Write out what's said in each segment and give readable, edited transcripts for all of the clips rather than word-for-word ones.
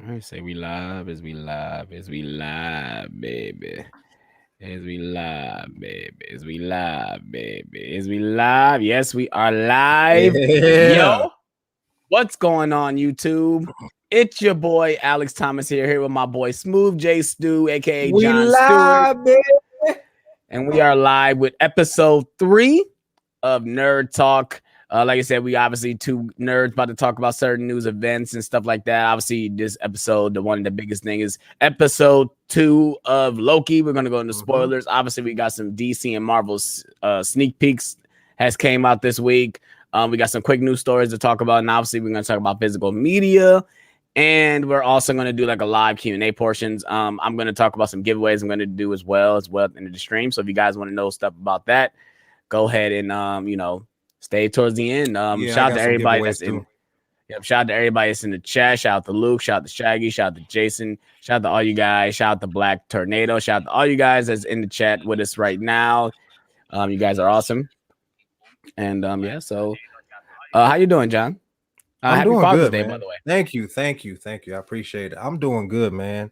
I say we live as we live as we live, baby. As we live, baby. As we live, baby. As we live. Yes, we are live. Yeah. Yo, what's going on, YouTube? It's your boy Alex Thomas here with my boy Smooth J Stu, aka We John Stewart, live, baby. and we are live with episode 3 of Nerd Talk. Like I said, we obviously two nerds about to talk about certain news events and stuff like that. Obviously, this episode, the one of the biggest thing is episode 2 of Loki. We're gonna go into spoilers. Obviously, we got some DC and Marvel's sneak peeks has came out this week. We got some quick news stories to talk about, and obviously, we're gonna talk about physical media. And we're also going to do like a live Q&A portions. I'm going to talk about some giveaways I'm going to do as well in the stream. So if you guys want to know stuff about that, go ahead and stay towards the end. Shout out to everybody that's in. Yep, shout out to everybody that's in the chat. Shout out to Luke. Shout out to Shaggy. Shout out to Jason. Shout out to all you guys. Shout out to Black Tornado. Shout out to all you guys that's in the chat with us right now. You guys are awesome. And yeah, so how you doing, John? I'm Happy doing Father's good, Day, man. by the way. Thank you. I appreciate it. I'm doing good, man.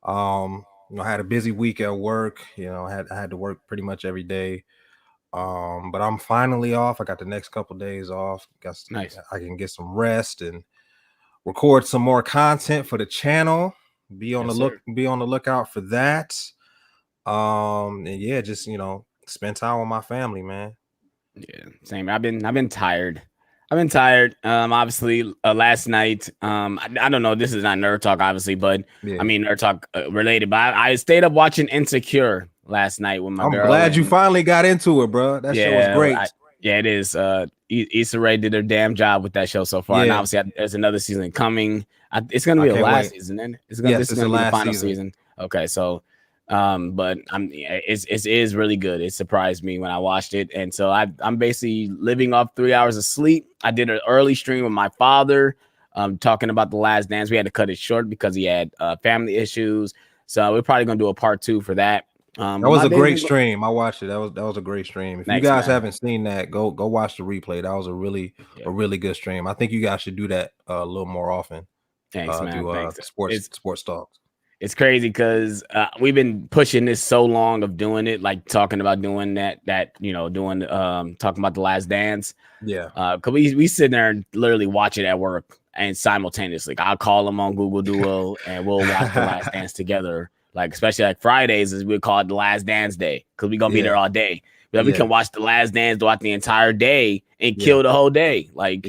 I had a busy week at work. I had to work pretty much every day. But I'm finally off. I got the next couple of days off. Nice. I can get some rest and record some more content for the channel. Be on the lookout for that. And yeah, just spend time with my family, man. Yeah, same. I've been tired. Obviously, last night. I don't know. This is not nerd talk, obviously, but I mean nerd talk related. But I stayed up watching Insecure last night with my girl. I'm glad you finally got into it, bro. That show was great. It is. Issa Rae did her damn job with that show so far, and obviously there's another season coming. It's gonna be the last season, and this is gonna be the final season. Okay, so. But it is really good. It surprised me when I watched it, and so I'm basically living off 3 hours of sleep. I did an early stream with my father, talking about The Last Dance. We had to cut it short because he had family issues, so we're probably gonna do a part 2 for that. That was a great stream. I watched it. That was a great stream. If you guys haven't seen that, go watch the replay. That was a really good stream. I think you guys should do that a little more often. Thanks, man. Thanks. Sports talks. It's crazy because we've been pushing this so long of doing it, like talking about doing talking about The Last Dance. Yeah. Cause we sit there and literally watch it at work and simultaneously. Like, I'll call them on Google Duo and we'll watch The Last Dance together. Like, especially like Fridays is we call it The Last Dance Day because we're gonna be there all day. But we can watch The Last Dance throughout the entire day and kill the whole day. Like,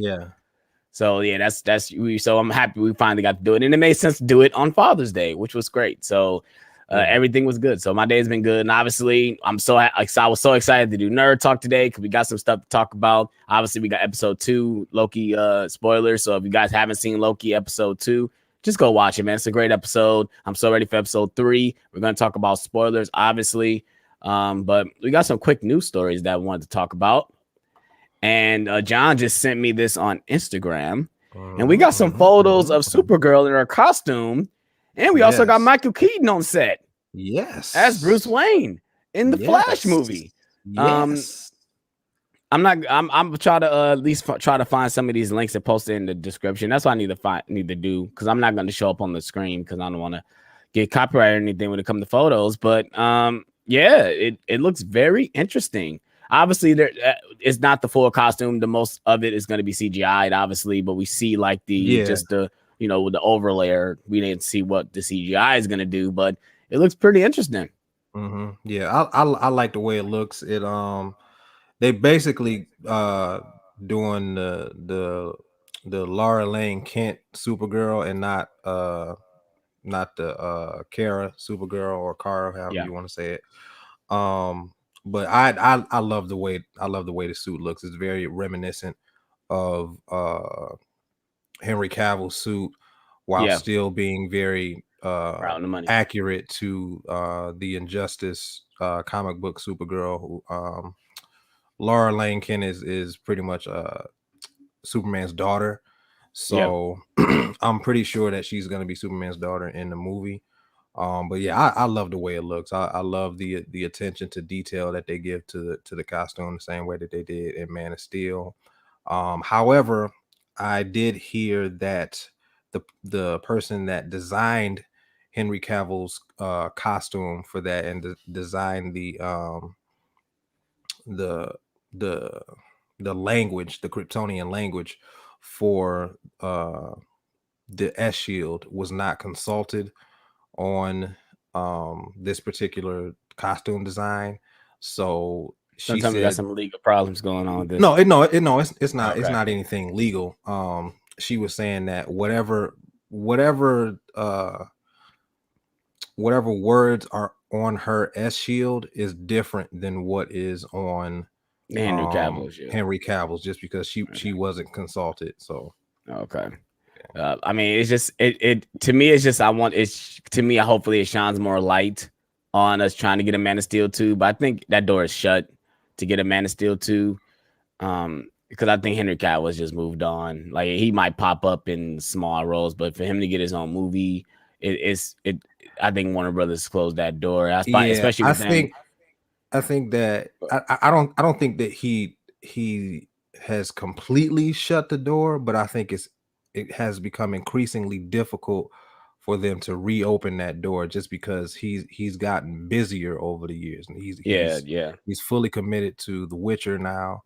So yeah, so I'm happy we finally got to do it, and it made sense to do it on Father's Day, which was great. So everything was good. So my day's been good, and obviously I was so excited to do Nerd Talk today because we got some stuff to talk about. Obviously, we got episode 2 Loki spoilers. So if you guys haven't seen Loki episode 2, just go watch it, man. It's a great episode. I'm so ready for episode 3. We're gonna talk about spoilers, obviously, but we got some quick news stories that we wanted to talk about. And John just sent me this on Instagram, and we got some photos of Supergirl in her costume, and we also got Michael Keaton on set. Yes, as Bruce Wayne in the Flash movie. Yes. I'm trying to at least try to find some of these links and post it in the description. That's what I need to do because I'm not going to show up on the screen because I don't want to get copyright or anything when it comes to photos. But it looks very interesting. Obviously, it's not the full costume. The most of it is going to be CGI'd, obviously, but we see like with the overlay. We didn't see what the CGI is going to do, but it looks pretty interesting. Mm-hmm. Yeah, I like the way it looks. It they basically doing the Laura Lane Kent Supergirl and not the Kara Supergirl or Kara, however you want to say it. But I love the way the suit looks. It's very reminiscent of Henry Cavill's suit while still being very accurate to the Injustice comic book Supergirl. Who Laura Lane Kent is pretty much Superman's daughter. So I'm pretty sure that she's going to be Superman's daughter in the movie. But yeah, I love the way it looks. I love the attention to detail that they give to the costume, the same way that they did in Man of Steel. However, I did hear that the person that designed Henry Cavill's costume for that and designed the the the language, the Kryptonian language for the S shield was not consulted on this particular costume design. So Don't she tell me got said some legal problems going on with this. no, it's not Okay. anything legal. She was saying that whatever words are on her S shield is different than what is on Henry Cavill's. Yeah. Henry Cavill's, just because she wasn't consulted. So okay. I mean, it's just it to me. It's just hopefully it shines more light on us trying to get a Man of Steel 2. But I think that door is shut to get a Man of Steel 2. Because I think Henry Cavill has just moved on. Like, he might pop up in small roles, but for him to get his own movie, I think Warner Brothers closed that door. Especially with them. I think that I don't think that he has completely shut the door, but I think it has become increasingly difficult for them to reopen that door, just because he's gotten busier over the years, and he's fully committed to The Witcher now,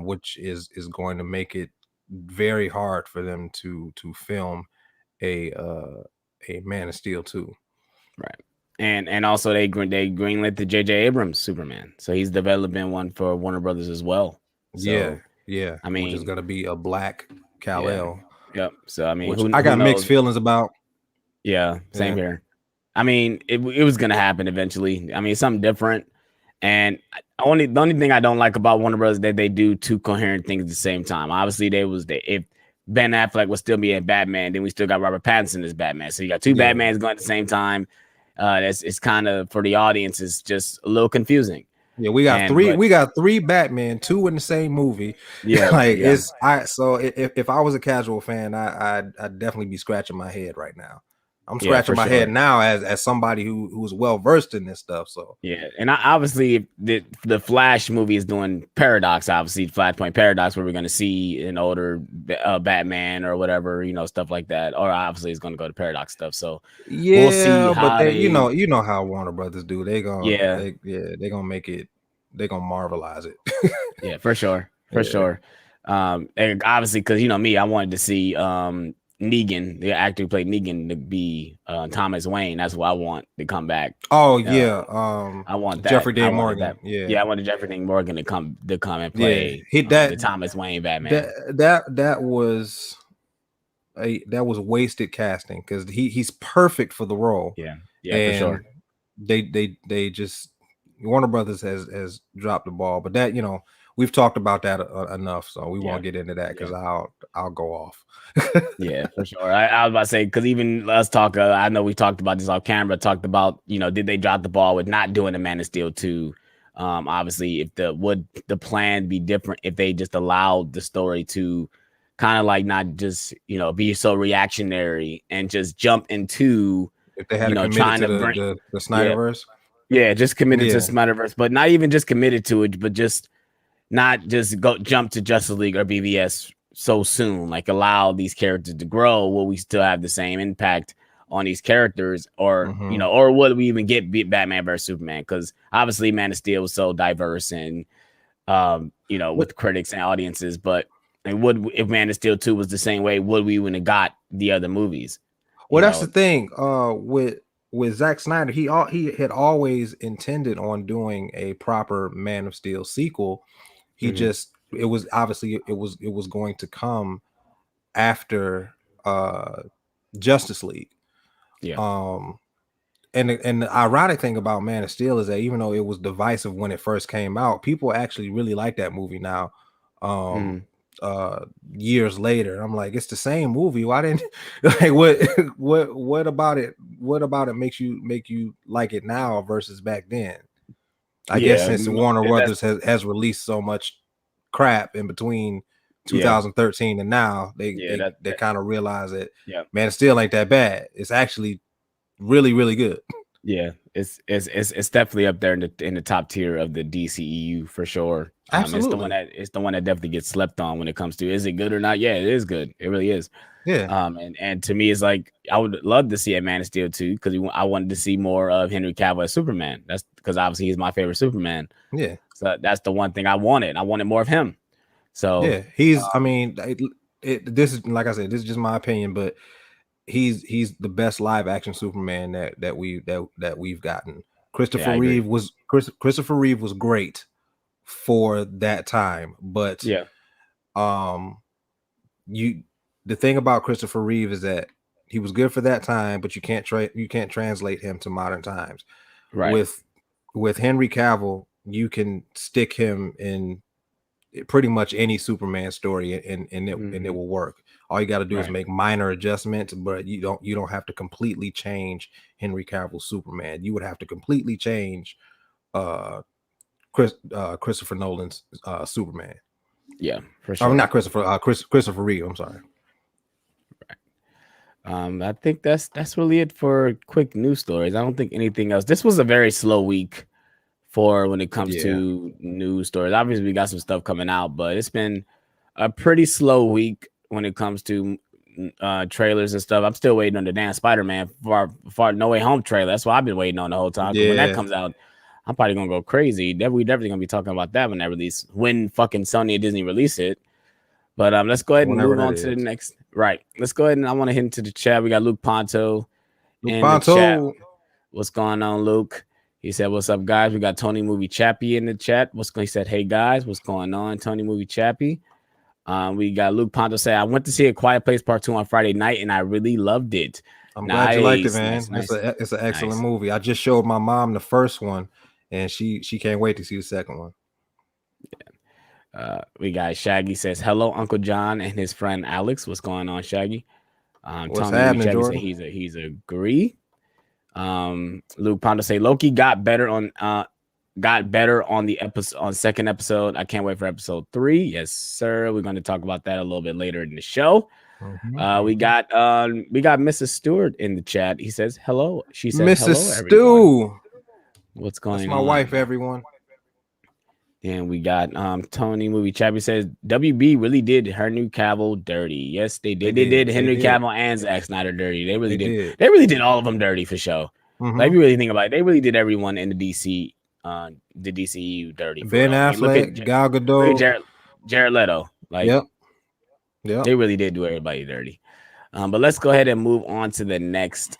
which is going to make it very hard for them to film a Man of Steel 2. Right. And also they greenlit the J.J. Abrams Superman, so he's developing one for Warner Brothers as well. So, yeah. I mean, which is gonna be a black Kal-El. Yep. So I mean, which I got mixed feelings about. Yeah, same here. I mean, it was gonna happen eventually. I mean, it's something different. And the only thing I don't like about Warner Brothers is that they do two coherent things at the same time. Obviously, if Ben Affleck was still being Batman, then we still got Robert Pattinson as Batman. So you got two Batmans going at the same time. It's kind of, for the audience, it's just a little confusing. Yeah, we got three Batman, two in the same movie. Yeah, like so if I was a casual fan, I'd definitely be scratching my head right now. I'm scratching my head now as somebody who's well versed in this stuff. So and obviously the Flash movie is doing Paradox, obviously Flashpoint Paradox, where we're going to see an older Batman or whatever, stuff like that. Or obviously it's going to go to Paradox stuff. So we'll see how you know how Warner Brothers do. They're gonna make it. They're gonna Marvelize it. Yeah, for sure, sure. And obviously, because me, I wanted to see Negan, the actor who played Negan, to be Thomas Wayne. That's what I want to come back. Oh I want that. Jeffrey Dean Morgan. I wanted Jeffrey Dean Morgan to come and play the Thomas Wayne Batman. That was wasted casting, because he's perfect for the role. Yeah, for sure. They just, Warner Brothers has dropped the ball, but that we've talked about that enough, so we won't get into that, because I'll go off. Yeah, for sure. I was about to say, because even let's talk. I know we talked about this off camera. Talked about did they drop the ball with not doing the Man of Steel 2? Obviously, would the plan be different if they just allowed the story to kind of like not just be so reactionary and just jump into, if they had trying to bring the Snyderverse. Yeah, just committed to Snyderverse, but not even just committed to it, but just not just jump to Justice League or BVS so soon. Like, allow these characters to grow. Will we still have the same impact on these characters, or or would we even get Batman versus Superman? Because obviously, Man of Steel was so diverse and with critics and audiences. But if Man of Steel 2 was the same way, would we even have got the other movies? Well, that's the thing. With Zack Snyder, he had always intended on doing a proper Man of Steel sequel. He just, it was going to come after Justice League. Yeah. And the ironic thing about Man of Steel is that even though it was divisive when it first came out, people actually really like that movie now. Years later, I'm like, it's the same movie. Why didn't what about it? What about it makes you like it now versus back then? I guess since Warner Brothers has released so much crap in between 2013 and now, they kind of realize that Man of Steel ain't that bad. It's actually really, really good. Yeah, It's definitely up there in the top tier of the DCEU for sure. Absolutely. It's the one that definitely gets slept on when it comes to is it good or not? Yeah, it is good. It really is. Yeah. And to me, it's like I would love to see a Man of Steel too because I wanted to see more of Henry Cavill as Superman. That's because obviously he's my favorite Superman. Yeah. So that's the one thing I wanted. I wanted more of him. So Yeah, he's. I mean, this is like I said. This is just my opinion, but he's the best live action Superman that we've gotten. yeah, I agree. Christopher Reeve was great for that time, but Yeah, um, you the thing about Christopher Reeve is that he was good for that time, but you can't translate him to modern times. right. With Henry Cavill, you can stick him in pretty much any Superman story and it will work. All you got to do is Right. make minor adjustments, but you don't have to completely change Henry Cavill's Superman. You would have to completely change Christopher Nolan's Superman. Yeah, for I mean, sure. not Christopher Reeve. I'm sorry. I think that's really it for quick news stories. I don't think anything else. This was a very slow week for when it comes Yeah. to news stories. Obviously, we got some stuff coming out, but it's been a pretty slow week when it comes to trailers and stuff. I'm still waiting on the damn Spider-Man far No Way Home trailer. That's what I've been waiting on the whole time. Because when that Yeah. comes out, I'm probably gonna go crazy. We definitely gonna be talking about that when that release. When fucking Sony and Disney release it. But let's go ahead and Whenever move that on to the is. next. Right. Let's go ahead and I want to hit into the chat. We got Luke Ponto Luke in the chat. Ponto. What's going on, Luke? He said, "What's up, guys?" We got Tony Movie Chappie in the chat. He said, "Hey guys, what's going on?" Tony Movie Chappie. We got Luke Ponto say, "I went to see A Quiet Place Part 2 on Friday night, and I really loved it." I'm glad you liked it, Nice, man. nice, It's an excellent nice. movie. I just showed my mom the first one, and she can't wait to see the second one. We got Shaggy says, "Hello, Uncle John and his friend Alex." What's going on, Shaggy? What's Tony Movie happening, Chappie said Jordan? he's agree. Luke Ponto say Loki got better on the episode on second episode. I can't wait for episode 3. Yes, sir. We're going to talk about that a little bit later in the show. We got Mrs. Stewart in the chat. He says hello. She says Mrs. hello, everyone. Stew. What's going That's my on? wife, everyone. And we got Tony Movie Chappie says WB really did her new Cavill dirty. Yes, they did. They did Henry Cavill and Zack Snyder dirty. They really did. They really did all of them dirty for sure. Like if you really think about it, they really did everyone in the DCU dirty. For Ben real. Affleck, I mean, Gal Gadot, look at Jared Leto. Like, yep. They really did do everybody dirty. But let's go ahead and move on to the next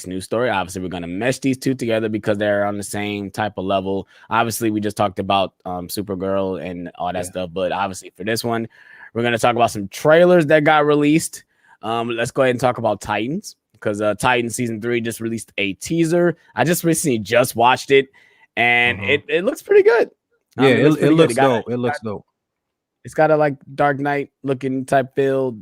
news story. Obviously, we're going to mesh these two together because they're on the same type of level. Obviously, we just talked about Supergirl and all that stuff, but obviously for this one, we're going to talk about some trailers that got released. Let's go ahead and talk about Titans because Titans season 3 just released a teaser. I just recently watched it, and it looks pretty good. Yeah, it looks dope. It looks dope. It's got a like Dark Knight looking type feel,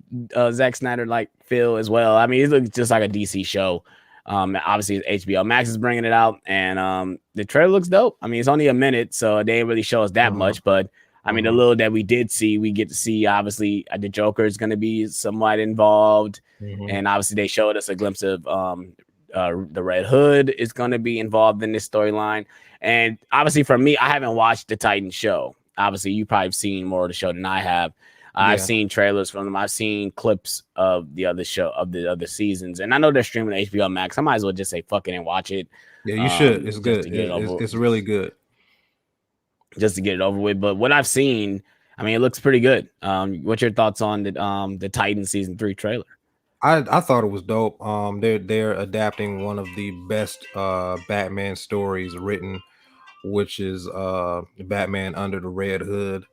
Zack Snyder like feel as well. I mean, it looks just like a DC show. Obviously, HBO Max is bringing it out, and the trailer looks dope. I mean, it's only a minute, so they didn't really show us that much. But I mean, the little that we did see, we get to see. Obviously, the Joker is going to be somewhat involved, and obviously, they showed us a glimpse of the Red Hood is going to be involved in this storyline. And obviously, for me, I haven't watched the Titan show. Obviously, you probably have seen more of the show than I have. I've seen trailers from them. I've seen clips of the other seasons, and I know they're streaming HBO Max. I might as well just say fuck it and watch it. Yeah, you should. It's good. It's really good. Just to get it over with. But what I've seen, I mean, it looks pretty good. What's your thoughts on the Titan season 3 trailer? I thought it was dope. They're adapting one of the best Batman stories written, which is Batman Under the Red Hood.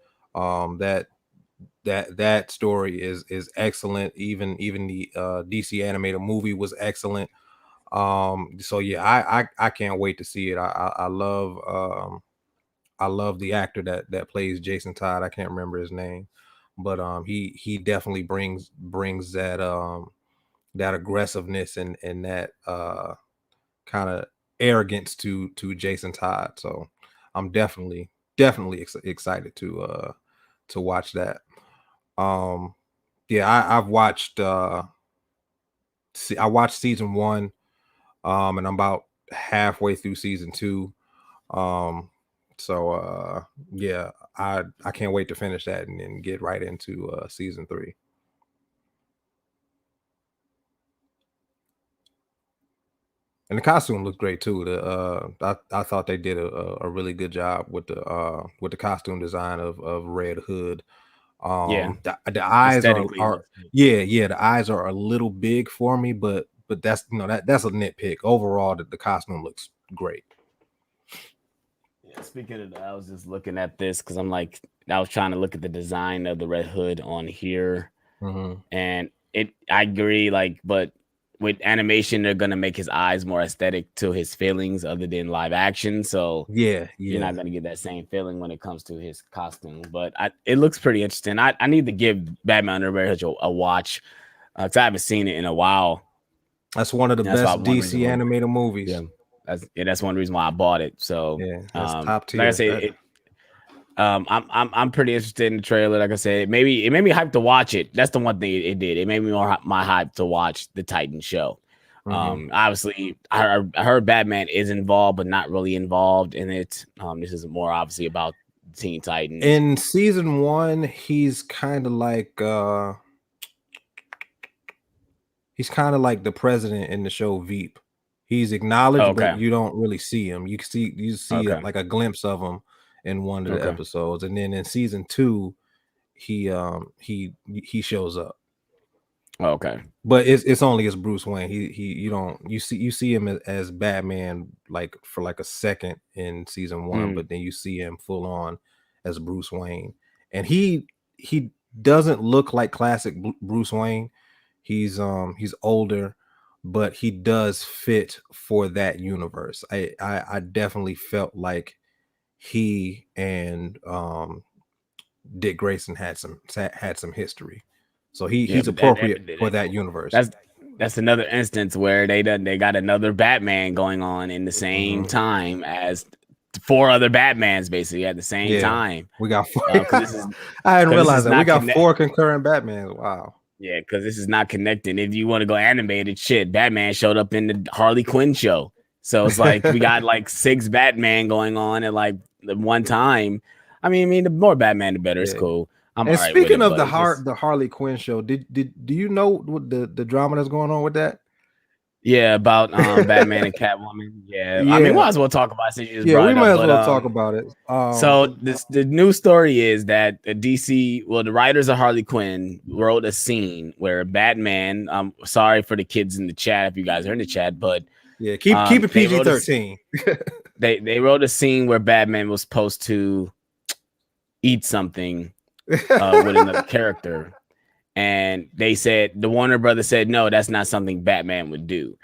That story is excellent. Even the DC animated movie was excellent. So yeah, I can't wait to see it. I love the actor that plays Jason Todd. I can't remember his name, but he definitely brings that that aggressiveness and that kind of arrogance to Jason Todd. So I'm definitely excited to watch that. I've watched I watched season 1, and I'm about halfway through season 2. So yeah, I can't wait to finish that and then get right into season 3. And the costume looks great too. I thought they did a really good job with the costume design of Red Hood. Yeah, The eyes aesthetically, it are looks good. yeah, the eyes are a little big for me, but that's that's a nitpick. Overall, the costume looks great. Yeah, speaking of, I was just looking at this because I'm like, I was trying to look at the design of the Red Hood on here, Mm-hmm. and I agree, like, but with animation, they're gonna make his eyes more aesthetic to his feelings, other than live action. So Yeah, you're yeah. not gonna get that same feeling when it comes to his costume. But it looks pretty interesting. I need to give Batman Under Red Hood a watch because I haven't seen it in a while. That's one of the That's why best one reason DC why, animated movies. yeah, that's one reason why I bought it. So, Yeah, that's top like I tier. said, I'm pretty interested in the trailer. Like I said, it made me hyped to watch it. That's the one thing it did. It made me more my hype to watch the Titan show. Mm-hmm. Obviously, I heard Batman is involved, but not really involved in it. This is more obviously about Teen Titans. In season 1, he's kind of like the president in the show Veep. He's acknowledged, but Okay. you don't really see him. You see Okay. like a glimpse of him in one of the Okay. episodes, and then in season 2, he shows up. Okay. But it's only as Bruce Wayne. You see him as Batman like for like a second in season 1, but then you see him full on as Bruce Wayne, and he doesn't look like classic Bruce Wayne. He's older, but he does fit for that universe. I definitely felt like he and Dick Grayson had some history. So he's but appropriate for that universe. That's another instance where they got another Batman going on in the same time as 4 other Batmans, basically at the same time. We got 4. I hadn't 'cause this realized is that we not got 4 concurrent Batmans. Wow. Yeah, because this is not connected. If you want to go animated, shit, Batman showed up in the Harley Quinn show. So it's like we got like 6 Batman going on at like the one time. I mean, the more Batman, the better. It's cool. I'm And all right speaking with it, of the Harley Quinn show, do you know what the drama that's going on with that? Yeah, about Batman and Catwoman. Yeah, I mean, might as well talk about it since you just brought we it might up. as well talk about it. So the new story is that DC, well, the writers of Harley Quinn wrote a scene where Batman. I'm sorry for the kids in the chat if you guys are in the chat, but yeah, keep it PG-13. They wrote a scene where Batman was supposed to eat something with another character. And they said, the Warner Brothers said, no, that's not something Batman would do.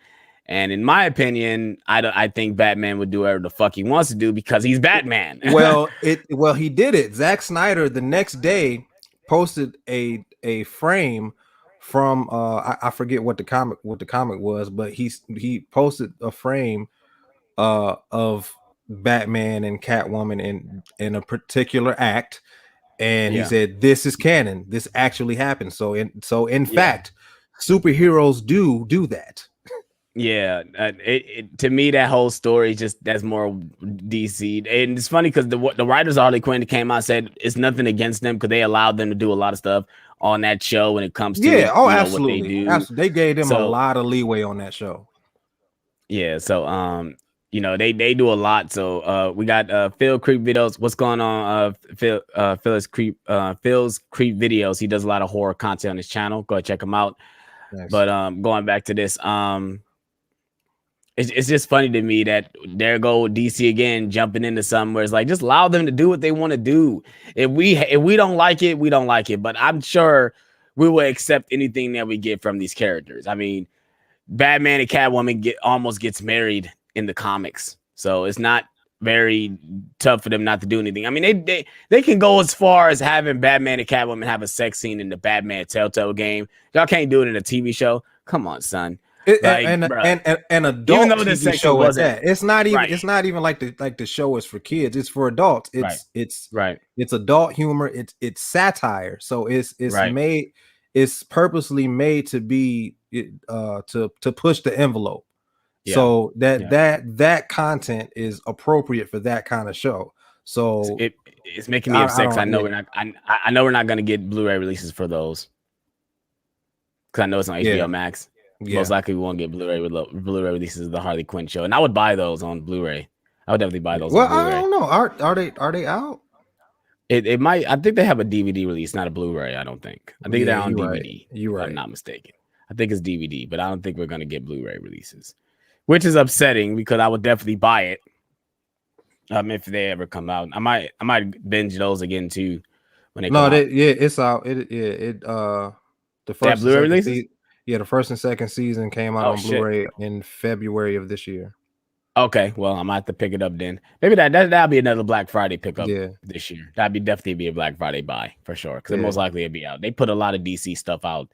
And in my opinion, I think Batman would do whatever the fuck he wants to do because he's Batman. well, he did it. Zack Snyder the next day posted a frame from I forget what the comic was, but he posted a frame of Batman and Catwoman in a particular act. And he said, this is canon. This actually happened. So in fact, superheroes do that. Yeah, to me, that whole story that's more DC. And it's funny because the writers of Harley Quinn came out and said it's nothing against them because they allowed them to do a lot of stuff on that show when it comes to absolutely. what they do. Absolutely. They gave them a lot of leeway on that show. Yeah, so they do a lot. So we got Phil Creep videos. What's going on? Phil's Creep videos. He does a lot of horror content on his channel. Go check him out. Nice. But going back to this, it's just funny to me that there go DC again jumping into something where it's like just allow them to do what they want to do. If we don't like it, we don't like it. But I'm sure we will accept anything that we get from these characters. I mean, Batman and Catwoman almost gets married in the comics, so it's not very tough for them not to do anything. I mean, they can go as far as having Batman and Catwoman have a sex scene in the Batman Telltale game. Y'all can't do it in a TV show. Come on, son. An adult even though TV show at that. It's not even like the show is for kids. It's for adults. It's adult humor. It's satire. So it's made. It's purposely made to be to push the envelope. So that content is appropriate for that kind of show. So it's making me upset because I know we're not going to get Blu-ray releases for those. Because I know it's on HBO Max. Most likely we won't get Blu-ray releases of the Harley Quinn show, and I would buy those on Blu-ray. I would definitely buy those. Well, on Blu-ray. I don't know. Are they out? It might. I think they have a DVD release, not a Blu-ray. I don't think. I think they're on DVD. Right. You're right. If I'm not mistaken. I think it's DVD, but I don't think we're gonna get Blu-ray releases, which is upsetting because I would definitely buy it. If they ever come out, I might binge those again too when they come out. It's out. The first Blu-ray releases. The first and second season came out on Blu-ray in February of this year. Okay, well, I might have to pick it up then. Maybe that'll be another Black Friday pickup this year. That'd definitely be a Black Friday buy for sure, because most likely it'd be out. They put a lot of DC stuff out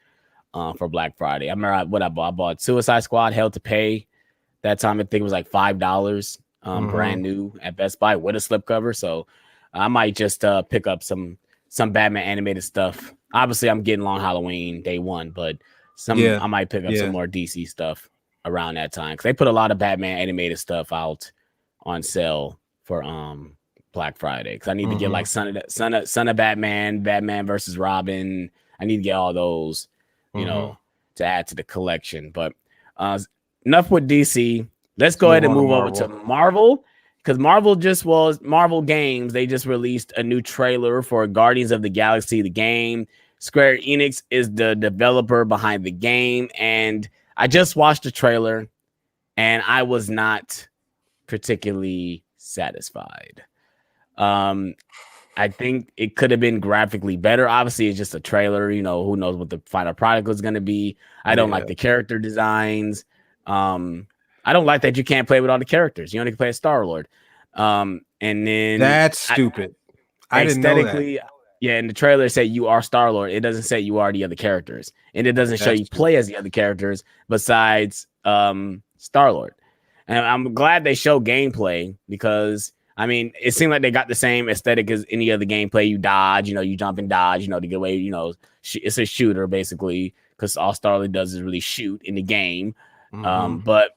for Black Friday. I remember what I bought. I bought Suicide Squad, Hell to Pay. That time I think it was like $5, brand new at Best Buy with a slipcover. So I might just pick up some Batman animated stuff. Obviously, I'm getting Long Halloween day one, but I might pick up some more DC stuff around that time, because they put a lot of Batman animated stuff out on sale for Black Friday. Because I need to get like Son of Batman, Batman versus Robin. I need to get all those, you know, to add to the collection. But enough with DC. Let's go ahead and move over to Marvel, because Marvel Games. They just released a new trailer for Guardians of the Galaxy, the game. Square Enix is the developer behind the game, and I just watched the trailer and I was not particularly satisfied. I think it could have been graphically better. Obviously, it's just a trailer. You know, who knows what the final product was going to be. I don't like the character designs. I don't like that you can't play with all the characters. You only can play as Star-Lord. And then that's stupid. I didn't know that. Yeah, in the trailer, it said you are Star-Lord. It doesn't say you are the other characters. And it doesn't show you play as the other characters besides Star-Lord. And I'm glad they show gameplay, because, I mean, it seemed like they got the same aesthetic as any other gameplay. You dodge, you know, you jump and dodge, you know, to get away, you know. It's a shooter, basically, because all Star-Lord does is really shoot in the game. But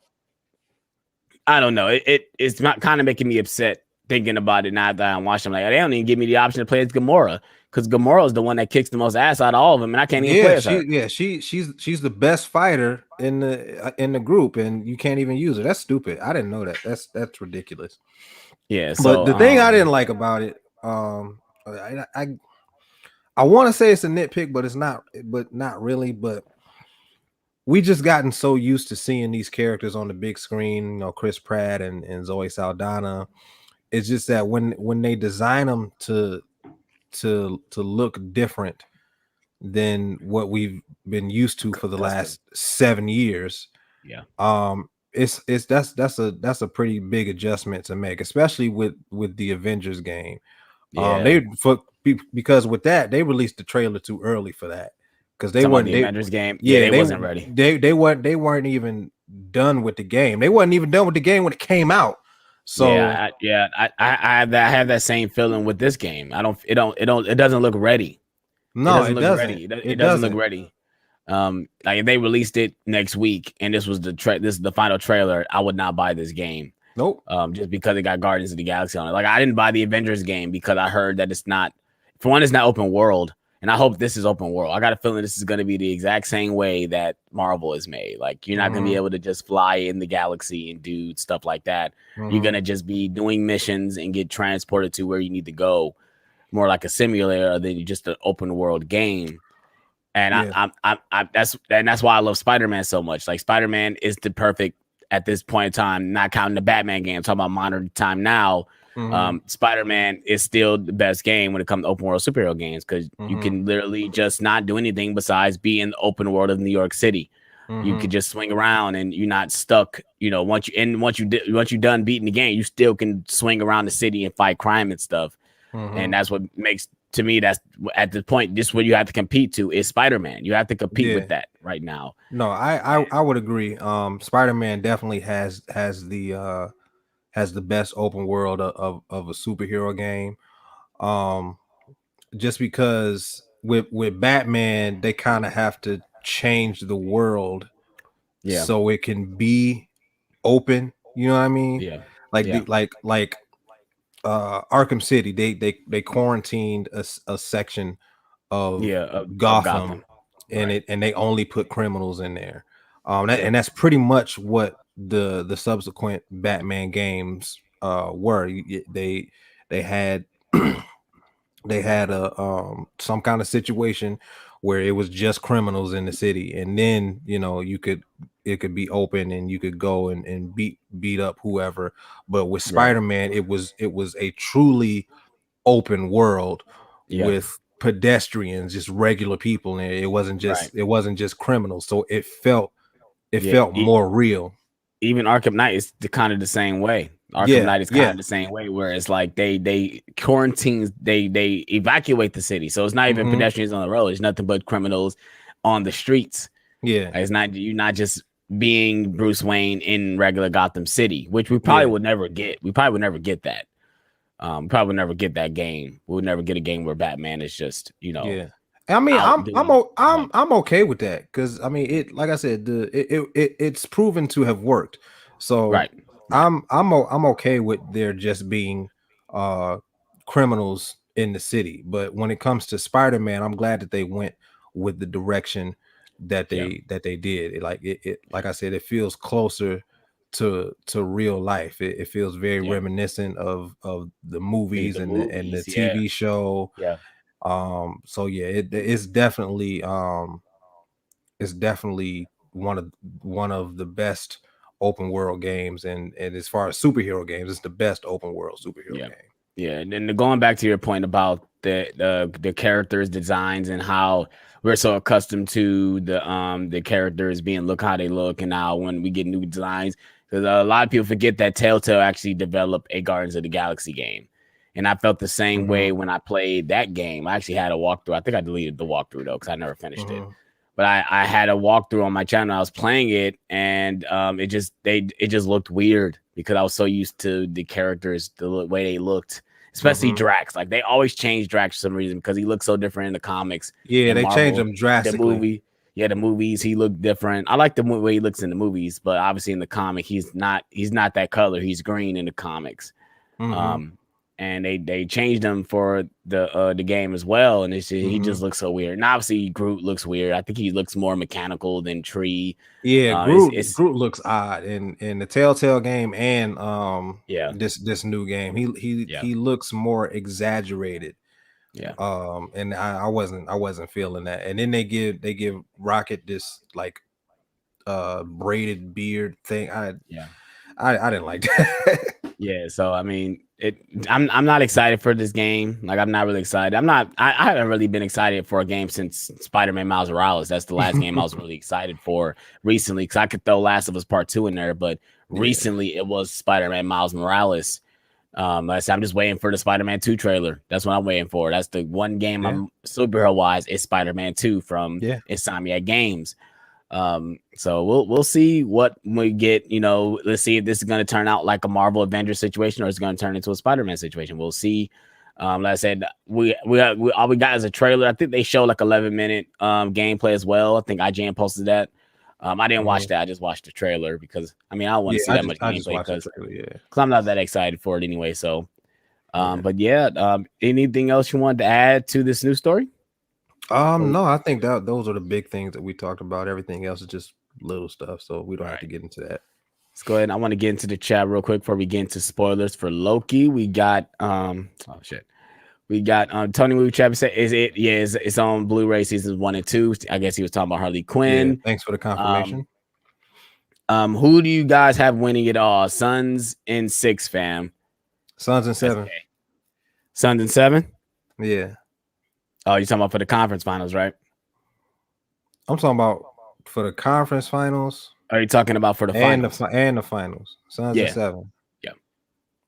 I don't know. It's not kind of making me upset thinking about it now that I'm watching. I'm like, they don't even give me the option to play as Gamora, because Gamora is the one that kicks the most ass out of all of them, and I can't even play as her. She's the best fighter in the group, and you can't even use her. That's stupid. I didn't know that. That's ridiculous. Yeah. So, but the thing I didn't like about it, I want to say it's a nitpick, but it's not. But not really. But we just gotten so used to seeing these characters on the big screen. You know, Chris Pratt and Zoe Saldana. It's just that when they design them to look different than what we've been used to for the last 7 years, that's a pretty big adjustment to make, especially with the Avengers game. Because with that they released the trailer too early for that, because they weren't the Avengers game. They wasn't ready. They weren't even done with the game. They weren't even done with the game when it came out. So I have that same feeling with this game. It doesn't look ready. No, it doesn't. It doesn't look ready. Like if they released it next week and this was the final trailer, I would not buy this game. Nope. Just because it got Guardians of the Galaxy on it. Like I didn't buy the Avengers game because I heard that it's not open world. And I hope this is open world. I got a feeling this is going to be the exact same way that Marvel is made. Like you're not going to be able to just fly in the galaxy and do stuff like that. You're going to just be doing missions and get transported to where you need to go, more like a simulator than just an open world game. And that's why I love Spider-Man so much. Like Spider-Man is the perfect, at this point in time, not counting the Batman game, I'm talking about modern time now. Spider-Man is still the best game when it comes to open world superhero games, because you can literally just not do anything besides be in the open world of New York City. You could just swing around and you're not stuck. You know, once you're done beating the game, you still can swing around the city and fight crime and stuff. And that's what makes, to me, that's at the point. This is what you have to compete to is Spider-Man. You have to compete with that right now. No, I would agree. Spider-Man definitely has the best open world of a superhero game. Just because with Batman, they kind of have to change the world so it can be open. You know what I mean? Yeah. Like Yeah. Arkham City, they quarantined a section of Yeah. Of Gotham, Gotham. and Right. they only put criminals in there. Yeah. And that's pretty much what the subsequent Batman games were. They had they had a some kind of situation where it was just criminals in the city, and then it could be open and you could go and beat up whoever. But with Right. Spider-Man, it was a truly open world Yeah. with pedestrians, just regular people, and Right. it wasn't just criminals. So it Yeah. felt more real. Even Arkham Knight is kind of the same way. Arkham Yeah, Knight is kind yeah. of the same way, where it's like they quarantine, they evacuate the city, so it's not even Hmm. pedestrians on the road. It's nothing but criminals on the streets. Yeah, It's not, you're not just being Bruce Wayne in regular Gotham City, which we probably yeah, would never get. We probably would never get that. Probably would never get that game. We would never get a game where Batman is just yeah. I mean, out doing. I'm okay with that, because I mean, it, like I said, it's proven to have worked. So Right. Right. I'm okay with there just being uh criminals in the city. But when it comes to Spider-Man, I'm glad that they went with the direction Yeah. that they did. It like I said, it feels closer to real life. It feels very Yeah. reminiscent of the movies The and the movies. Yeah. TV show. Yeah. So yeah, it's definitely one of the best open world games, and as far as superhero games, it's the best open world superhero Yeah. game. Yeah, and then going back to your point about the characters' designs and how we're so accustomed to the characters being look how they look, and now when we get new designs, because a lot of people forget that Telltale actually developed a Guardians of the Galaxy game, and I felt the same way when I played that game. I actually had a walkthrough. I think I deleted the walkthrough though because I never finished it. But I had a walkthrough on my channel. I was playing it, and it just looked weird because I was so used to the characters, the way they looked. Especially Drax. Like, they always change Drax for some reason because he looks so different in the comics. Yeah, In they changed Marvel, them drastically. the movies, he looked different. I like the way he looks in the movies, but obviously in the comic, he's not that color. He's green in the comics. And they changed him for the game as well, and he just looks so weird. And obviously Groot looks weird. I think he looks more mechanical than Tree. Yeah, Groot looks odd in the Telltale game, and this new game. He looks more exaggerated. Yeah. And I wasn't feeling that. And then they give Rocket this like braided beard thing. I didn't like that. Yeah, so I mean, I'm not excited for this game. Like, I'm not really excited. I haven't really been excited for a game since Spider-Man Miles Morales. That's the last game I was really excited for recently, because I could throw Last of Us Part 2 in there, but recently it was Spider-Man Miles Morales. Like I said, I'm just waiting for the Spider-Man 2 trailer. That's what I'm waiting for. That's the one game I'm superhero wise is Spider-Man 2 from Insomniac Games. So we'll see what we get. Let's see if this is going to turn out like a Marvel Avengers situation, or it's going to turn into a Spider-Man situation. We'll see. Like I said, we all we got is a trailer. I think they showed like 11-minute gameplay as well. I think IGN posted that. I didn't watch that. I just watched the trailer because I don't want to see that much gameplay because I'm not that excited for it anyway. So, but anything else you wanted to add to this news story? No, I think those are the big things that we talked about. Everything else is just little stuff, so we don't have to get into that. Let's go ahead. I want to get into the chat real quick before we get into spoilers for Loki. We got we got Tony Movie Chat said, it's on Blu-ray seasons 1 and 2. I guess he was talking about Harley Quinn. Yeah, thanks for the confirmation. Who do you guys have winning it all? Suns in 6, fam. Suns in 7. Suns in 7? Yeah. Oh, you're talking about for the conference finals, right? I'm talking about for the conference finals. Are you talking about for the finals? And the finals. Suns in 7. Yeah.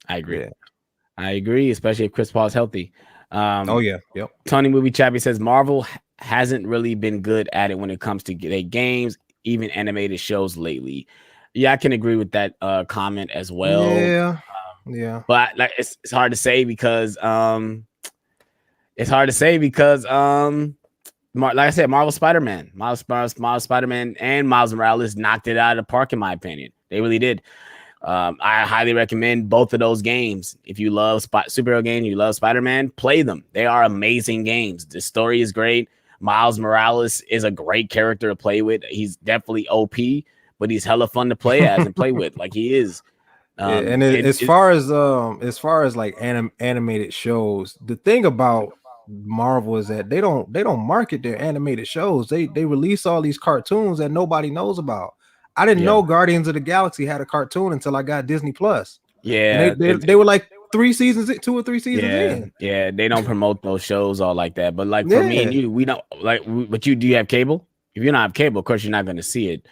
I agree. Yeah. I agree, especially if Chris Paul's healthy. Yep. Tony Movie Chappie says Marvel hasn't really been good at it when it comes to their games, even animated shows lately. Yeah, I can agree with that comment as well. Yeah. But like it's hard to say because like I said, Marvel Spider-Man and Miles Morales knocked it out of the park, in my opinion. They really did. I highly recommend both of those games. If you love superhero games, you love Spider-Man, play them. They are amazing games. The story is great. Miles Morales is a great character to play with. He's definitely OP, but he's hella fun to play as and play with. Like he is. And as far as like animated shows, the thing about Marvel is that they don't market their animated shows. They release all these cartoons that nobody knows about. I didn't know Guardians of the Galaxy had a cartoon until I got Disney Plus. Yeah, and they were like 2 or 3 seasons in. Yeah, they don't promote those shows all like that. But like for me and you, we don't like. But do you have cable? If you don't have cable, of course you're not going to see it.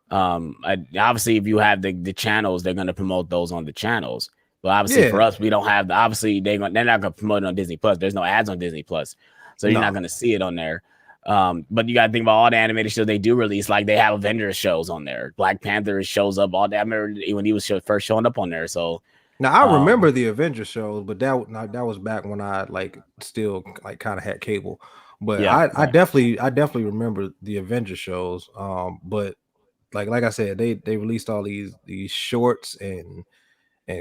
Obviously, if you have the channels, they're going to promote those on the channels. But obviously, for us, we don't have obviously they're not going to promote it on Disney Plus. There's no ads on Disney Plus, so you're not going to see it on there. But you got to think about all the animated shows they do release. Like they have Avengers shows on there. Black Panther shows up all day. I remember when he was first showing up on there. So now I remember the Avengers shows, but that was back when I like still like kind of had cable. But I definitely remember the Avengers shows. But like I said, they released all these shorts and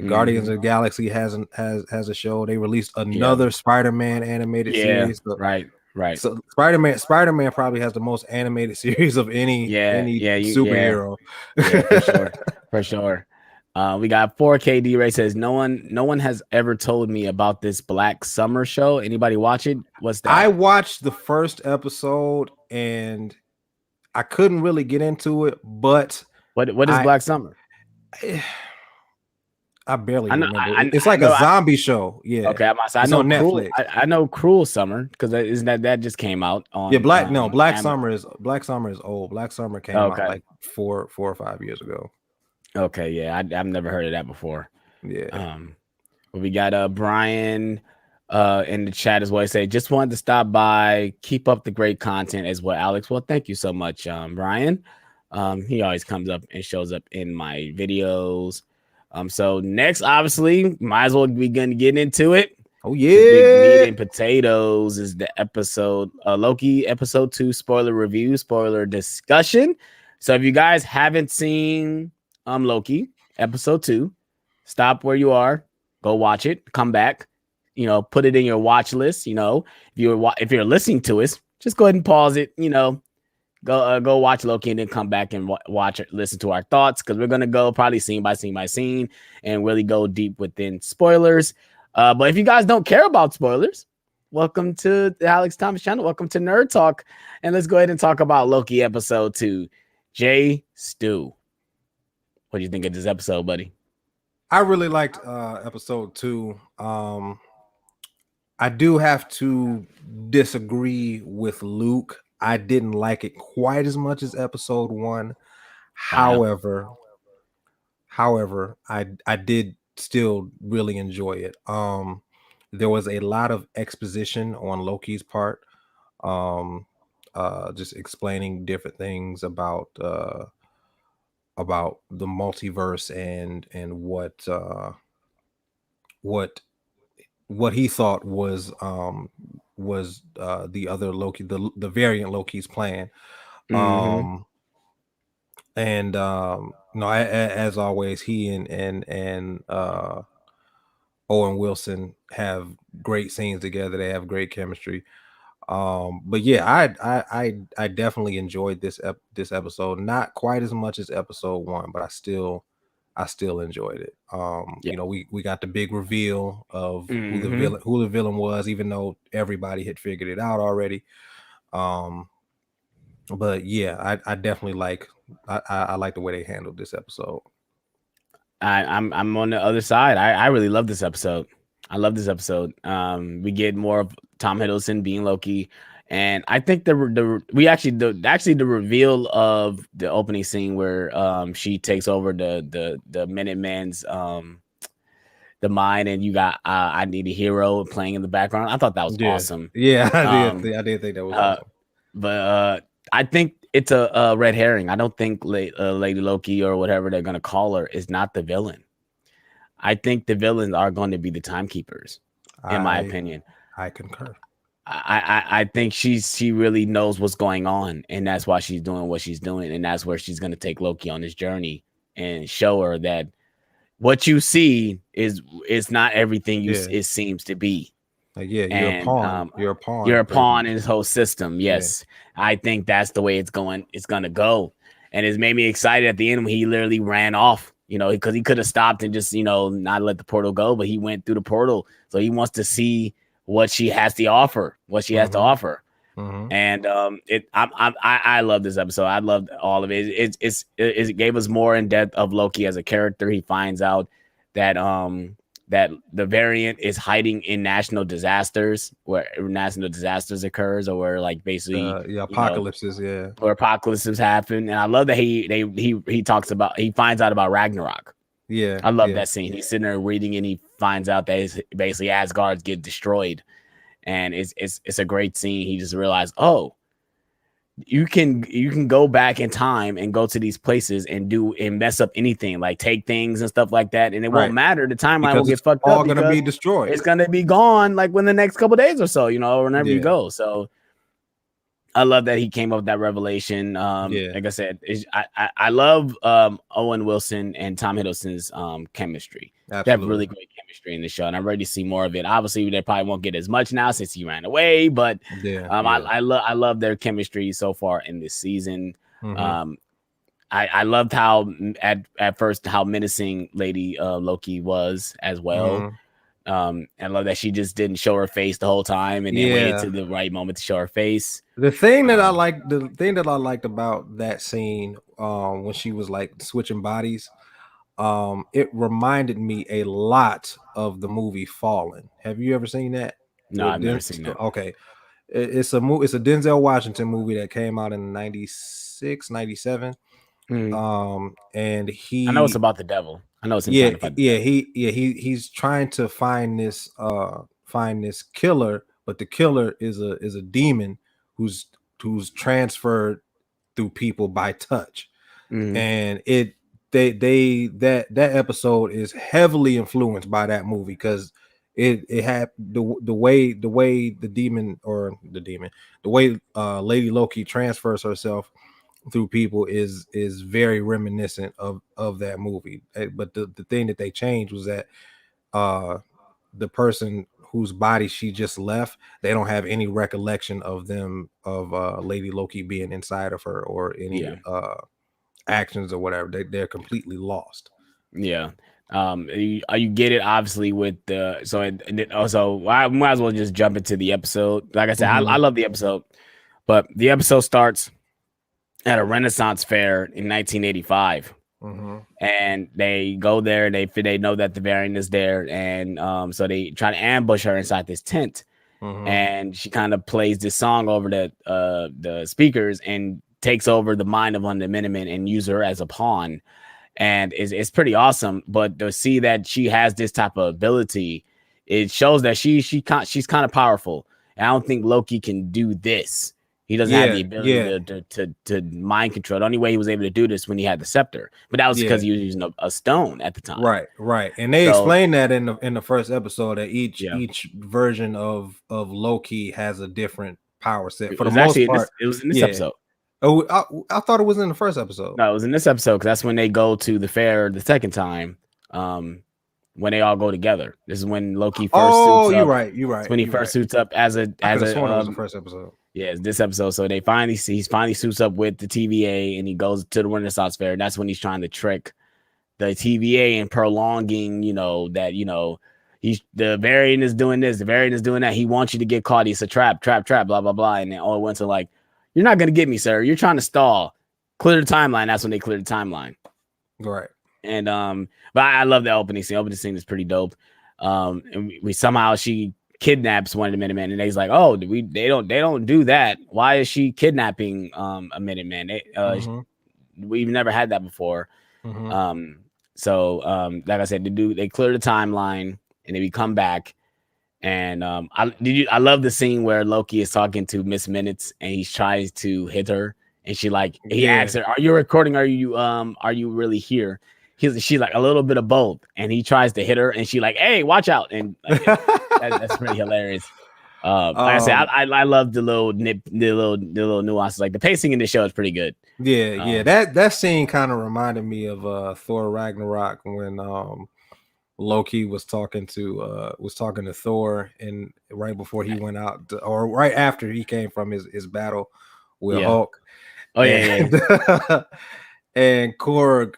Guardians of the Galaxy has a show. They released another Spider-Man animated series. So, right. So Spider-Man probably has the most animated series of any superhero. For sure. We got 4K D-Ray says no one has ever told me about this Black Summer show. Anybody watch it? What's that? I watched the first episode and I couldn't really get into it, but what is Black Summer? I barely remember. It's like a zombie show. Yeah. Okay. I know Netflix. I know Cruel Summer because isn't that just came out on? Yeah. Black Summer is old. Black Summer came out like 4 or 5 years ago. Okay. Yeah. I've never heard of that before. Yeah. We got Brian in the chat as well. He said, just wanted to stop by, keep up the great content as well, Alex. Well, thank you so much, Brian. He always comes up and shows up in my videos. So next, obviously, might as well be going to get into it. Oh yeah, Big Meat and Potatoes is the episode, Loki episode 2 spoiler review, spoiler discussion. So if you guys haven't seen Loki episode 2, stop where you are, go watch it, come back, put it in your watch list. If you're listening to us, just go ahead and pause it. Go watch Loki and then come back and watch it, listen to our thoughts, because we're gonna go probably scene by scene and really go deep within spoilers. But if you guys don't care about spoilers, welcome to the Alex Thomas channel. Welcome to Nerd Talk, and let's go ahead and talk about Loki episode 2. Jay Stu, what do you think of this episode, buddy? I really liked episode 2. I do have to disagree with Luke. I didn't like it quite as much as episode 1. However, I did still really enjoy it. There was a lot of exposition on Loki's part, just explaining different things about the multiverse and what he thought was the other Loki, the variant Loki's plan. As always, he and Owen Wilson have great scenes together. They have great chemistry. But yeah, I definitely enjoyed this episode. Not quite as much as episode 1, but I still enjoyed it. We got the big reveal of who the villain was, even though everybody had figured it out already. But yeah, I definitely like the way they handled this episode. I'm on the other side. I really love this episode. I love this episode. We get more of Tom Hiddleston being Loki, and I think the reveal of the opening scene where she takes over the Minutemen's the mind, and you got I Need a Hero playing in the background. I thought that was awesome. Yeah, I did think that was awesome. But I think it's a red herring. I don't think Lady Loki or whatever they're gonna call her is not the villain. I think the villains are going to be the timekeepers, in my opinion. I concur. I think she really knows what's going on, and that's why she's doing what she's doing, and that's where she's going to take Loki on this journey and show her that what you see is not everything it seems to be. Like, you're a And pawn. You're a pawn. You're a pawn in this whole system. Yes, I think that's the way it's going. It's gonna go, and it's made me excited at the end when he literally ran off. Because he could have stopped and just not let the portal go, but he went through the portal. So he wants to see what she has to offer. Mm-hmm. And I love this episode. I loved all of it. It gave us more in depth of Loki as a character. He finds out that that the variant is hiding in national disasters, where national disasters occurs, or where like basically apocalypses, where apocalypses happen. And I love that he talks about, he finds out about Ragnarok. Yeah, I love that scene. He's sitting there reading and he finds out that basically Asgard's get destroyed. And it's a great scene. He just realized, oh, you can go back in time and go to these places and mess up anything, like take things and stuff like that, and it won't matter. The timeline will get fucked up. All gonna be destroyed. It's gonna be gone like within the next couple days or so, or whenever you go. So I love that he came up with that revelation. Like I said, I love Owen Wilson and Tom Hiddleston's chemistry. Absolutely. They have really great chemistry in the show, and I'm ready to see more of it. Obviously, they probably won't get as much now since he ran away, but I love their chemistry so far in this season. Mm-hmm. I loved how at first how menacing Lady Loki was as well. Mm-hmm. I love that she just didn't show her face the whole time and then waited to the right moment to show her face. The thing that I liked about that scene when she was like switching bodies, it reminded me a lot of the movie Fallen. Have you ever seen that? No, I've never seen that. Okay. It's a Denzel Washington movie that came out in 96, 97. Mm-hmm. And I know it's about the devil. I know it's he's trying to find this killer, but the killer is a demon who's transferred through people by touch. Mm-hmm. And that episode is heavily influenced by that movie because it had the way Lady Loki transfers herself through people is very reminiscent of that movie. But the thing that they changed was that the person whose body she just left, they don't have any recollection of Lady Loki being inside of her or any actions or whatever. They're completely lost. Yeah. You get it obviously with the so I might as well just jump into the episode. Like I said, I love the episode, but the episode starts at a Renaissance fair in 1985. Mm-hmm. And they go there, they know that the variant is there, and so they try to ambush her inside this tent. Mm-hmm. And she kind of plays this song over the speakers and takes over the mind of one of the Minutemen and use her as a pawn. And it's pretty awesome. But to see that she has this type of ability, it shows that she's kind of powerful. And I don't think Loki can do this. He doesn't have the ability to mind control. The only way he was able to do this when he had the scepter, but that was because he was using a stone at the time. Right. And they explained that in the first episode that each version of Loki has a different power set. For the most part, it was in this episode. Oh, I thought it was in the first episode. No, it was in this episode because that's when they go to the fair the second time. When they all go together, this is when Loki first. Oh, you're right. When he first suits up as a was the first episode. Yeah, it's this episode. So he finally suits up with the TVA and he goes to the Renaissance Fair. And that's when he's trying to trick the TVA and prolonging, that the variant is doing this, the variant is doing that. He wants you to get caught. He's a trap, blah blah blah. And then all at once are like, you're not gonna get me, sir. You're trying to stall. Clear the timeline. That's when they clear the timeline. Right. And but I love the opening scene. Opening scene is pretty dope. And we somehow she kidnaps one of the Minutemen, and he's like, "Oh, they don't do that. Why is she kidnapping a Minuteman? We've never had that before." Mm-hmm. Like I said, they clear the timeline, and then we come back, and I love the scene where Loki is talking to Miss Minutes, and he tries to hit her, and he asks her, "Are you recording? Are you really here?" She's like, a little bit of both, and he tries to hit her, and she like, "Hey, watch out!" And that's pretty hilarious. Like I said, I love the little nuances. Like the pacing in the show is pretty good. Yeah. That scene kind of reminded me of Thor Ragnarok when Loki was talking to Thor, and right before he went out or right after he came from his battle with Hulk. Oh yeah. And Korg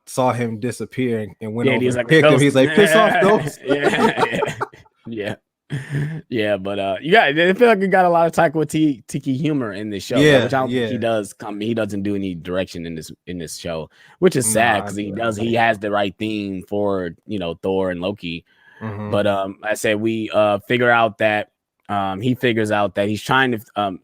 saw him disappear and went over and picked him. He's like, piss off, ghost. Yeah, but I feel like we got a lot of Taika Waititi humor in this show, which I don't think he does. He doesn't do any direction in this show, which is sad because he has the right theme for Thor and Loki. But I said we figure out that he figures out that he's trying to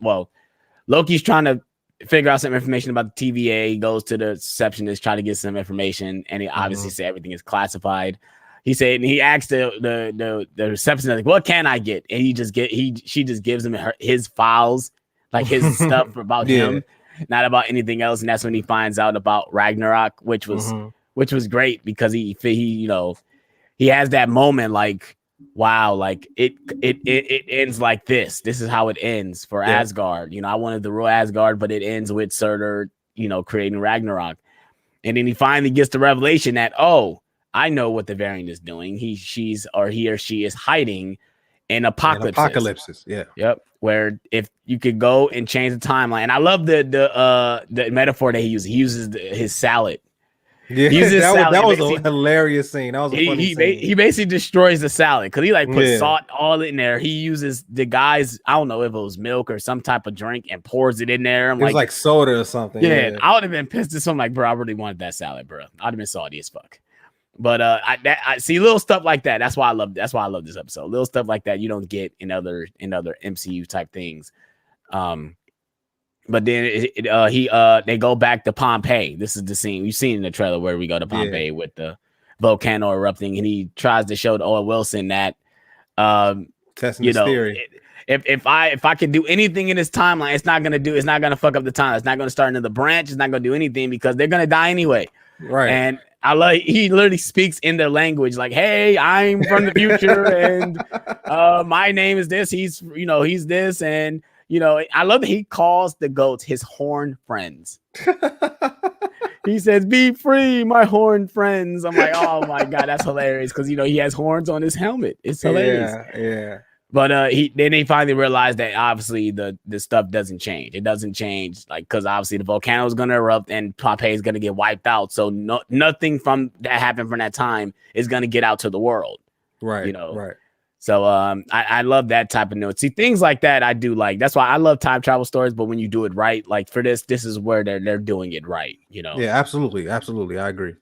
Loki's trying to figure out some information about the TVA. He goes to the receptionist, try to get some information, and he obviously said everything is classified. He said, and he asked the receptionist, like, "What can I get?" And she just gives him his files, like his stuff about him, not about anything else. And that's when he finds out about Ragnarok, which was great because he has that moment like, wow, like it ends like this. This is how it ends for Asgard. I wanted the real Asgard, but it ends with Surtur, creating Ragnarok. And then he finally gets the revelation that, I know what the variant is doing. He or she is hiding in apocalypses. Yeah. Yep. Where if you could go and change the timeline. And I love the metaphor that he uses. He uses his salad. Yeah, that was a hilarious scene. That was a funny scene. He basically destroys the salad because he puts salt all in there. He uses the guy's, I don't know if it was milk or some type of drink, and pours it in there. It was like soda or something. Yeah, I would have been pissed at something like, bro, I really wanted that salad, bro. I'd have been salty as fuck. But I see little stuff like that. That's why I love this episode. Little stuff like that you don't get in other MCU type things. But then they go back to Pompeii. This is the scene you've seen in the trailer where we go to Pompeii with the volcano erupting, and he tries to show to Owen Wilson that testing his theory. If I can do anything in this timeline, it's not gonna fuck up the time. It's not gonna start another branch. It's not gonna do anything because they're gonna die anyway. Right. And he literally speaks in their language, like, "Hey, I'm from the future, and my name is this. He's this, and I love that he calls the goats his horn friends." He says, "Be free, my horn friends." I'm like, oh my god, that's hilarious because he has horns on his helmet. It's hilarious. Yeah. But he finally realized that obviously the stuff doesn't change. It doesn't change, like, because obviously the volcano is going to erupt and Pompeii is going to get wiped out. So nothing from that happened from that time is going to get out to the world. Right. Right. So I love that type of note. See, things like that I do like. That's why I love time travel stories. But when you do it right, like for this is where they're doing it right. Yeah, absolutely, I agree.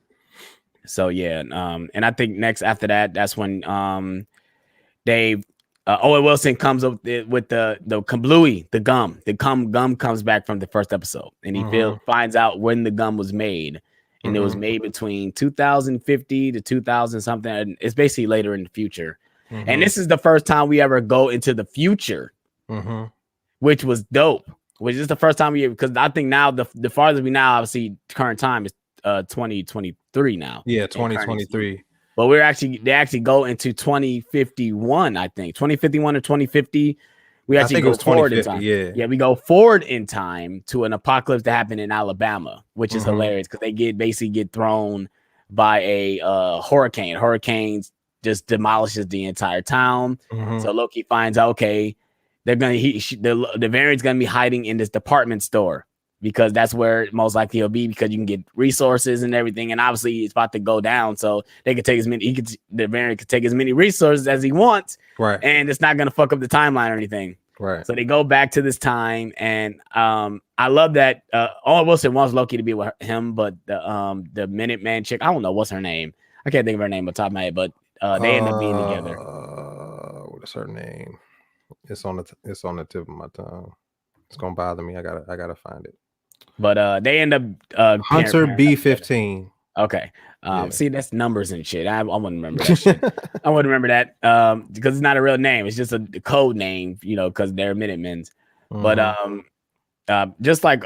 So yeah, and I think next after that, that's when Owen Wilson comes up with the kablooey, the gum. The gum comes back from the first episode, and he finds out when the gum was made, and it was made between 2050 to 2000 something. And it's basically later in the future. And this is the first time we ever go into the future, which was dope. Which is the first time because I think now the farthest we now obviously current time is 2023 now. Yeah, 2023. But they actually go into 2051, I think 2051 or 2050. We actually go forward in time. Yeah, we go forward in time to an apocalypse that happened in Alabama, which is hilarious because they basically get thrown by a hurricane. Hurricanes just demolishes the entire town. So Loki finds out, okay, the variant's gonna be hiding in this department store because that's where most likely he'll be because you can get resources and everything, and obviously it's about to go down, so they could take the variant could take as many resources as he wants, right? And it's not gonna fuck up the timeline or anything, right? So they go back to this time, and I love that Owen Wilson wants Loki to be with him, but the Minuteman chick, I don't know what's her name, I can't think of her name on top of my head, but they end up being together. What is her name? It's on the tip of my tongue. It's gonna bother me. I gotta find it. But they end up Hunter B15. Okay. See, that's numbers and shit. I wouldn't remember that shit. I wouldn't remember that because it's not a real name. It's just a code name, because they're Minutemen's. But just like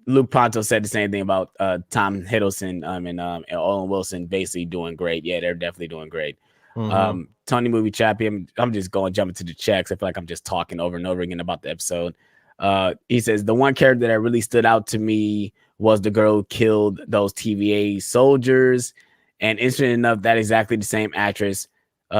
Luke Ponto said the same thing about Tom Hiddleston and Owen Wilson basically doing great. Yeah, they're definitely doing great. Tony Movie Champion. I'm just going jumping to the checks. I feel like I'm just talking over and over again about the episode. He says the one character that really stood out to me was the girl who killed those TVA soldiers. And interesting enough, that exactly the same actress,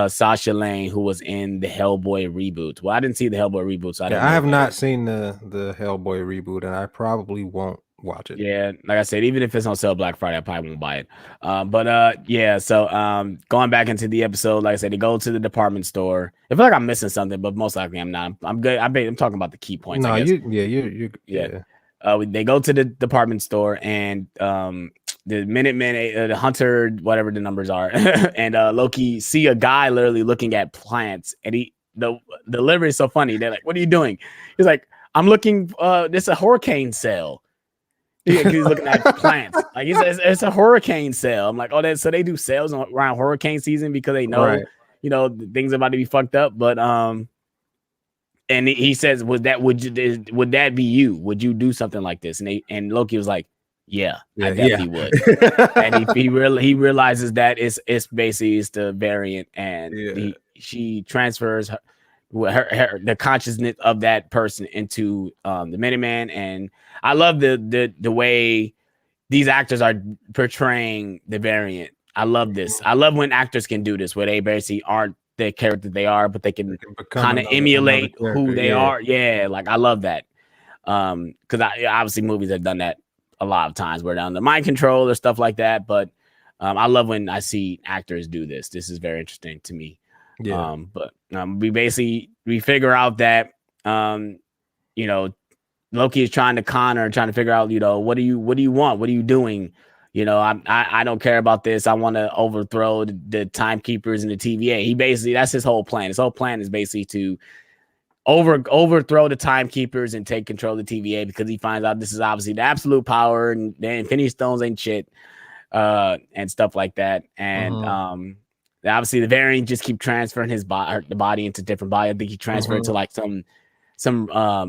Sasha Lane, who was in the Hellboy reboot. Well, I didn't see the Hellboy reboot, so I don't know. I have not seen the Hellboy reboot, and I probably won't watch it. Yeah, like I said, even if it's on sale Black Friday, I probably won't buy it. Yeah. So going back into the episode, like I said, they go to the department store. I feel like I'm missing something, but most likely I'm not. I'm good. I'm talking about the key points. No, yeah. They go to the department store, and the Minutemen, the Hunter, whatever the numbers are, and Loki see a guy literally looking at plants, and the delivery is so funny. They're like, "What are you doing?" He's like, "I'm looking. This is a hurricane sale." He's looking at plants. Like he says, it's a hurricane sale. I'm like, oh, so they do sales around hurricane season because they know, things are about to be fucked up. But and he says, would that be you? Would you do something like this? And Loki was like, yeah, I definitely would. And he realizes that it's basically the variant, and she transfers her the consciousness of that person into the Minuteman. And I love the way these actors are portraying the variant. I love this. I love when actors can do this, where they basically aren't the character they are, but they can kind of emulate who they are. Yeah, like I love that. Because obviously movies have done that a lot of times, where they're under mind control or stuff like that. But I love when I see actors do this. This is very interesting to me. Yeah. We figure out that Loki is trying to con her, trying to figure out, what do you want? What are you doing? I don't care about this. I want to overthrow the timekeepers and the TVA. That's his whole plan. His whole plan is basically to overthrow the timekeepers and take control of the TVA, because he finds out this is obviously the absolute power, and the Infinity Stones ain't shit, and stuff like that. And obviously the variant just keep transferring the body into different body. I think he transferred to like some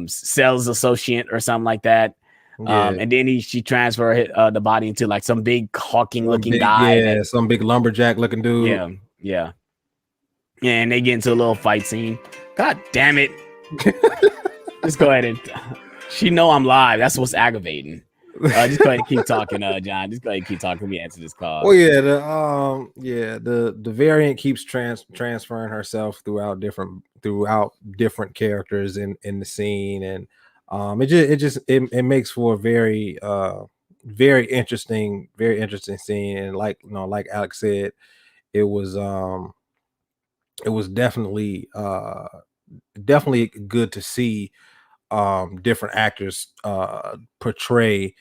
sales associate or something like that. And then she transferred the body into like some big hawking looking guy. Some big lumberjack looking dude. Yeah. And they get into a little fight scene. God damn it. Just go ahead and she know I'm live. That's what's aggravating. Just go ahead and keep talking, John. Just go ahead and keep talking. Let me answer this call. Well, the variant keeps transferring herself throughout different characters in the scene, and it makes for a very interesting scene. And like Alex said, it was definitely good to see different actors portray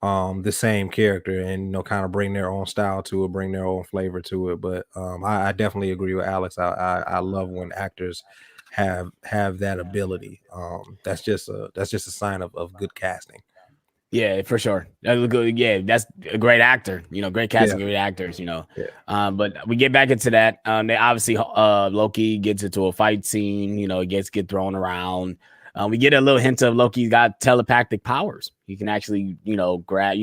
the same character, and kind of bring their own style to it, bring their own flavor to it. But I definitely agree with Alex. I love when actors have that ability. That's just a sign of good casting. Yeah, for sure. That's good. Yeah, that's a great actor. Great casting, great actors. But we get back into that. They obviously Loki gets into a fight scene. Get thrown around. We get a little hint of Loki's got telepathic powers. He can actually, grab,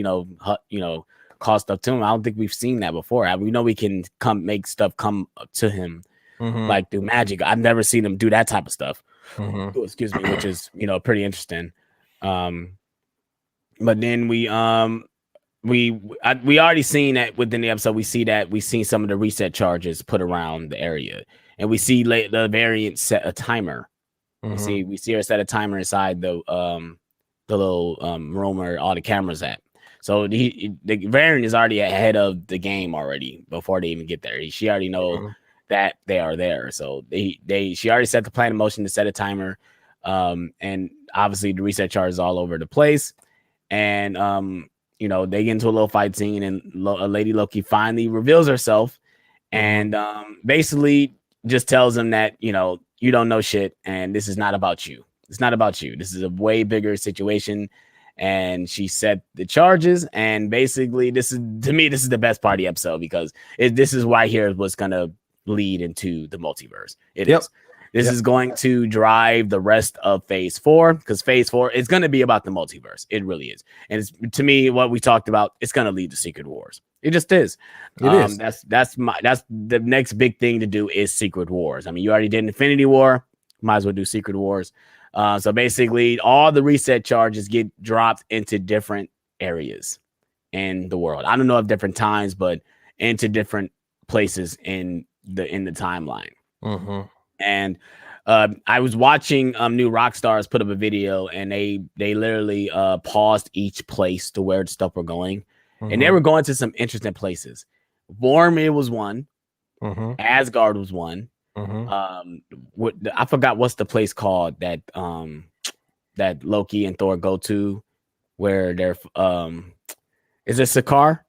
cause stuff to him. I don't think we've seen that before. We know we can make stuff come to him, like through magic. I've never seen him do that type of stuff. Excuse me, which is pretty interesting. But then we already seen that within the episode. We've seen some of the reset charges put around the area, and we see the variant set a timer. We see her set a timer inside the little room where all the cameras at. So the variant is already ahead of the game already before they even get there. She already know that they are there. So she already set the plan in motion to set a timer. And obviously the reset charge is all over the place. And they get into a little fight scene, and Lady Loki finally reveals herself, and basically just tells them that you don't know shit, and this is not about you. It's not about you. This is a way bigger situation. And she set the charges, and basically this is the best part of the episode, because this is right here what's gonna lead into the multiverse. It is. This is going to drive the rest of Phase 4, because Phase 4 is going to be about the multiverse. It really is. And it's, to me, what we talked about, it's going to lead to Secret Wars. It just is. It is. That's the next big thing to do is Secret Wars. I mean, you already did Infinity War. Might as well do Secret Wars. So basically, all the reset charges get dropped into different areas in the world. I don't know of different times, but into different places in the timeline. And I was watching New Rockstars put up a video, and they literally paused each place to where stuff were going, and they were going to some interesting places. Vormir was one, Asgard was one. I forgot what's the place called that that Loki and Thor go to, where they're is it Sakaar?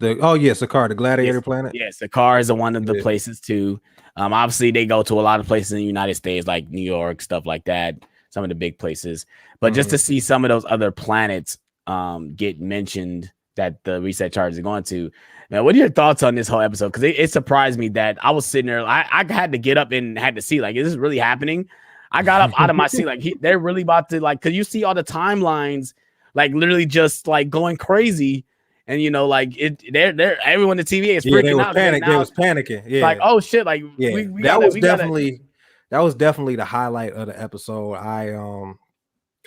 Sakaar, the gladiator planet. Yeah, Sakaar is one of the places too. Obviously they go to a lot of places in the United States, like New York, stuff like that, some of the big places. But just to see some of those other planets get mentioned that the reset charge is going to. Now, what are your thoughts on this whole episode? Because it surprised me that I was sitting there. I had to get up and had to see, like, is this really happening? I got up out of my seat, like, they're really about to, like, because you see all the timelines, like, literally just like going crazy. And you know, like they're everyone in the TVA is freaking out. They was panicking. Yeah, like, oh shit, like that was definitely the highlight of the episode.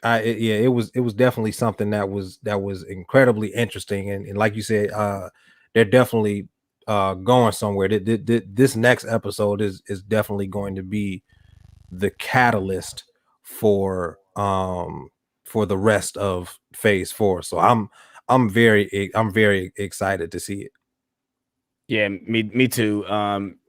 It was definitely something that was incredibly interesting, and like you said, they're definitely going somewhere. This next episode is definitely going to be the catalyst for the rest of Phase 4. So I'm very excited to see it. Yeah, me too.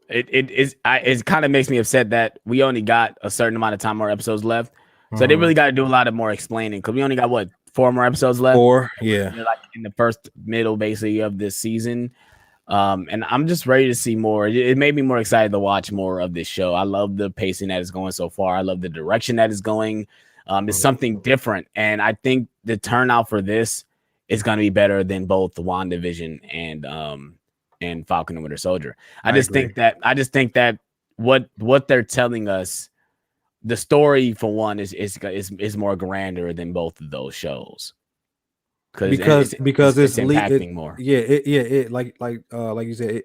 It kind of makes me upset that we only got a certain amount of time more episodes left. So they really got to do a lot of more explaining, because we only got 4 more episodes left. 4, yeah. Like in the first middle basically of this season. And I'm just ready to see more. It made me more excited to watch more of this show. I love the pacing that is going so far. I love the direction that is going. It's something different. And I think the turnout for this is going to be better than both WandaVision and Falcon and Winter Soldier. I just think that what they're telling us, the story for one is more grander than both of those shows. Because it's impacting more. Like you said,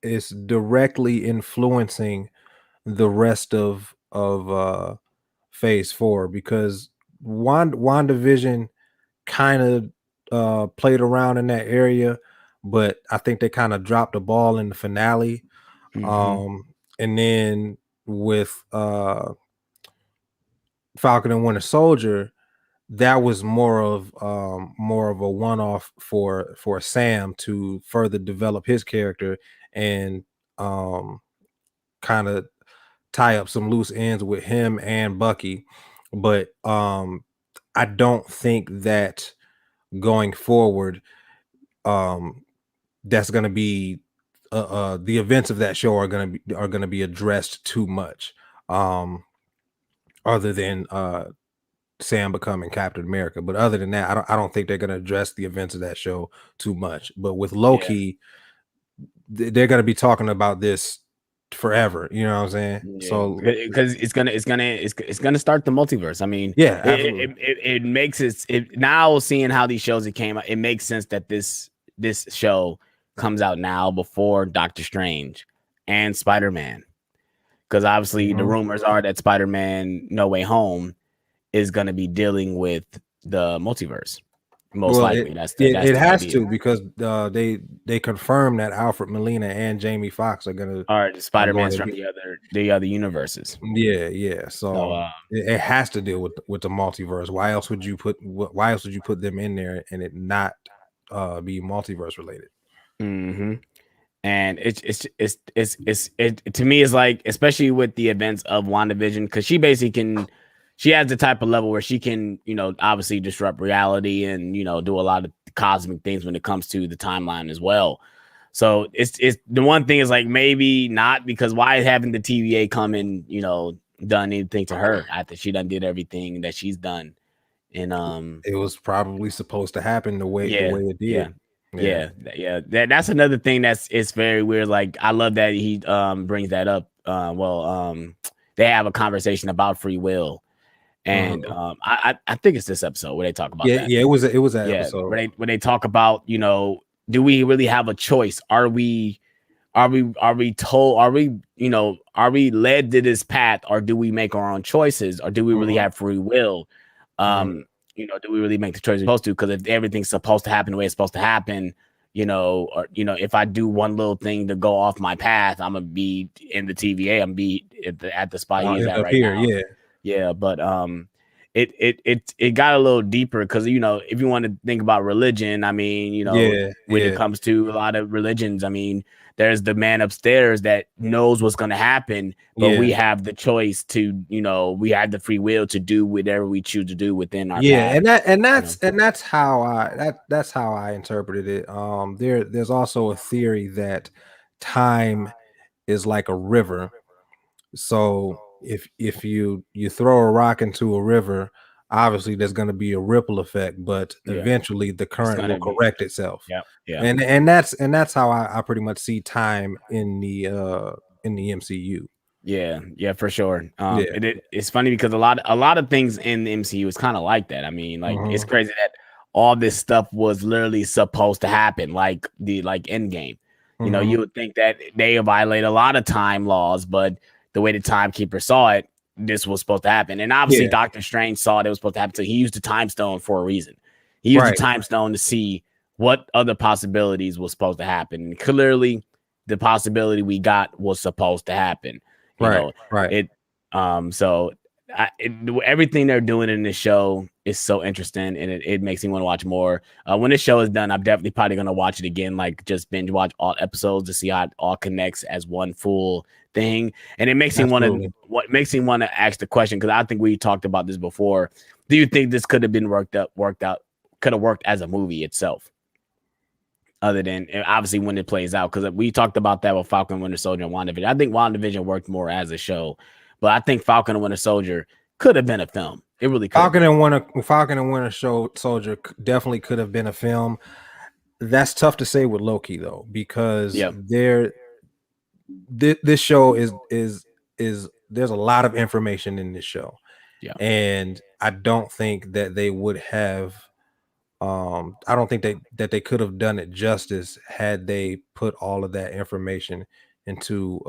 it's directly influencing the rest of Phase 4, because WandaVision kind of played around in that area, but I think they kind of dropped the ball in the finale. And then with Falcon and Winter Soldier, that was more of a one-off for Sam to further develop his character and kind of tie up some loose ends with him and Bucky. But I don't think that going forward, that's going to be the events of that show are going to be addressed too much, other than Sam becoming Captain America. But other than that, I don't think they're going to address the events of that show too much. But with Loki, they're going to be talking about this forever. You know what I'm saying? Yeah. So because it's gonna start the multiverse. I mean, it makes it now, seeing how these shows came out, it makes sense that this show comes out now before Doctor Strange and Spider-Man, because obviously the rumors are that Spider-Man No Way Home is going to be dealing with the multiverse. Most likely, it has to, because they confirmed that Alfred Molina and Jamie Foxx are gonna Spider-Man's from the other universes. Yeah. So it has to deal with the multiverse. Why else would you put them in there and it not be multiverse related? And it to me is like, especially with the events of WandaVision, because she basically she has the type of level where she can, obviously disrupt reality and, do a lot of cosmic things when it comes to the timeline as well. So it's the one thing is like, maybe not, because why haven't the TVA come and, done anything to her after she done did everything that she's done? And it was probably supposed to happen the way it did. Yeah, that's another thing it's very weird. Like I love that he brings that up. They have a conversation about free will, and I think it's this episode where they talk about that. Yeah, it was that episode where they talk about, do we really have a choice? Are we told, are we led to this path, or do we make our own choices, or do we really have free will? Do we really make the choice we're supposed to? Because if everything's supposed to happen the way it's supposed to happen, if I do one little thing to go off my path, I'm gonna be in the TVA. I'm be at the spot he's at right now. Yeah, but it got a little deeper because if you want to think about religion, I mean, when it comes to a lot of religions, I mean, there's the man upstairs that knows what's going to happen, but we have the choice to, we have the free will to do whatever we choose to do within our path. That's how I interpreted it. There's also a theory that time is like a river. So if you throw a rock into a river, obviously there's going to be a ripple effect, but eventually the current will correct itself. And that's how I pretty much see time in the MCU. Yeah, for sure. It's funny because a lot of things in the MCU is kind of like that. I mean, like it's crazy that all this stuff was literally supposed to happen, like Endgame. You would think that they violate a lot of time laws, but the way the timekeeper saw it, this was supposed to happen. And obviously Doctor Strange saw it was supposed to happen. So he used the time stone for a reason. He used the time stone to see what other possibilities was supposed to happen. And clearly the possibility we got was supposed to happen. Everything they're doing in this show is so interesting, and it makes me want to watch more. When this show is done, I'm definitely probably going to watch it again, like just binge watch all episodes to see how it all connects as one full thing. And it makes me want to ask the question, because I think we talked about this before. Do you think this could have been worked out, could have worked as a movie itself? Other than obviously when it plays out, because we talked about that with Falcon and Winter Soldier and WandaVision. I think WandaVision worked more as a show, but I think Falcon and Winter Soldier could have been a film. It really could. Falcon and Winter Soldier definitely could have been a film. That's tough to say with Loki though, because this show is there's a lot of information in this show, and I don't think that they would have. I don't think that they could have done it justice had they put all of that information into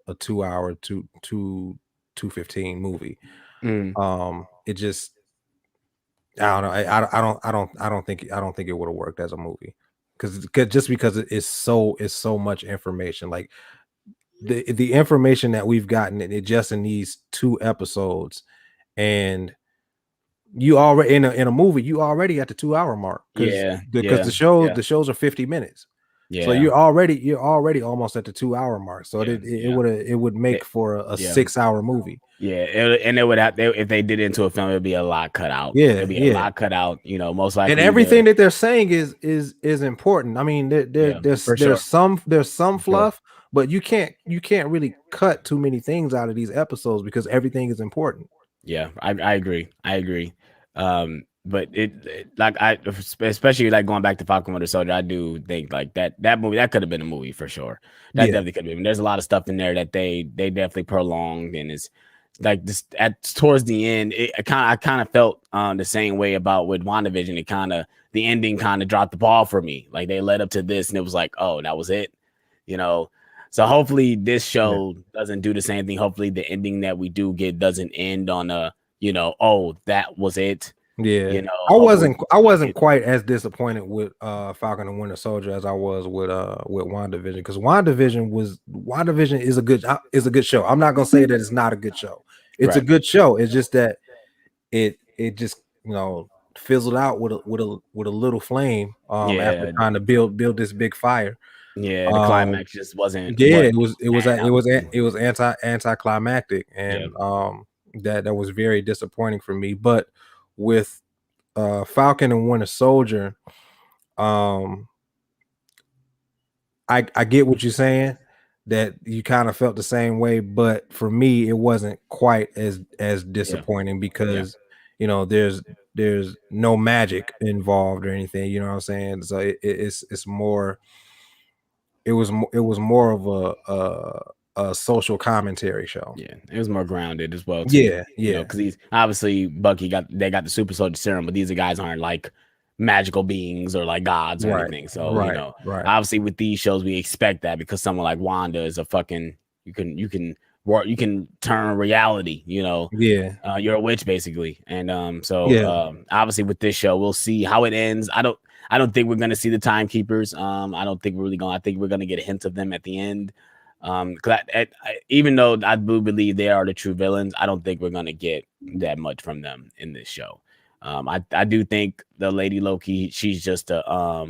a 2 hour 2:15 movie. It just, I don't know. I don't think it would have worked as a movie because it's so much information. Like the information that we've gotten, it just in these 2 episodes, and you already in a movie, you already at the 2 hour mark because the shows are 50 minutes. So you're already almost at the 2 hour mark. So it would make for a 6 hour movie. And it would have, if they did it into a film, it'd be a lot cut out. It'd be a lot cut out. Most likely. And everything that they're saying is important. I mean, there's some fluff, but you can't really cut too many things out of these episodes because everything is important. Yeah, I agree. But especially like going back to Falcon Winter Soldier, I do think like that movie, that could have been a movie for sure. That definitely could have been. There's a lot of stuff in there that they definitely prolonged, and it's like this towards the end. I kind of felt the same way about with WandaVision. The ending kind of dropped the ball for me. Like they led up to this, and it was like, oh, that was it, So hopefully this show doesn't do the same thing. Hopefully the ending that we do get doesn't end on oh, that was it. Yeah, I wasn't quite as disappointed with Falcon and Winter Soldier as I was with WandaVision, because WandaVision is a good show. I'm not gonna say that it's not a good show. It's a good show. It's just that it just fizzled out with a little flame after trying to build this big fire. Yeah, the climax just wasn't. Yeah, it was anticlimactic, and that was very disappointing for me. But with Falcon and Winter Soldier, I get what you're saying, that you kind of felt the same way, but for me it wasn't quite as disappointing because there's there's no magic involved or anything. You know what I'm saying? So it's more. It was more of a social commentary show. Yeah, it was more grounded as well too. Yeah, You know, because he's obviously Bucky got the super soldier serum, but these guys aren't like magical beings or like gods or anything. So you know, obviously with these shows we expect that because someone like Wanda is a fucking you can turn reality. You know, you're a witch basically, and obviously with this show we'll see how it ends. I don't think we're gonna see the timekeepers. I don't think we're really gonna. I think we're gonna get a hint of them at the end. Because even though I do believe they are the true villains, I don't think we're gonna get that much from them in this show. I do think the Lady Loki, she's just a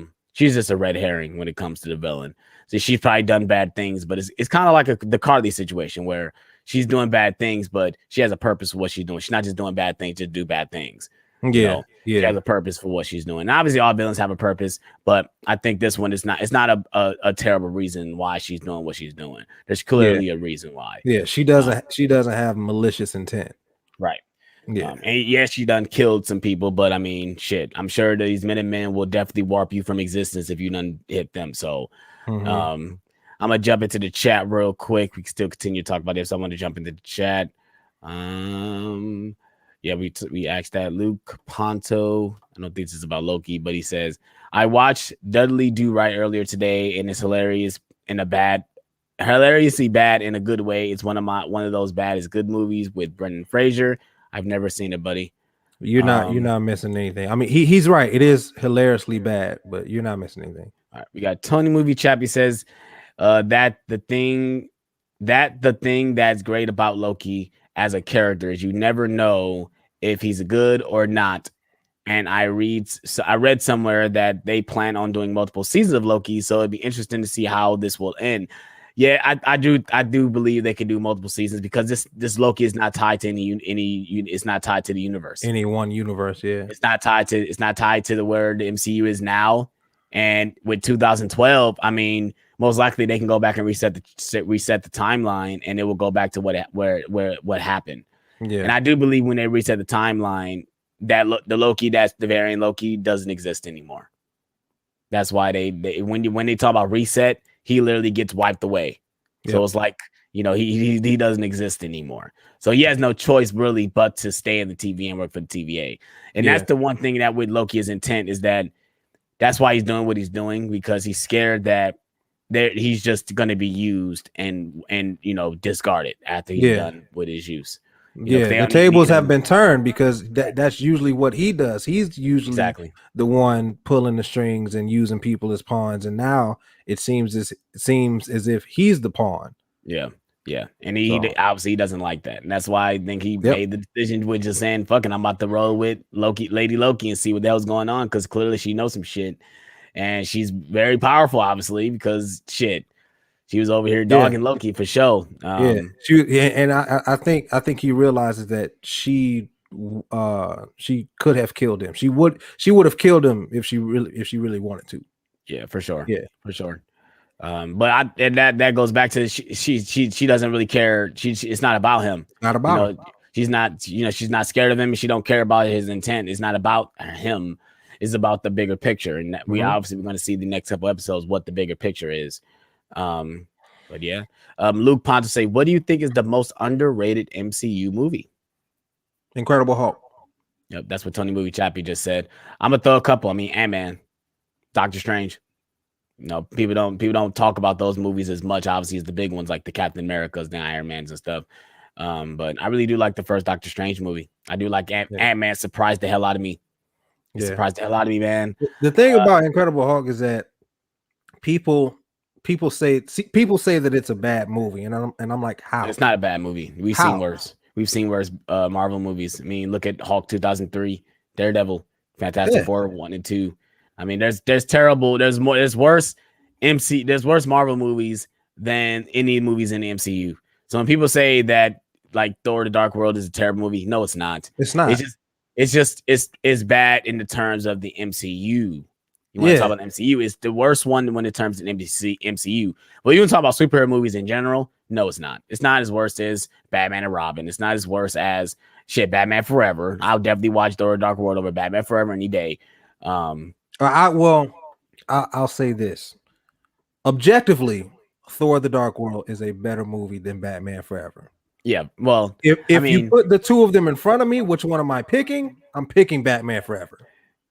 red herring when it comes to the villain. So she's probably done bad things, but it's kind of like the Carly situation where she's doing bad things, but she has a purpose for what she's doing. She's not just doing bad things to do bad things. She has a purpose for what she's doing. And obviously all villains have a purpose, but I think this one is not. It's not a terrible reason why she's doing what she's doing. There's clearly a reason why. Yeah, she doesn't have malicious intent. Right. Yeah. And she done killed some people, but I mean, shit. I'm sure these Minutemen will definitely warp you from existence if you done hit them. So I'm gonna jump into the chat real quick. We can still continue to talk about this. I want to jump into the chat. Yeah, we asked that. Luke Ponto, I don't think this is about Loki, but he says, I watched Dudley Do Right earlier today, and it's hilariously bad in a good way. It's one of those bad is good movies with Brendan Fraser. I've never seen it, buddy. You're not missing anything. I mean, he's right. It is hilariously bad, but you're not missing anything. All right, we got Tony Movie Chappie says that the thing that's great about Loki as a character is you never know if he's good or not. And I read somewhere that they plan on doing multiple seasons of Loki, so it'd be interesting to see how this will end. Yeah, I do believe they can do multiple seasons because this Loki is not tied to any it's not tied to the universe. Any one universe, yeah. It's not tied to where the MCU is now. And with 2012, I mean, most likely they can go back and reset the timeline, and it will go back to what happened. Yeah. And I do believe when they reset the timeline, that the Loki, that's the variant Loki, doesn't exist anymore. That's why they when they talk about reset, he literally gets wiped away. Yep. So it's like, you know, he doesn't exist anymore. So he has no choice really but to stay in the TVA and work for the TVA. And that's the one thing that with Loki's intent is that's why he's doing what he's doing, because he's scared that he's just going to be used and you know, discarded after he's done with his use. The tables have been turned because that's usually what he does. He's usually the one pulling the strings and using people as pawns, and now it seems as if he's the pawn. Yeah, and he obviously doesn't like that, and that's why I think he made the decision with just saying, "Fucking, I'm about to roll with Lady Loki, and see what the hell's going on," because clearly she knows some shit, and she's very powerful, obviously, because shit. She was over here dogging Loki for sure. And I think he realizes that she could have killed him. She would have killed him if she really wanted to. Yeah, for sure. Yeah, for sure. But that goes back to she doesn't really care. It's not about him. Not about him. She's not scared of him, and she don't care about his intent. It's not about him. It's about the bigger picture, and we're going to see the next couple episodes what the bigger picture is. But yeah, Luke Ponto say, what do you think is the most underrated MCU movie? Incredible Hulk. Yep, that's what Tony Movie Chappie just said. I'm gonna throw a couple. I mean, Ant-Man, Doctor Strange. You know, people don't talk about those movies as much, obviously, as the big ones like the Captain Americas, the Iron Mans and stuff. But I really do like the first Doctor Strange movie. I do like Ant-Man. Surprised the hell out of me. Surprised the hell out of me, man. The thing about Incredible Hulk is that people say that it's a bad movie, and I'm like, how? It's not a bad movie. We've seen worse. We've seen worse Marvel movies. I mean, look at Hulk 2003, Daredevil, Fantastic Four 1 and 2. I mean, there's worse Marvel movies than any movies in the MCU. So when people say that like Thor: The Dark World is a terrible movie, no, it's not. It's not. It's bad in the terms of the MCU. You want to talk about MCU? It's the worst one when it terms of MCU. Well, you want to talk about superhero movies in general? No, it's not. It's not as worse as Batman and Robin. It's not as worse as shit, Batman Forever. I'll definitely watch Thor: Dark World over Batman Forever any day. I'll say this. Objectively, Thor: The Dark World is a better movie than Batman Forever. Yeah, well, if you put the two of them in front of me, which one am I picking? I'm picking Batman Forever.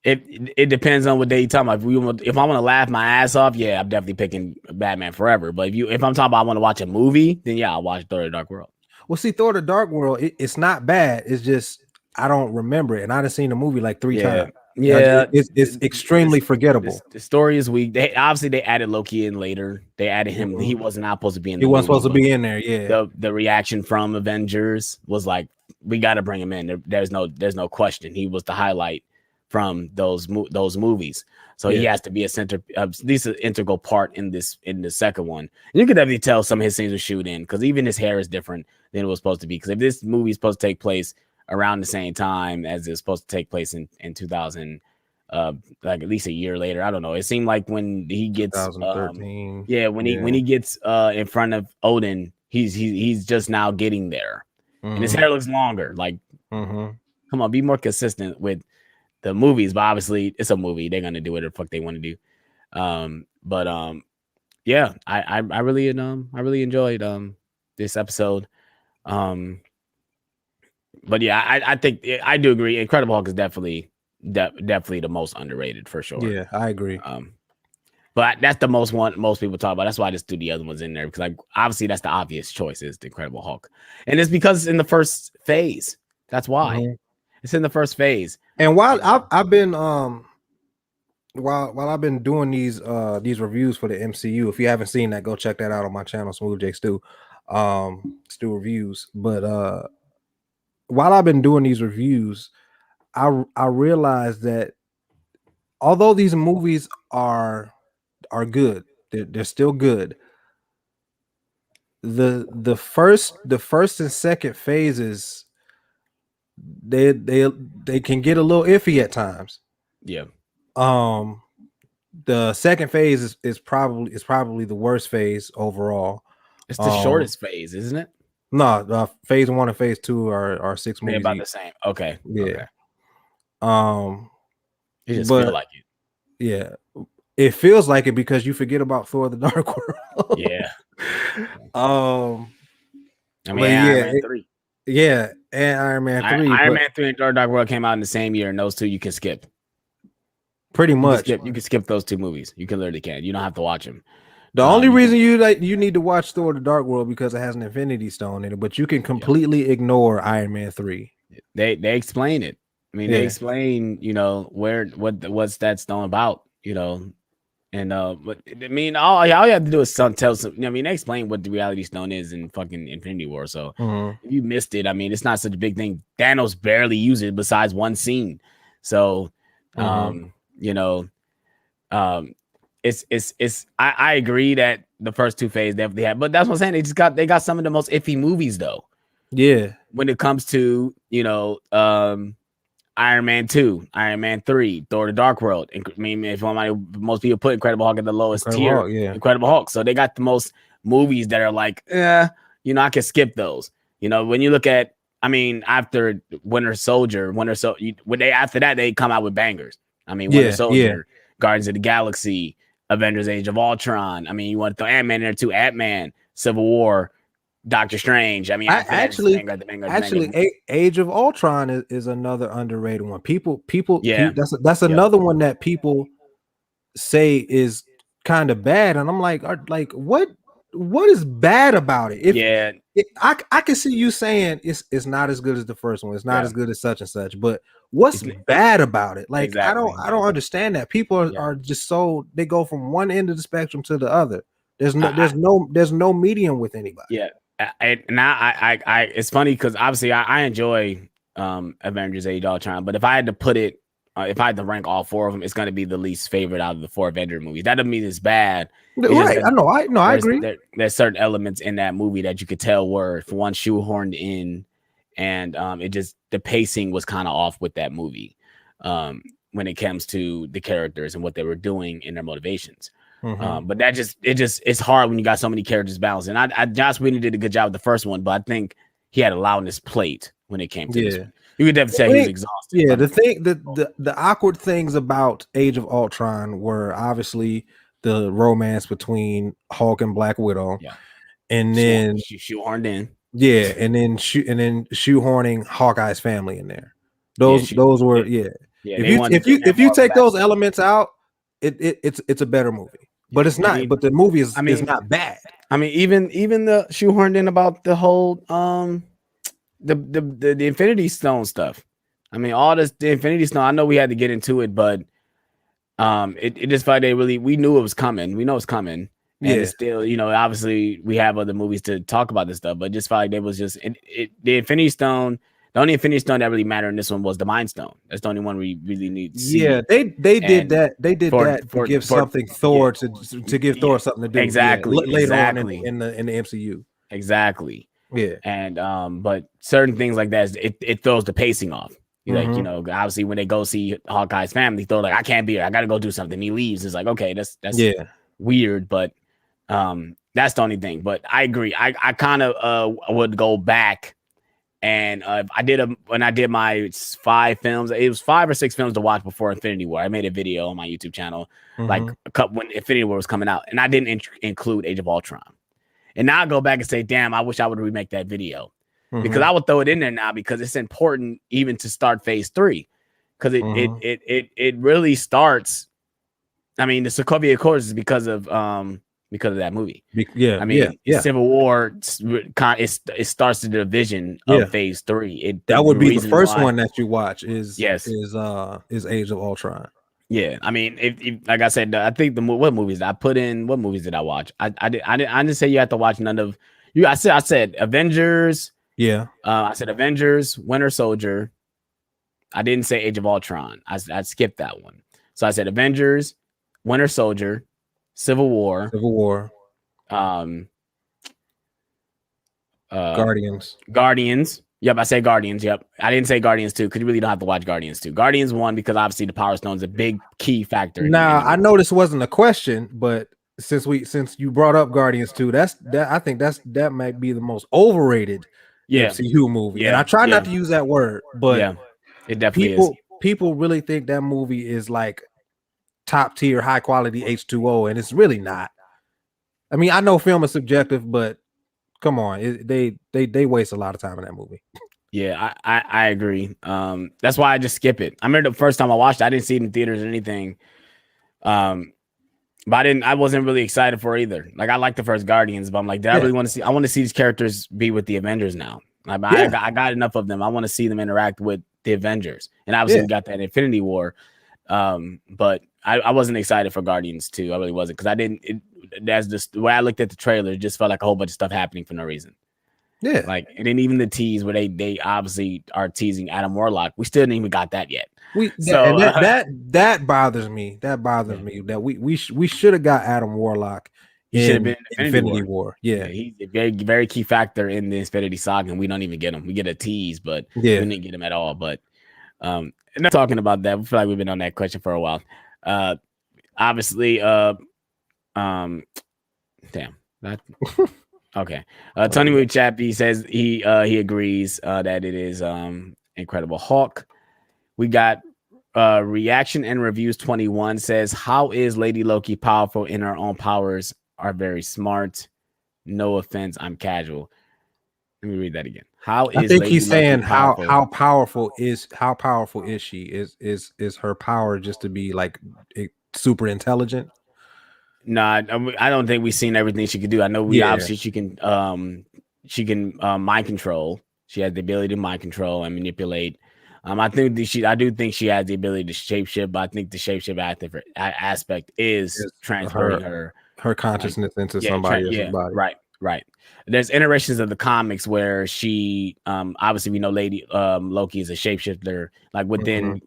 It depends on what day you're talking about. If I want to laugh my ass off, yeah, I'm definitely picking Batman Forever. But if I'm talking about I want to watch a movie, then yeah, I'll watch Thor: The Dark World. Well, see, Thor: The Dark World, it's not bad. It's just I don't remember it, and I've seen the movie like 3 times. Yeah, it's extremely forgettable. The story is weak. They added Loki in later. They added him. Mm-hmm. He was not supposed to be in. He wasn't supposed to be in there. Yeah. The reaction from Avengers was like, we got to bring him in. There's no question. He was the highlight from those movies. So he has to be at least an integral part in the second one. And you could definitely tell some of his scenes were shoot in because even his hair is different than it was supposed to be. Because if this movie is supposed to take place around the same time as it's supposed to take place in 2000, like at least a year later, I don't know. It seemed like when he gets 2013, when he gets in front of Odin, he's just now getting there, and his hair looks longer. Like, come on, be more consistent with the movies. But obviously, it's a movie; they're gonna do whatever the fuck they want to do. Yeah, I really enjoyed this episode. But yeah, I think I do agree. Incredible Hulk is definitely the most underrated for sure. Yeah, I agree. But that's the most people talk about. That's why I just threw the other ones in there because like obviously that's the obvious choice is the Incredible Hulk, and it's because it's in the first phase. That's why it's in the first phase. And while I've been while I've been doing these reviews for the MCU, if you haven't seen that, go check that out on my channel, Smooth J Stu, Stu Reviews. But while I've been doing these reviews, I realized that although these movies are good, they're still good. The first and second phases, they can get a little iffy at times. Yeah. The second phase is probably the worst phase overall. It's the shortest phase, isn't it? No, phase 1 and phase 2 are 6 movies. They're about the same. Okay. Yeah. Okay. It just feel like it. Yeah. It feels like it because you forget about Thor: The Dark World. Yeah. I mean, Iron Man 3. Yeah, and Iron Man 3. Iron Man 3 and Thor: Dark World came out in the same year, and those two you can skip. Pretty much. You can skip those two movies. You can literally can. You don't have to watch them. The only reason you need to watch Thor: The Dark World because it has an Infinity Stone in it, but you can completely ignore Iron Man 3. They explain it. I mean, they explain, what's that stone about, and but I mean, all you have to do is tell some. I mean, they explain what the reality stone is in fucking Infinity War. So if you missed it, I mean, it's not such a big thing. Thanos barely used it besides one scene. So, it's I agree that the first two phases definitely had, but that's what I'm saying. They got some of the most iffy movies though. Yeah, when it comes to Iron Man 2, Iron Man 3, Thor: The Dark World. I mean, if most people put Incredible Hulk at the lowest tier, Hulk, Incredible Hulk. So they got the most movies that are like, I can skip those. When you look at, I mean, after Winter Soldier, after that they come out with bangers. I mean, Winter Soldier, Guardians of the Galaxy, Avengers: Age of Ultron. I mean, you want to throw Ant-Man in there too. Ant-Man, Civil War, Doctor Strange. I mean, Age of Ultron is another underrated one. People, that's another one that people say is kind of bad, and I'm like, what is bad about it? I can see you saying it's not as good as the first one. It's not as good as such and such, but what's bad about it? Like, I don't understand that. People are just so they go from one end of the spectrum to the other. There's no medium with anybody. Yeah. I it's funny because obviously I enjoy Avengers: Age of Ultron, but if I had to put it, if I had to rank all four of them, it's going to be the least favorite out of the 4 Avenger movies. That doesn't mean it's bad. Right? I agree. There's certain elements in that movie that you could tell were, for one, shoehorned in, and the pacing was kind of off with that movie when it comes to the characters and what they were doing in their motivations. But it's hard when you got so many characters balanced. And Joss Whedon did a good job with the first one, but I think he had a loudness plate when it came to this. Yeah. You could definitely say he was exhausted. Yeah, the awkward things about Age of Ultron were obviously the romance between Hulk and Black Widow. Yeah. And then shoehorned in. Yeah, and then shoehorning Hawkeye's family in there. Those were Yeah, if you take those elements out, it's a better movie. But it's not. But the movie is not bad. I mean, even the shoehorned in about the whole the Infinity Stone stuff. I mean, all this the Infinity Stone. I know we had to get into it, but it just felt like we knew it was coming. We know it's coming. And it's still, obviously we have other movies to talk about this stuff, but just felt like there was just the Infinity Stone. The only Infinity Stone that really mattered in this one was the Mind Stone. That's the only one we really need to see. Yeah, they did that. They did that to give something Thor to give Thor something to do. Exactly. Later on in the MCU. Exactly. Yeah. And but certain things like that, it throws the pacing off. Like, obviously when they go see Hawkeye's family, Thor like, I can't be here. I got to go do something. He leaves. It's like, okay, that's weird, but that's the only thing. But I agree. I kind of would go back and when I did my 5 films, it was 5 or 6 films to watch before Infinity War. I made a video on my YouTube channel like a couple when Infinity War was coming out, and I didn't include Age of Ultron. And now I go back and say, damn, I wish I would remake that video because I would throw it in there now because it's important even to start phase 3 because it really starts. I mean, the Sokovia Accords is because of that movie. Civil War it starts the division of phase 3. That would be the first one that you watch is Age of Ultron. Yeah, I mean, if like I said, I think what movies did I watch? I didn't say you have to watch none of you. I said Avengers. Yeah. I said Avengers, Winter Soldier. I didn't say Age of Ultron. I skipped that one. So I said Avengers, Winter Soldier, Civil War. Guardians. Yep, I say Guardians. Yep, I didn't say Guardians 2 because you really don't have to watch Guardians 2. Guardians 1 because obviously the Power Stone is a big key factor. Now I know this wasn't a question, but since you brought up Guardians 2, I think that might be the most overrated MCU movie. Yeah, and I try not to use that word, but it definitely is. People really think that movie is like top tier, high quality H2O, and it's really not. I mean, I know film is subjective, but come on, they waste a lot of time in that movie. Yeah, I agree. That's why I just skip it. I remember the first time I watched it, I didn't see it in theaters or anything. But I wasn't really excited for it either. Like I like the first Guardians, but I'm like, I really want to see. I want to see these characters be with the Avengers now. I got enough of them. I want to see them interact with the Avengers, and obviously we got that Infinity War. But I wasn't excited for Guardians 2. I really wasn't because I didn't. That's just the way I looked at the trailer. It just felt like a whole bunch of stuff happening for no reason. Yeah, like and then even the tease where they obviously are teasing Adam Warlock. We still didn't even got that yet. That bothers me. That bothers me that we should have got Adam Warlock. He should have been Infinity War. Yeah, he's a very very key factor in the Infinity Saga, and we don't even get him. We get a tease, but we didn't get him at all. But not talking about that. We feel like we've been on that question for a while. Obviously, damn that. Okay. Tony Moo Chappie says he agrees that it is Incredible Hulk. We got reaction and reviews 21 says, how is Lady Loki powerful in her own powers are very smart? No offense, I'm casual. Let me read that again. How is I think Lady he's Loki saying powerful? how powerful is she? Is her power just to be like super intelligent? No, I don't think we've seen everything she could do. I know obviously she can mind control. She has the ability to mind control and manipulate. I do think she has the ability to shapeshift, but I think the shapeshift aspect is transferring her consciousness into somebody else's body. Right. There's iterations of the comics where she obviously we know Lady Loki is a shapeshifter. Like within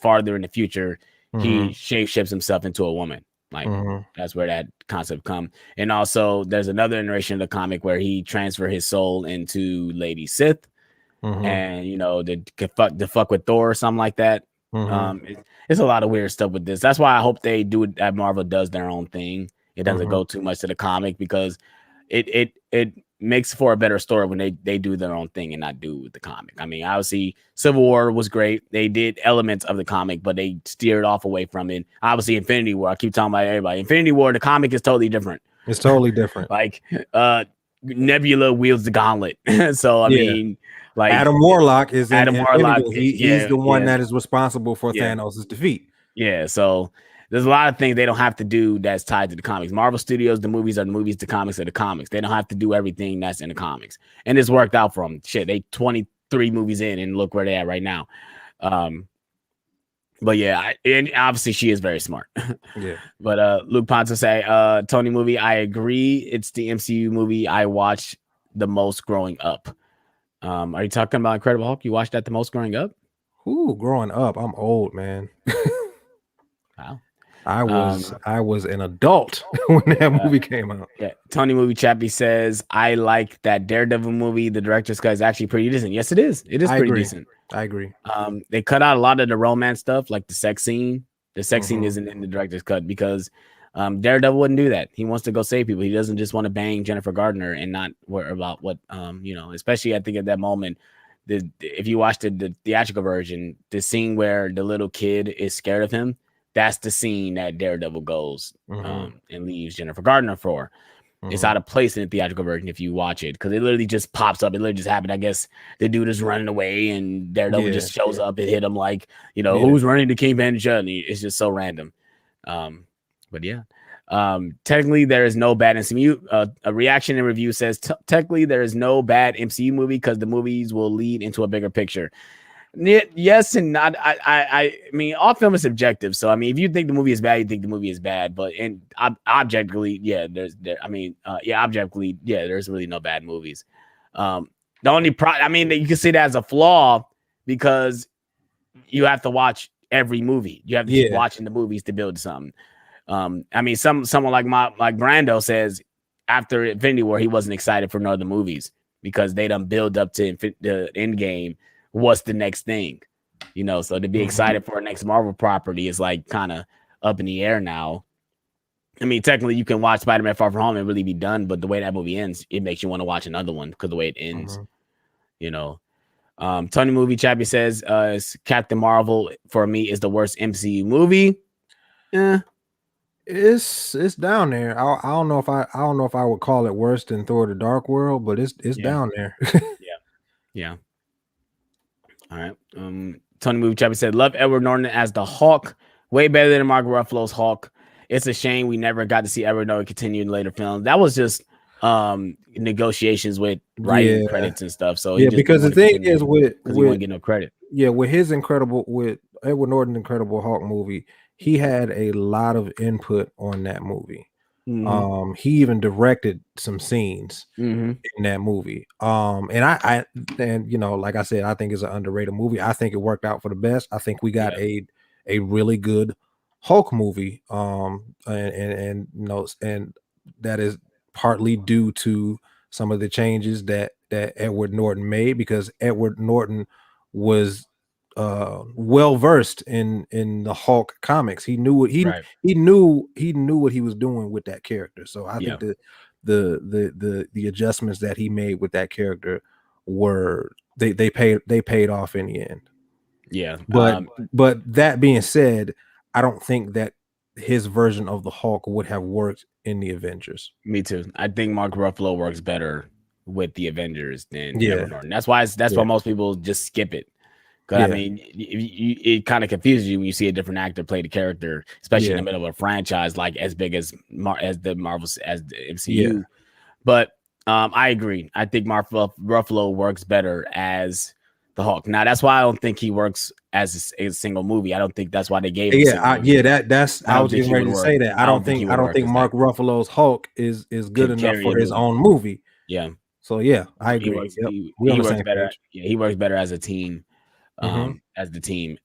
farther in the future, he shapeshifts himself into a woman. Like that's where that concept come. And also there's another iteration of the comic where he transfer his soul into Lady Sith. And the fuck with Thor or something like that. It's a lot of weird stuff with this. That's why I hope they do it that Marvel does their own thing. It doesn't go too much to the comic because it makes for a better story when they do their own thing and not do the comic. I mean, obviously Civil War was great. They did elements of the comic, but they steered off away from it. Obviously Infinity War, I keep talking about everybody. Infinity War, the comic is totally different. It's totally different. Like Nebula wields the gauntlet. So I mean, like Adam Warlock is Adam in Warlock. he's the one that is responsible for Thanos' defeat. Yeah, so there's a lot of things they don't have to do that's tied to the comics. Marvel Studios, the movies are the movies, the comics are the comics. They don't have to do everything that's in the comics. And it's worked out for them. Shit, they 23 movies in and look where they're at right now. But yeah, and obviously she is very smart. Yeah. But Luke Ponce say, Tony movie, I agree. It's the MCU movie I watched the most growing up. Are you talking about Incredible Hulk? You watched that the most growing up? Ooh, growing up. I'm old, man. Wow. I was an adult when that movie came out. Yeah, Tony Movie Chappie says, I like that Daredevil movie. The director's cut is actually pretty decent. Yes, it is. It is pretty decent. I agree. They cut out a lot of the romance stuff, like the sex scene. The sex scene isn't in the director's cut because Daredevil wouldn't do that. He wants to go save people. He doesn't just want to bang Jennifer Gardner and not worry about what especially I think at that moment. If you watch the theatrical version, the scene where the little kid is scared of him, that's the scene that Daredevil goes and leaves Jennifer Gardner for. It's out of place in the theatrical version if you watch it because it literally just pops up. It literally just happened. I guess the dude is running away and Daredevil just shows up and hit him like, who's running the King Bandit? And it's just so random. But yeah. Technically, there is no bad MCU. A reaction and review says technically there is no bad MCU movie because the movies will lead into a bigger picture. Yes and not. I mean, all film is subjective. So I mean, if you think the movie is bad, you think the movie is bad. But objectively, objectively, there's really no bad movies. The only you can see that as a flaw because you have to watch every movie. You have to keep watching the movies to build something. I mean, someone like Brando says after Infinity War, he wasn't excited for none of the movies because they done build up to the end game. What's the next thing? So to be excited for a next Marvel property is like kind of up in the air now. I mean, technically you can watch Spider-Man Far From Home and really be done, but the way that movie ends, it makes you want to watch another one because the way it ends, Tony Movie Chappie says Captain Marvel for me is the worst MCU movie. It's down there. I don't know if I would call it worse than Thor: The Dark World, but it's down there. Yeah. All right. Tony Movie Chappie said, love Edward Norton as the Hulk. Way better than Mark Ruffalo's Hulk. It's a shame we never got to see Edward Norton continue in later films. That was just negotiations with writing credits and stuff. So because the thing is with he wouldn't get no credit. Yeah, with Edward Norton's Incredible Hulk movie, he had a lot of input on that movie. He even directed some scenes in that movie. And I like I said, I think it's an underrated movie. I think it worked out for the best. I think we got a really good Hulk movie. And that is partly due to some of the changes that Edward Norton made because Edward Norton was well versed in the Hulk comics. He knew what he knew what he was doing with that character. So I think the adjustments that he made with that character were they paid off in the end. Yeah. But that being said, I don't think that his version of the Hulk would have worked in the Avengers. Me too. I think Mark Ruffalo works better with the Avengers than Edward Norton. That's why most people just skip it. I mean, it kind of confuses you when you see a different actor play the character, especially in the middle of a franchise like as big as the Marvels as the MCU. Yeah. But I agree. I think Mark Ruffalo works better as the Hulk. Now that's why I don't think he works as a single movie. I don't think that's why they gave him. I was getting ready to say that. I don't think Mark Ruffalo's Hulk is good enough for his own movie. Yeah. So I agree. He works better. Yeah, he works better as a team. As the team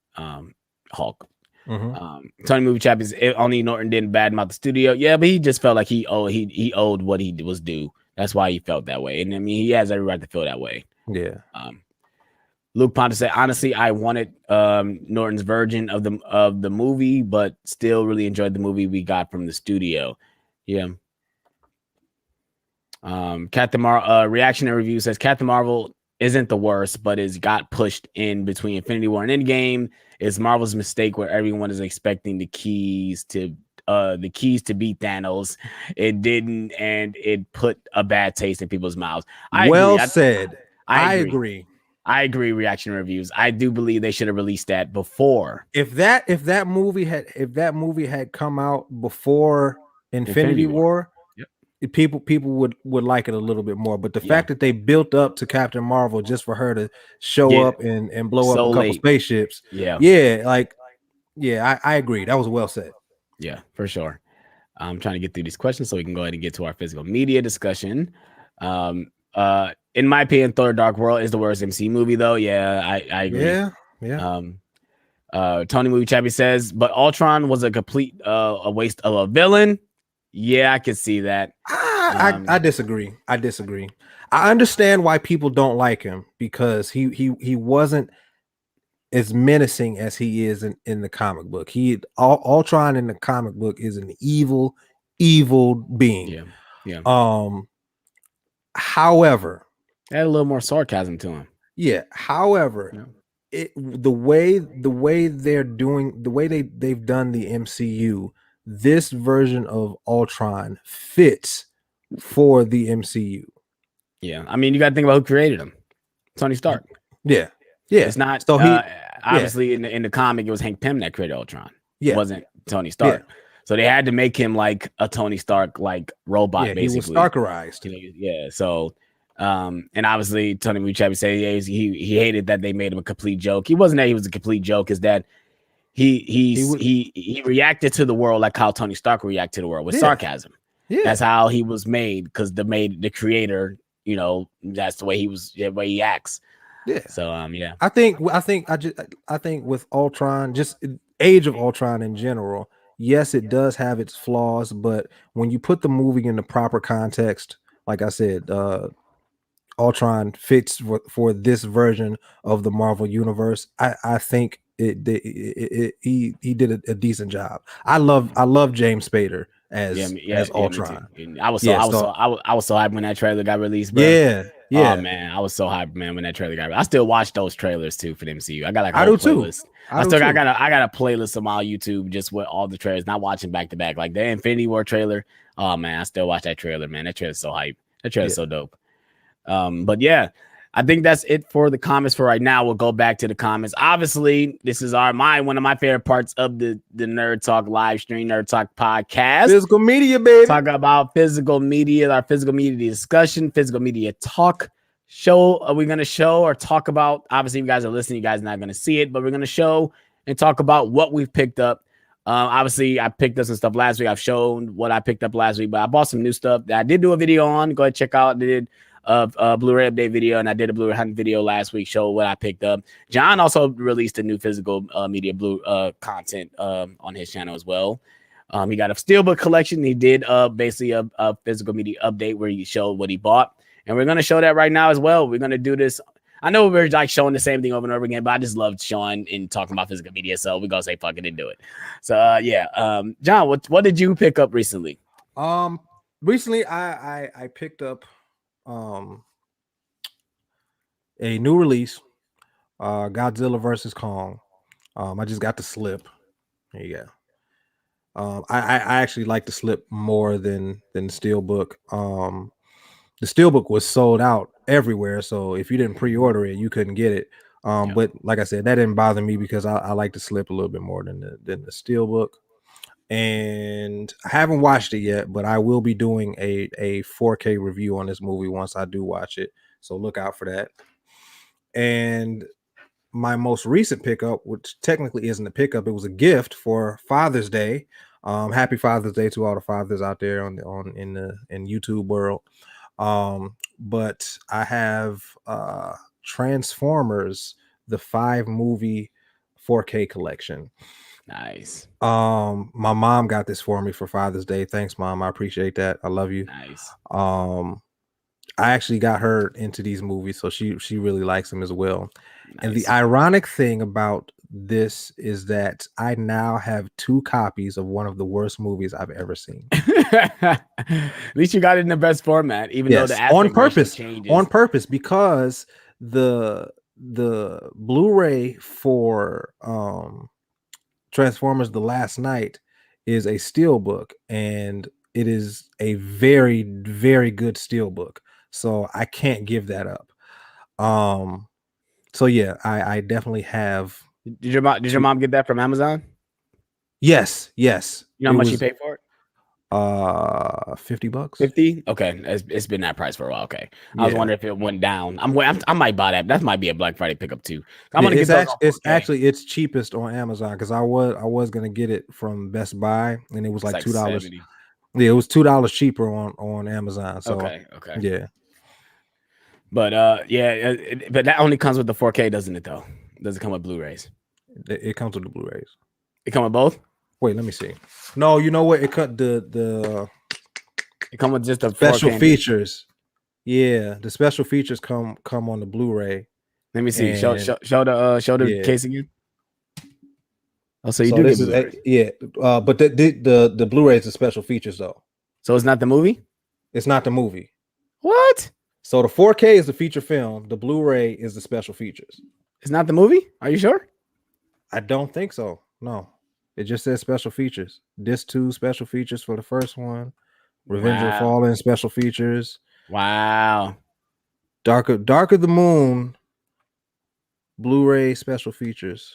Hulk. Tony Movie Chap is only Norton didn't bad mouth the studio. Yeah, but he just felt like he owed what he was due. That's why he felt that way. And I mean, he has every right to feel that way. Yeah. Luke Ponte said, honestly, I wanted Norton's version of the movie, but still really enjoyed the movie we got from the studio. Yeah. Captain Marvel reactionary review says Captain Marvel isn't the worst, but it's got pushed in between Infinity War and Endgame. It's Marvel's mistake where everyone is expecting the keys to beat Thanos. It didn't, and it put a bad taste in people's mouths. I Well agree. said. I agree. I agree. Reaction reviews. I do believe they should have released that before. If that movie had come out before Infinity War, yep, people would like it a little bit more. But the fact that they built up to Captain Marvel just for her to show up and blow up a couple spaceships, I agree. That was well said. Yeah, for sure. I'm trying to get through these questions so we can go ahead and get to our physical media discussion. In my opinion, Thor: Dark World is the worst MC movie, though. Yeah, I agree. Tony Movie Chappie says, but Ultron was a complete a waste of a villain. Yeah, I could see that. I disagree. I understand why people don't like him, because he wasn't as menacing as he is in the comic book. Ultron in the comic book is an evil being. However, add a little more sarcasm to him. However, the way they've done the MCU, this version of Ultron fits for the MCU. Yeah, I mean, you got to think about who created him. Tony Stark. Yeah. It's not. So obviously in the comic, it was Hank Pym that created Ultron. It wasn't Tony Stark. So they had to make him like a Tony Stark like robot. Basically, he was Starkerized. So. And obviously Tony Muchabi said he hated that they made him a complete joke. He wasn't that he was a complete joke, is that he reacted to the world like how Tony Stark reacted to the world, with sarcasm. That's how he was made, because the creator, that's the way the way he acts. So I think with Ultron, just Age of Ultron in general, yes, it does have its flaws, but when you put the movie in the proper context, like I said, Ultron fits for this version of the Marvel universe. I think he did a decent job. I love James Spader as Ultron. I was so hyped when that trailer got released, bro. Yeah. Oh man, I was so hyped, man, when that trailer got released. I still watch those trailers too for the MCU. I got like a whole playlist. I got a playlist on my YouTube just with all the trailers, not watching back to back. Like the Infinity War trailer. Oh man, I still watch that trailer, man. That trailer's so hype. That trailer's so dope. But yeah, I think that's it for the comments for right now. We'll go back to the comments. Obviously, this is one of my favorite parts of the Nerd Talk live stream, Nerd Talk podcast. Physical media, baby. Talk about physical media, our physical media discussion, physical media talk show. Are we going to show or talk about? Obviously, you guys are listening. You guys are not going to see it, but we're going to show and talk about what we've picked up. Obviously, I picked up some stuff last week. I've shown what I picked up last week, but I bought some new stuff that I did do a video on. Go ahead, check out. I did a Blu-ray update video, and I did a Blu-ray hunting video last week, show what I picked up. John also released a new physical media content on his channel as well. He got a steelbook collection. He did basically a physical media update where he showed what he bought, and we're going to show that right now as well. We're going to do this. I know we're like showing the same thing over and over again, but I just love showing and talking about physical media, so we're going to say fuck it and do it. So John, what did you pick up recently? Recently I picked up a new release, Godzilla versus Kong. I just got the slip. There you go. I actually like the slip more than the steelbook. The steelbook was sold out everywhere, so if you didn't pre-order it, you couldn't get it. But like I said, that didn't bother me because I like the slip a little bit more than the steelbook. And I haven't watched it yet, but I will be doing a 4K review on this movie once I do watch it, so look out for that. And my most recent pickup, which technically isn't a pickup, it was a gift for Father's Day. Happy Father's Day to all the fathers out there in YouTube world. But I have Transformers, the 5-movie 4K collection. Nice. My mom got this for me for Father's Day. Thanks, Mom. I appreciate that. I love you. Nice. I actually got her into these movies, so she really likes them as well. Nice. And the ironic thing about this is that I now have 2 copies of one of the worst movies I've ever seen. At least you got it in the best format, even though the on aspect ratio purpose, changes. because the Blu-ray for Transformers: The Last Knight is a steelbook, and it is a very, very good steelbook. So I can't give that up. So yeah, I definitely have. Did your mom get that from Amazon? Yes. You know how much you paid for it? $50. 50? Okay, it's been that price for a while. Okay, I was wondering if it went down. I might buy that. That might be a Black Friday pickup too. I want to get those. It's actually it's cheapest on Amazon because I was gonna get it from Best Buy and it was like $2. 70. Yeah, it was $2 cheaper on Amazon. So okay. Yeah. But but that only comes with the 4K, doesn't it? Though, does it come with Blu-rays? It comes with the Blu-rays. It come with both. Wait, let me see. No, you know what? It cut the. It come with just the special features. Yeah, the special features come on the Blu-ray. Let me see. Show the case again. Oh, so you do this get is but the Blu-ray is the special features though. So it's not the movie? It's not the movie. What? So the 4K is the feature film. The Blu-ray is the special features. It's not the movie? Are you sure? I don't think so. No. It just says special features. Disc 2 special features for the first one. Revenge of the Fallen special features. Wow. Dark of the Moon Blu-ray special features.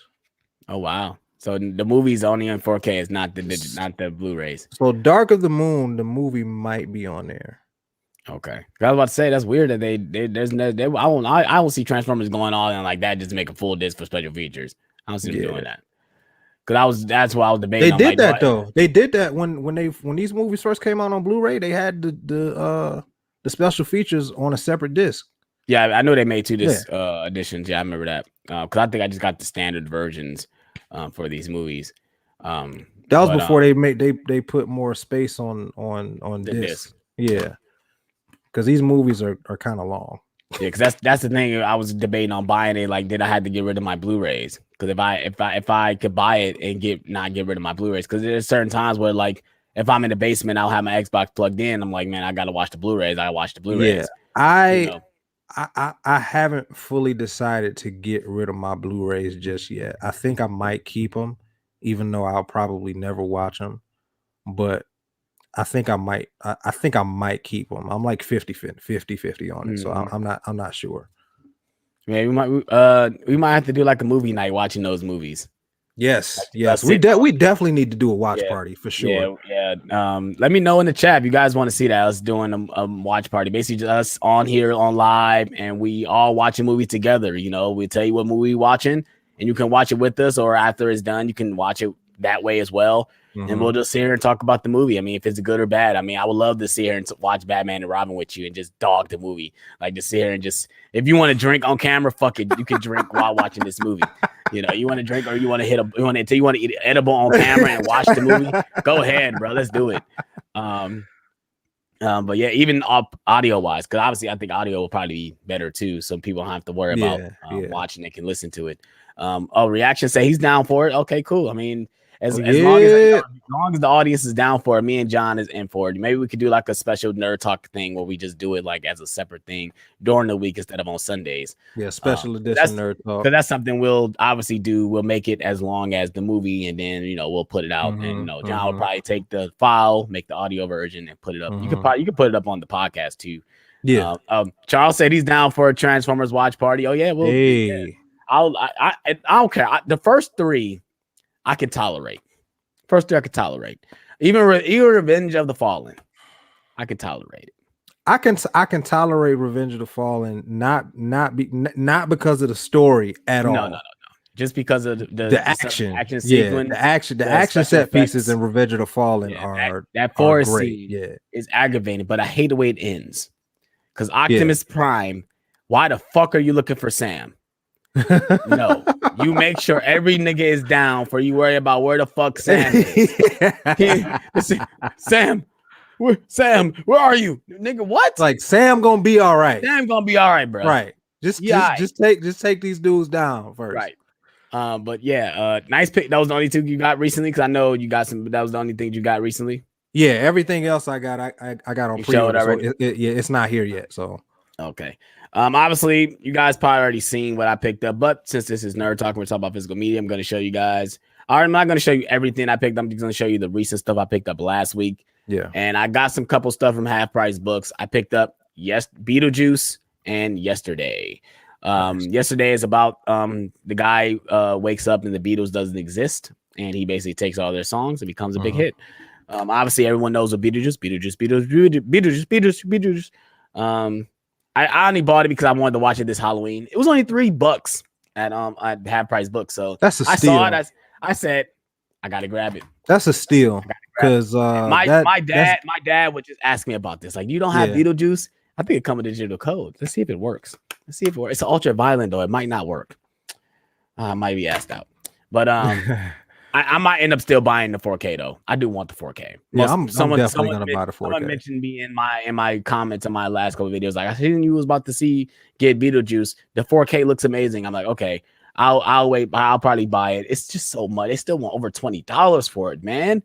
Oh wow. So the movie's only on 4K. It's not the Blu-rays. So Dark of the Moon, the movie might be on there. Okay. I was about to say that's weird that I don't see Transformers going all in like that just to make a full disc for special features. I don't see them doing that. That's why I was debating. They did that though. They did that when these movies first came out on Blu-ray. They had the special features on a separate disc. Yeah, I know they made 2 disc editions. Yeah, I remember that. Because I think I just got the standard versions for these movies. That was before they put more space on disc. Yeah, because these movies are kind of long. Yeah, because that's the thing. I was debating on buying it. Like, did I have to get rid of my Blu-rays? Because if I could buy it and not get rid of my Blu-rays, because there's certain times where like if I'm in the basement, I'll have my Xbox plugged in. I'm like, man, I gotta watch the Blu-rays. I watch the Blu-rays. Yeah, I haven't fully decided to get rid of my Blu-rays just yet. I think I might keep them, even though I'll probably never watch them. But I think I might. I think I might keep them. I'm like 50-50 on it, so I'm not sure. Yeah, we might have to do like a movie night watching those movies. Yes. We definitely need to do a watch party for sure. Yeah. Let me know in the chat if you guys want to see that. Us doing a watch party, basically just us on here on live, and we all watching movies together. You know, we tell you what movie we're watching, and you can watch it with us, or after it's done, you can watch it that way as well. And we'll just sit here and talk about the movie. I mean, if it's good or bad. I mean, I would love to sit here and watch Batman and Robin with you and just dog the movie. Like, just sit here and just, if you want to drink on camera, fuck it, you can drink while watching this movie. You know, you want to drink or you want to eat edible on camera and watch the movie. Go ahead, bro. Let's do it. But yeah, even audio wise, because obviously I think audio will probably be better too, so people don't have to worry about watching. They can listen to it. Reaction say he's down for it. Okay, cool. I mean, as long as the audience is down for it, me and John is in for it. Maybe we could do like a special nerd talk thing where we just do it like as a separate thing during the week instead of on Sundays. Yeah, special edition nerd talk. Because that's something we'll obviously do. We'll make it as long as the movie, and then we'll put it out. And John will probably take the file, make the audio version, and put it up. You could put it up on the podcast too. Yeah. Charles said he's down for a Transformers watch party. Oh yeah, well, I don't care. The first 3. I can tolerate. Even Revenge of the Fallen, I can tolerate it. I can tolerate Revenge of the Fallen, not because of the story at all. No. Just because of the action sequence. The action set pieces in Revenge of the Fallen are that forest scene is aggravating, but I hate the way it ends. Because Optimus Prime, why the fuck are you looking for Sam? No, you make sure every nigga is down for you worry about where the fuck Sam is. Sam, where are you, nigga? What? Like Sam gonna be all right. Sam gonna be all right, bro. Right. Just take these dudes down first. Right. But yeah, nice pick. That was the only two you got recently, because I know you got some. But that was the only thing you got recently. Yeah, everything else I got, I got on pre-order. So it's not here yet. So okay. Obviously, you guys probably already seen what I picked up, but since this is Nerd Talk, we're talking about physical media. I'm going to show you guys. I'm not going to show you everything I picked up. I'm just going to show you the recent stuff I picked up last week. Yeah, and I got some couple stuff from Half Price Books. I picked up Beetlejuice and Yesterday. Nice. Yesterday is about the guy wakes up and the Beatles doesn't exist, and he basically takes all their songs and becomes a big hit. Obviously, everyone knows what Beetlejuice. I only bought it because I wanted to watch it this Halloween. It was only $3 at Half Price Books, so that's a steal. I saw it. I said, I gotta grab it. That's a steal because my dad would just ask me about this. Like, you don't have Beetlejuice? I think it comes with digital code. Let's see if it works. It's ultra violent though. It might not work. I might be asked out, but I might end up still buying the 4K though. I do want the 4K. I'm definitely gonna buy the 4K. Someone mentioned me in my comments on my last couple of videos. Like, I seen you was about to get Beetlejuice. The 4K looks amazing. I'm like, okay, I'll wait. I'll probably buy it. It's just so much. They still want over $20 for it, man.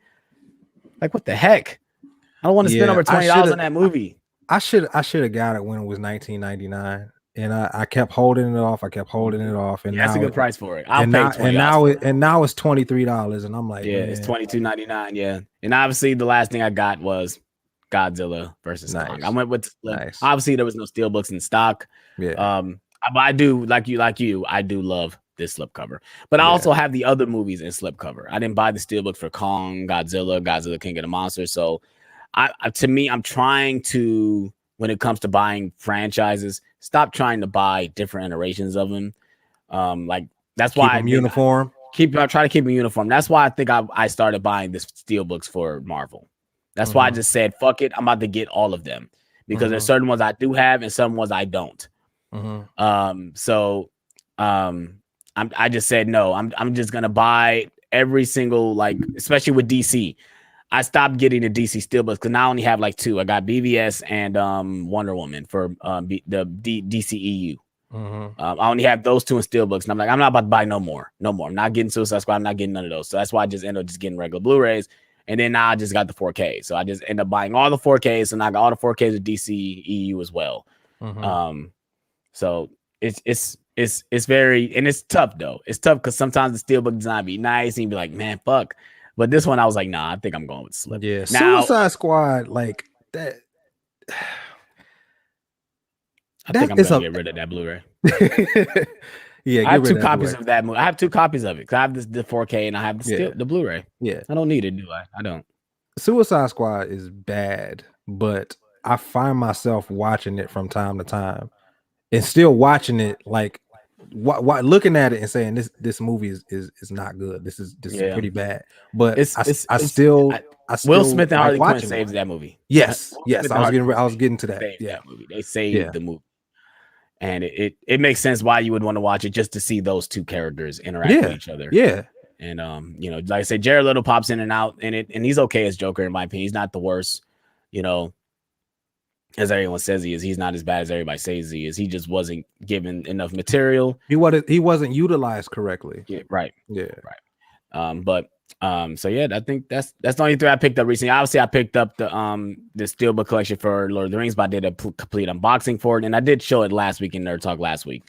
Like, what the heck? I don't want to spend over $20 on that movie. I should have got it when it was $19.99. And I kept holding it off. And that's a good price for it. Now it's $23. And I'm like, it's $22.99. Yeah. And obviously the last thing I got was Godzilla versus Kong. I went with obviously there was no steelbooks in stock. Yeah. But I do like you. I do love this slipcover. But I also have the other movies in slipcover. I didn't buy the steelbook for Kong, Godzilla King of the Monsters. So to me, I'm trying to, when it comes to buying franchises, stop trying to buy different iterations of them. Like, that's why I uniform. Try to keep them uniform. That's why I think I started buying this steelbooks for Marvel. That's why I just said, fuck it, I'm about to get all of them, because there's certain ones I do have and some ones I don't. I just said no. I'm just gonna buy every single, like, especially with DC. I stopped getting the DC steelbooks because now I only have like two. I got BVS and Wonder Woman for the DCEU. I only have those two in steelbooks, and I'm like, I'm not about to buy no more. I'm not getting Suicide Squad. I'm not getting none of those. So that's why I just ended up just getting regular Blu-rays, and then now I just got the 4K. So I just end up buying all the 4Ks, and I got all the 4Ks of DCEU as well. So it's very, and it's tough though. It's tough because sometimes the steelbook design be nice, and you be like, man, fuck. But this one, I was like, nah, I think I'm going with slip. Yeah, now, Suicide Squad, like that. I think I'm gonna get rid of that Blu-ray. Yeah, I have two copies of that movie. I have two copies of it because I have the 4K and I have the Blu-ray. Yeah, I don't need it, do I? I don't. Suicide Squad is bad, but I find myself watching it from time to time, and still watching it like. Looking at it and saying this movie is not good. This is pretty bad. But I still Will Smith and Harley Quinn saves that movie. Yes. I was getting to that. That movie. They saved the movie. And it makes sense why you would want to watch it, just to see those two characters interact with each other. Yeah. And like I said, Jared Leto pops in and out in it, and he's okay as Joker in my opinion. He's not the worst, as everyone says he is. He's not as bad as everybody says he is. He just wasn't given enough material. He wasn't utilized correctly. Yeah, right. Yeah, right. So yeah, I think that's the only thing I picked up recently. Obviously, I picked up the steelbook collection for Lord of the Rings, but I did a complete unboxing for it, and I did show it last week in Nerd Talk last week.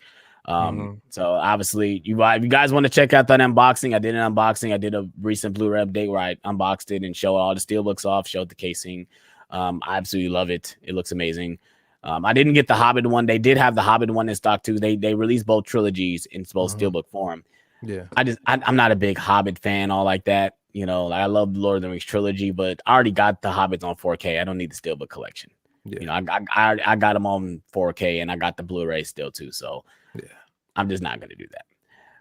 So obviously, if you guys want to check out that unboxing, I did an unboxing. I did a recent Blu-ray update where I unboxed it and showed all the steelbooks off, showed the casing. I absolutely love it. It looks amazing. I didn't get the Hobbit one. They did have the Hobbit one in stock too. They released both trilogies in both steelbook form. Yeah. I'm not a big Hobbit fan, all like that. I love Lord of the Rings trilogy, but I already got the Hobbits on 4K. I don't need the steelbook collection. Yeah. I got them on 4K and I got the Blu-ray still too. So I'm just not gonna do that.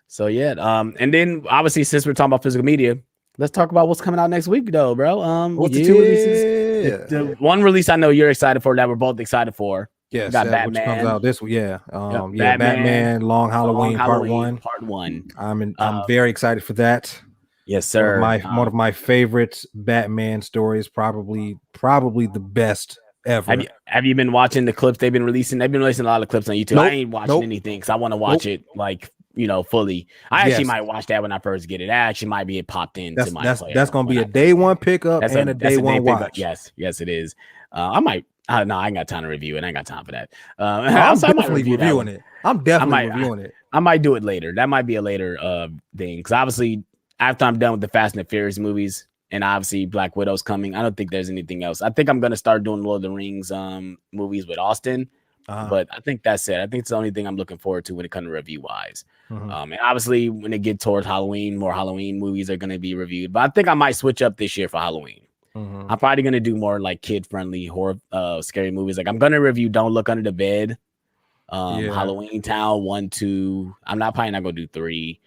So and then obviously since we're talking about physical media, let's talk about what's coming out next week though, bro. What's the two releases? The one release I know you're excited for, that we're both excited for. Yes, got Batman, which comes out this week. Batman Long Halloween Part 1. I'm very excited for that. Yes, sir. One of my favorite Batman stories, probably the best ever. Have you been watching the clips they've been releasing? They've been releasing a lot of clips on YouTube. I ain't watching anything because I want to watch it like fully. I actually might watch that when I first get it. That actually might be popped into my play. That's gonna be a day one pickup and a day one watch. Yes, it is. I might. No, I ain't got time to review it. I ain't got time for that. I'm definitely reviewing it. I'm definitely reviewing it. I might do it later. That might be a later thing, because obviously after I'm done with the Fast and the Furious movies, and obviously Black Widow's coming, I don't think there's anything else. I think I'm gonna start doing Lord of the Rings movies with Austin. But I think that's it. I think it's the only thing I'm looking forward to when it comes to review wise. And obviously when it get towards Halloween, more Halloween movies are going to be reviewed. But I think I might switch up this year for Halloween. I'm probably going to do more like kid-friendly horror, scary movies. Like I'm going to review Don't Look Under the Bed, Halloween Town 1, 2. Probably not going to do 3.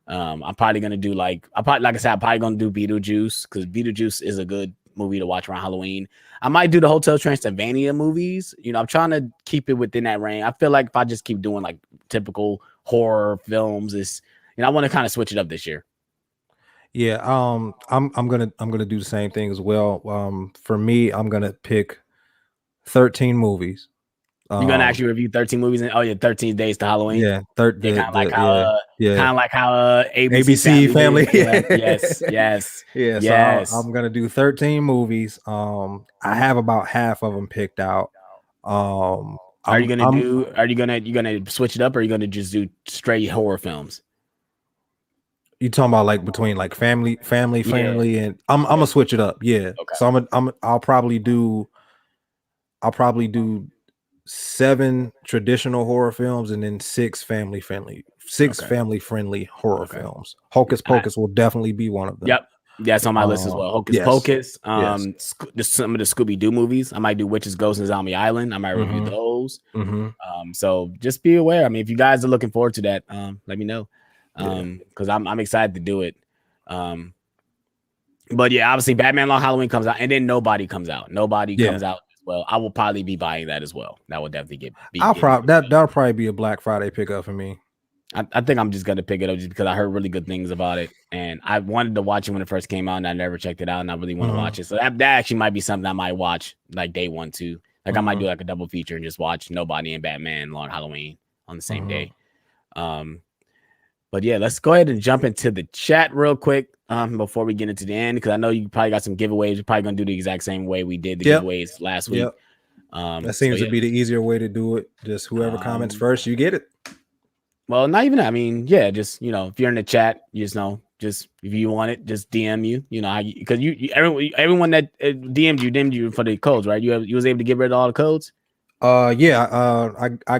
I'm probably going to do like I said, I'm probably going to do Beetlejuice, because Beetlejuice is a good movie to watch around Halloween. I might do the Hotel Transylvania movies. I'm trying to keep it within that range. I feel like if I just keep doing like typical horror films, I want to kind of switch it up this year. Yeah, I'm gonna do the same thing as well. For me, I'm gonna pick 13 movies. You're gonna actually review 13 movies and 13 days to Halloween. Yeah, kind of like how ABC Family. Yes. So I'm gonna do 13 movies. I have about half of them picked out. Are you gonna switch it up, or are you gonna just do straight horror films? You talking about like between like family, and I'm gonna switch it up. Yeah. Okay. So I'll probably do 7 traditional horror films and then 6 family friendly horror films. Hocus Pocus will definitely be one of them. Yep. That's on my list as well. Hocus Pocus. Some of the Scooby-Doo movies. I might do Witches, Ghosts, and Zombie Island. I might review those. So just be aware. I mean, if you guys are looking forward to that, let me know. Because I'm excited to do it. But yeah, obviously Batman Long Halloween comes out, and then Nobody comes out. Nobody comes out as well. I will probably be buying that as well. That will definitely that'll probably be a Black Friday pickup for me. I think I'm just gonna pick it up just because I heard really good things about it, and I wanted to watch it when it first came out, and I never checked it out, and I really want to watch it. So that actually might be something I might watch like day 1, 2. Like I might do like a double feature and just watch Nobody and Batman Long Halloween on the same day. But yeah, let's go ahead and jump into the chat real quick before we get into the end, because I know you probably got some giveaways. We're probably gonna do the exact same way we did the giveaways last week. That seems to be the easier way to do it. Just whoever comments first, you get it. Well, not even that. I mean, yeah, just if you're in the chat, just if you want it, just DM you. Because everyone that DM'd you for the codes, right? You was able to get rid of all the codes. I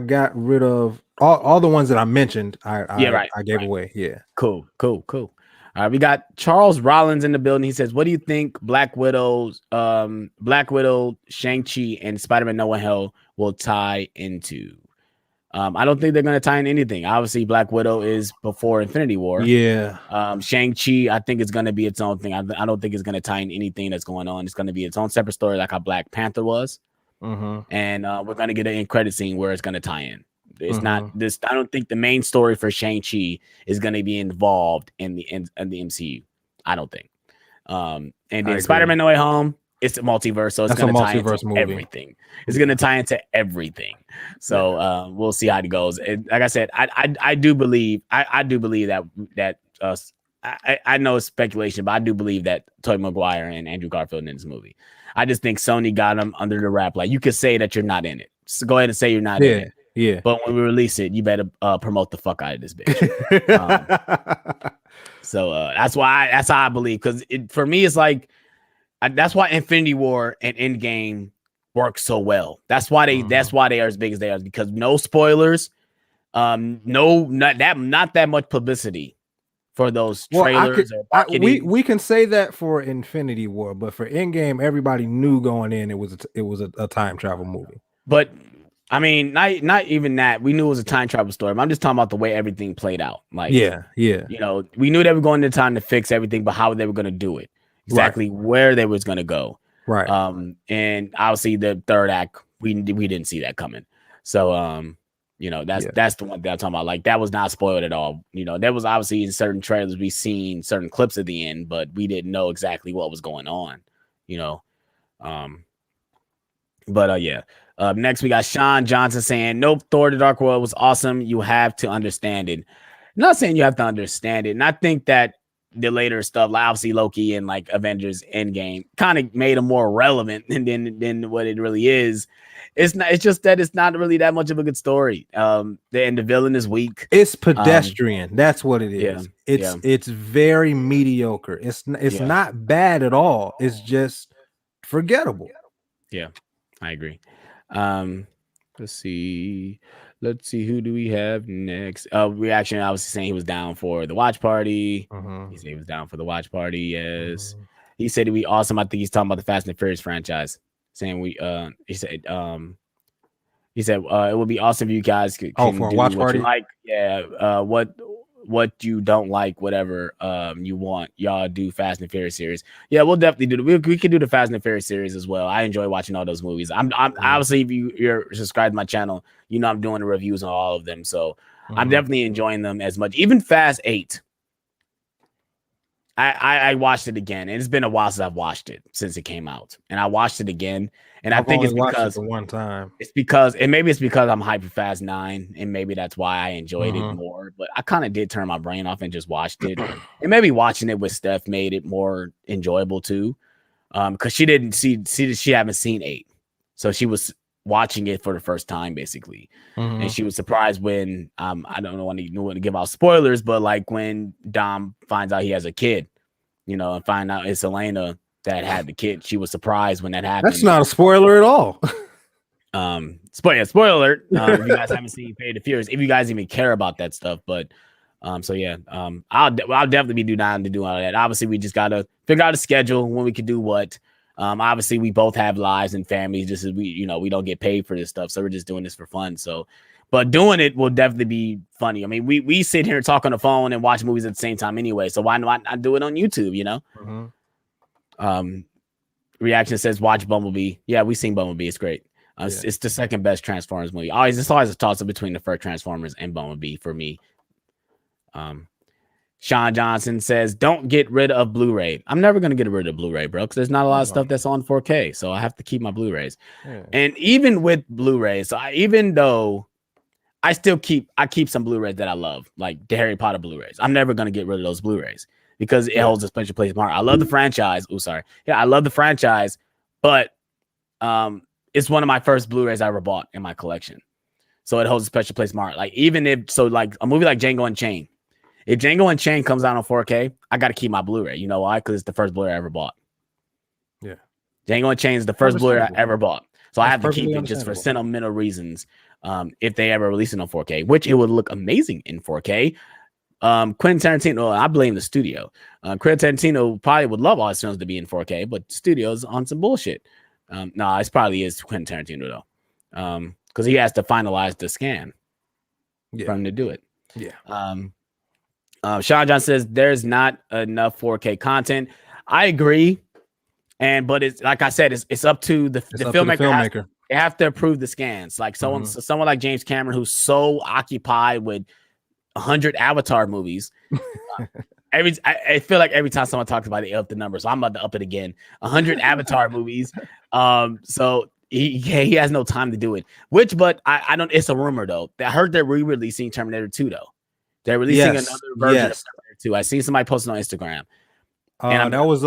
got rid of all the ones that I mentioned. I gave away. Yeah. Cool. All right, we got Charles Rollins in the building. He says, "What do you think Black Widow, Shang-Chi, and Spider-Man No Way Home will tie into?" I don't think they're going to tie in anything. Obviously, Black Widow is before Infinity War. Yeah. Shang-Chi, I think it's going to be its own thing. I don't think it's going to tie in anything that's going on. It's going to be its own separate story, like how Black Panther was. And we're going to get an end credit scene where it's going to tie in. It's not this. I don't think the main story for Shang-Chi is going to be involved in the MCU. I don't think. And then Spider-Man No Way Home, it's a multiverse, so it's going to tie into everything. It's going to tie into everything. So we'll see how it goes. And like I said, I do believe that I know it's speculation, but I do believe that Tobey Maguire and Andrew Garfield in this movie. I just think Sony got them under the wrap. Like, you could say that you're not in it. So go ahead and say you're not in it. Yeah. But when we release it, you better promote the fuck out of this bitch. So that's how I believe. Because for me, it's like that's why Infinity War and Endgame work so well. That's why they are as big as they are, because no spoilers, not that much publicity for those trailers. We can say that for Infinity War, but for Endgame, everybody knew going in it was a time travel movie. But I mean, not even that. We knew it was a time travel story. But I'm just talking about the way everything played out. Like, yeah. We knew they were going into time to fix everything, but how they were going to do it, exactly where they was going to go. Right. And obviously the third act, we didn't see that coming. So, that's the one thing I'm talking about. Like, that was not spoiled at all. There was obviously in certain trailers we seen certain clips at the end, but we didn't know exactly what was going on. Next we got Sean Johnson saying, "Nope, Thor: The Dark World was awesome. You have to understand it." not saying you have to understand it. And I think that the later stuff, like obviously Loki and like Avengers Endgame, kind of made them more relevant than what it really is. It's not. It's just that it's not really that much of a good story. And the villain is weak. It's pedestrian. That's what it is. It's very mediocre. It's not bad at all. It's just forgettable. Yeah, I agree. Let's see. Who do we have next? Reaction. I was saying he was down for the watch party. He said he was down for the watch party. Yes. He said it'd be awesome. I think he's talking about the Fast and Furious franchise. Saying he said it would be awesome if you guys can for a watch party. What you don't like, whatever you want, y'all do Fast and Furious series. Yeah, we'll definitely do it. We can do the Fast and Furious series as well. I enjoy watching all those movies. I'm obviously, if you're subscribed to my channel, you know I'm doing the reviews on all of them. So I'm definitely enjoying them as much. Even Fast 8. I watched it again, and it's been a while since I've watched it since it came out, and I watched it again, and I think it's because the one time. It's because I'm hyped for Fast 9, and maybe that's why I enjoyed it more. But I kind of did turn my brain off and just watched it, and maybe watching it with Steph made it more enjoyable too, because she haven't seen 8, so she was watching it for the first time basically, and she was surprised when I don't want to give out spoilers, but like when Dom finds out he has a kid, and find out it's Elena that had the kid. She was surprised when that happened. That's not a spoiler at all. Spoiler alert. If you guys haven't seen Fate of Furious, if you guys even care about that stuff, but I'll definitely be down to do all that. Obviously, we just gotta figure out a schedule when we can do what. Obviously, we both have lives and families, just as we don't get paid for this stuff, so we're just doing this for fun. So, but doing it will definitely be funny. I mean, we sit here and talk on the phone and watch movies at the same time anyway. So why not do it on YouTube? Reaction says watch Bumblebee. Yeah, we've seen Bumblebee. It's great. It's the second best Transformers movie. It's always a toss up between the first Transformers and Bumblebee for me. Sean Johnson says, don't get rid of Blu-ray. I'm never going to get rid of Blu-ray, bro, because there's not a lot of stuff that's on 4K. So I have to keep my Blu-rays. Yeah. And even with Blu-rays, even though I keep some Blu-rays that I love, like the Harry Potter Blu-rays. I'm never going to get rid of those Blu-rays because it holds a special place in my heart. I love the franchise. Oh, sorry. Yeah, I love the franchise, but it's one of my first Blu-rays I ever bought in my collection. So it holds a special place in my heart. Like, like a movie like Django Unchained, if Django Unchained comes out on 4K, I got to keep my Blu-ray. You know why? Because it's the first Blu-ray I ever bought. Yeah. Django Unchained is the first Blu-ray I ever bought. So I have to keep it just for sentimental reasons if they ever release it on 4K, which it would look amazing in 4K. Quentin Tarantino, I blame the studio. Quentin Tarantino probably would love all his films to be in 4K, but the studio's on some bullshit. No, it probably is Quentin Tarantino, though. Because he has to finalize the scan for him to do it. Yeah. Sean John says there's not enough 4K content. I agree, but it's like I said, it's up to the filmmaker. They have to approve the scans. Like someone like James Cameron, who's so occupied with 100 Avatar movies. I feel like every time someone talks about it, they up the number. So I'm about to up it again. 100 Avatar movies. So he has no time to do it. But I don't. It's a rumor though. I heard they're re-releasing Terminator 2 though. They're releasing another version of Terminator 2. I see somebody posting on Instagram. And that was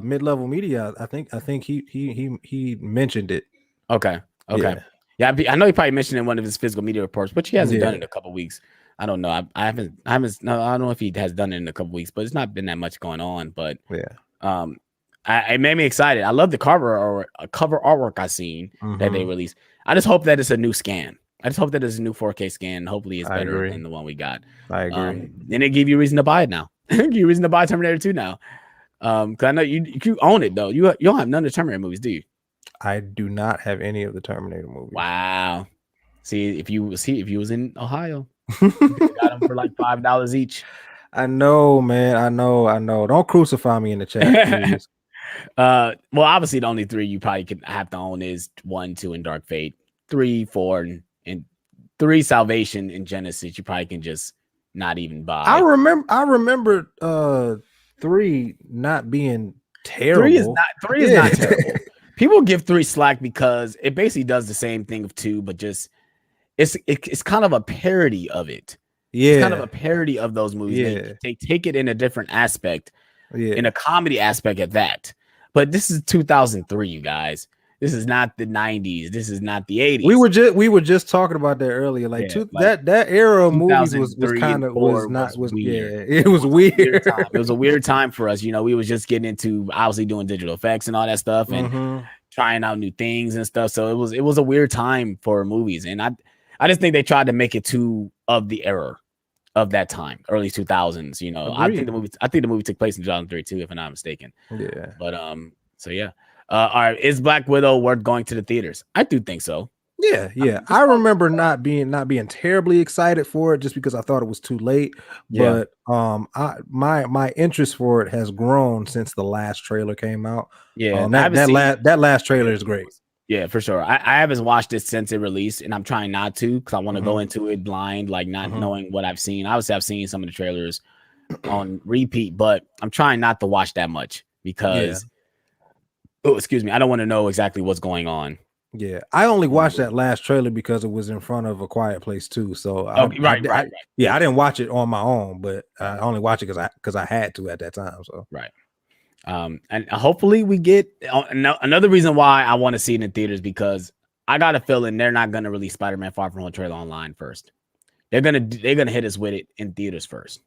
Mid-Level Media. I think he mentioned it. Okay. Yeah, I know he probably mentioned it in one of his physical media reports, but he hasn't done it in a couple weeks. I don't know. I don't know if he has done it in a couple weeks, but it's not been that much going on. But it made me excited. I love the cover artwork I seen that they released. I just hope that it's a new scan. I just hope that it's a new 4K scan. Hopefully it's better than the one we got. I agree. Then it give you reason to buy it now. Give you reason to buy Terminator 2 now. Because I know you own it though. You don't have none of the Terminator movies, do you? I do not have any of the Terminator movies. Wow. See, if you was in Ohio, you got them for like $5 each. I know, man. I know. Don't crucify me in the chat, please. Well, obviously the only 3 you probably could have to own is 1, 2, and Dark Fate. 3, 4, and 3 Salvation and Genesis. You probably can just not even buy. I remember 3 not being terrible. 3 is not terrible. People give 3 slack because it basically does the same thing of 2, but just it's kind of a parody of it. It's kind of a parody of those movies. Yeah. They take it in a different aspect, Yeah. in a comedy aspect at that. But this is 2003, you guys. This is not the 90s. This is not the 80s. We were just talking about that earlier. Like, that era of movies was kind of was weird. It was weird. It was a weird time for us. You know, we was just getting into obviously doing digital effects and all that stuff and trying out new things and stuff. So it was a weird time for movies. And I just think they tried to make it too of the era of that time, early 2000s. You know, I think the movie took place in 2003 too, if I'm not mistaken. Yeah. But so yeah. All right, is Black Widow worth going to the theaters? I do think so. Yeah. I remember not being terribly excited for it just because I thought it was too late. But my interest for it has grown since the last trailer came out. Yeah, that last trailer is great. Yeah, for sure. I haven't watched it since it released, and I'm trying not to because I want to go into it blind, like not knowing what I've seen. Obviously, I've seen some of the trailers on repeat, but I'm trying not to watch that much because excuse me, I don't want to know exactly what's going on. Yeah, I only watched that last trailer because it was in front of A Quiet Place too. So right. Yeah, I didn't watch it on my own, but I only watched it because I had to at that time. So right. And hopefully we get another reason why I want to see it in theaters, because I got a feeling they're not going to release Spider-Man Far From Home trailer online first. They're gonna hit us with it in theaters first.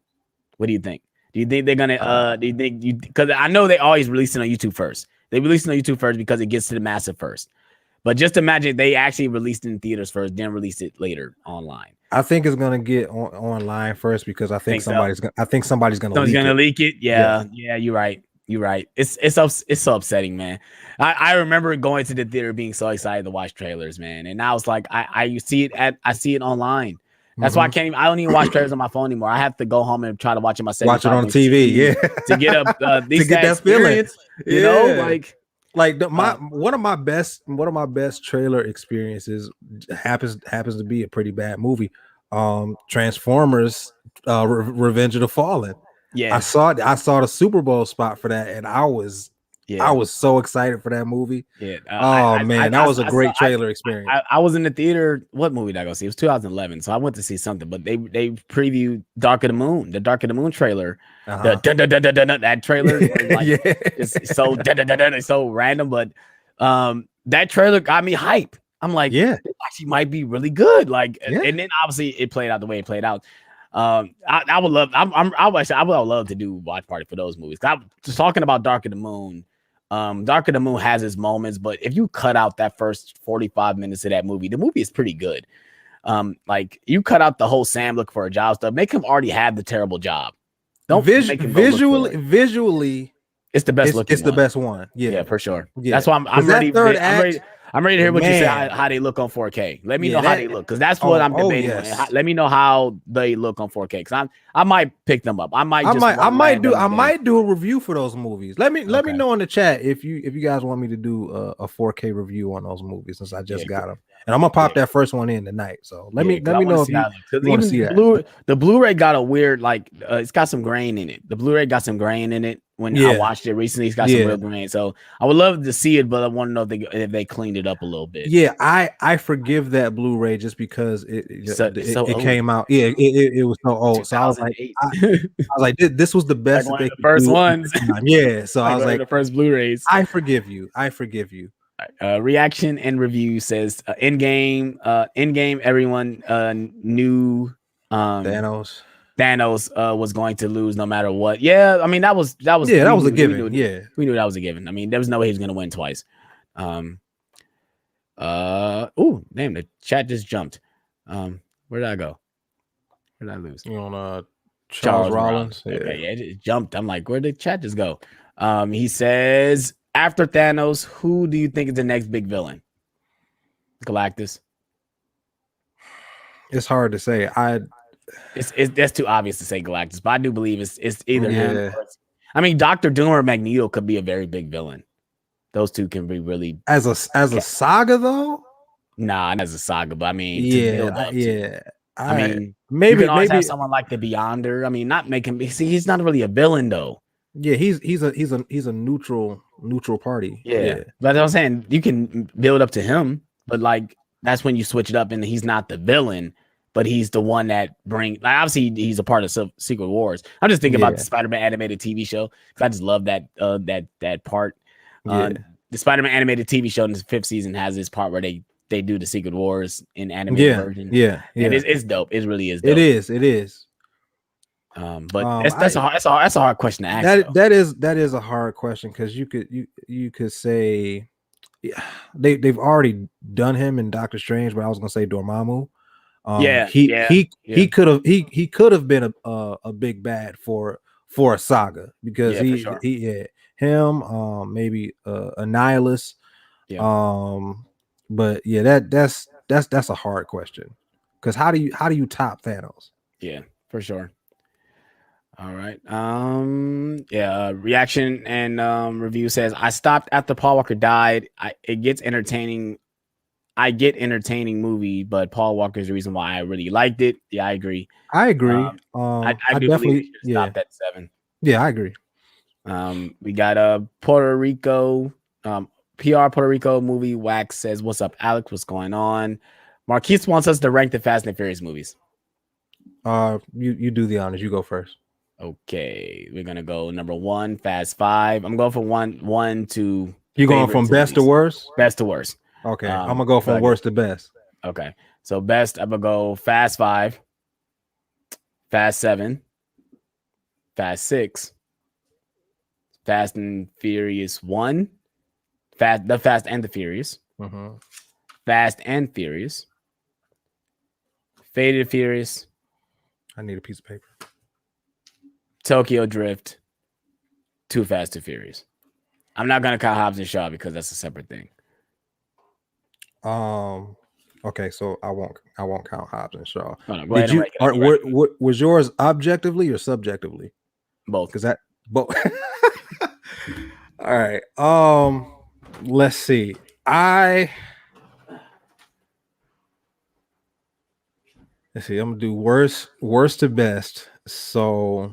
What do you think? Do you think they're gonna do you think you, because I know they always release it on YouTube first. They release it on YouTube first because it gets to the massive first. But just imagine they actually released it in theaters first, then released it later online. I think it's gonna get online first because I think somebody's gonna leak it. Yeah, you're right. You're right. It's so upsetting, man. I remember going to the theater being so excited to watch trailers, man. And now it's like I see it online. That's why I don't even watch trailers on my phone anymore. I have to go home and try to watch it myself. Watch it on TV, to get a to get that feeling. You know, one of my best trailer experiences happens to be a pretty bad movie. Transformers, Revenge of the Fallen. Yeah, I saw the Super Bowl spot for that, and I was so excited for that movie. Yeah. That was a great trailer experience. I was in the theater. What movie did I go see? It was 2011, so I went to see something. But they previewed Dark of the Moon, the Dark of the Moon trailer. That trailer, it's so random, but that trailer got me hype. I'm like, it actually might be really good. Like, and then obviously it played out the way it played out. I would love. I would love to do watch party for those movies. I'm just talking about Dark of the Moon. Dark of the Moon has its moments, but if you cut out that first 45 minutes of that movie, the movie is pretty good. Like you cut out the whole Sam looking for a job stuff, make him already have the terrible job. Don't make him visually, it's the best looking. It's the best one. Yeah, for sure. Yeah. That's why I'm ready. I'm ready to hear what you say, how they look on 4K. Let me know how they look, because that's what I'm debating. Let me know how they look on 4K, because I might pick them up. I might do a review for those movies. Let me know in the chat if you guys want me to do a 4K review on those movies, since I just got them. And I'm gonna pop that first one in tonight. So let me know if you want to see that. The Blu-ray got a weird, like, it's got some grain in it. The Blu-ray got some grain in it. When I watched it recently, it's got some real grain. So I would love to see it, but I want to know if they cleaned it up a little bit. Yeah, I forgive that Blu-ray just because it came out. Yeah, it was so old. So I was like, this was the best. Like one of the first ones. Yeah. So I was like, the first Blu-rays. I forgive you. Reaction and review says in game everyone knew Thanos was going to lose no matter what. Yeah, I mean that was a given. We knew that was a given. I mean, there was no way he was going to win twice. Oh, damn, the chat just jumped. Where did I go? Where did I lose? You on Charles Rollins? Yeah. Okay, it just jumped. I'm like, where did the chat just go? He says, after Thanos, who do you think is the next big villain? Galactus. It's hard to say. It's that's too obvious to say Galactus, but I do believe it's either him. I mean, Dr. Doom or Magneto could be a very big villain. Those two can be really as a saga though. Nah, not as a saga, but I mean, I mean, maybe you can always have someone like the Beyonder. I mean, not make him. See, he's not really a villain though. Yeah, he's a neutral party. Yeah, but I'm saying you can build up to him, but like that's when you switch it up and he's not the villain. but he's the one that obviously he's a part of Secret Wars. I'm just thinking about the Spider-Man animated TV show because I just love that that part. The Spider-Man animated TV show in the 5th season has this part where they do the Secret Wars in animated version. Yeah. And it's dope. It really is dope. It is. But that's a hard question to ask. That is a hard question because you could say they've already done him in Doctor Strange, but I was gonna say Dormammu. He could have been a big bad for a saga because him maybe Annihilus. But that's a hard question because how do you top Thanos? Yeah, for sure. All right. Reaction and review says I stopped after Paul Walker died. I get entertaining movie, but Paul Walker is the reason why I really liked it. Yeah, I agree. I definitely stopped at 7. Yeah, I agree. We got Puerto Rico, PR Puerto Rico movie. Wax says, "What's up, Alex? What's going on?" Marquise wants us to rank the Fast and Furious movies. You do the honors. You go first. Okay, we're gonna go number 1, Fast 5. I'm going for 1 to. You going from best to worst? Best to worst. Okay, I'm gonna go from worst to best. Okay, so best, I'm gonna go Fast 5, Fast 7, Fast 6, Fast and Furious 1, the Fast and the Furious, Fast and Furious, Faded Furious. I need a piece of paper. Tokyo Drift, Too Fast, Too Furious. I'm not gonna count Hobbs and Shaw because that's a separate thing. Okay, so I won't count Hobbs and Shaw. Was yours objectively or subjectively? Both. Because that both. All right. Let's see. Let's see. I'm gonna do worst to best. So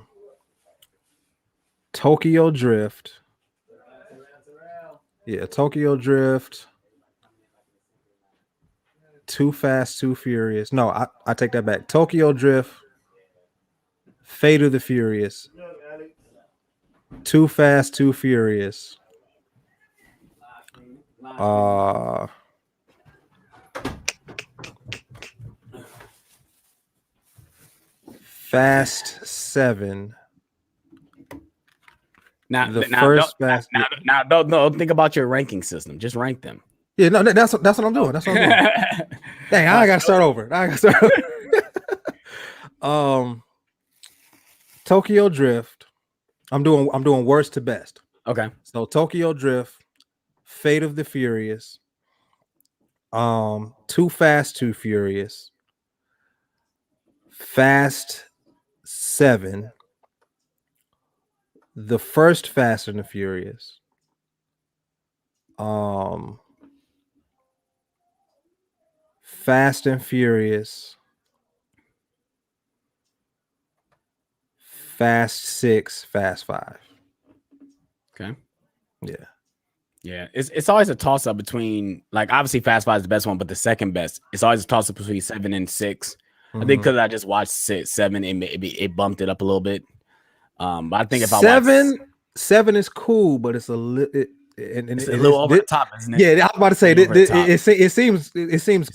Tokyo Drift. Yeah, Tokyo Drift. Too Fast, Too Furious. No, I take that back. Tokyo Drift, Fate of the Furious, Too Fast, Too Furious. Fast 7. Now don't think about your ranking system. Just rank them. Yeah, no, that's what I'm doing. That's what I'm doing. Dang, I gotta start over. Tokyo Drift. I'm doing worst to best. Okay. So Tokyo Drift, Fate of the Furious, Too Fast, Too Furious, Fast 7, the first Fast and the Furious, Fast and Furious, Fast 6, Fast 5. Okay. Yeah. Yeah. It's always a toss up between, like, obviously Fast 5 is the best one, but the second best. It's always a toss up between 7 and 6. I think because I just watched 7, it bumped it up a little bit. But I think if 7 is cool, but it's a little. It's a little over the top, isn't it? Yeah, I was about to say it seems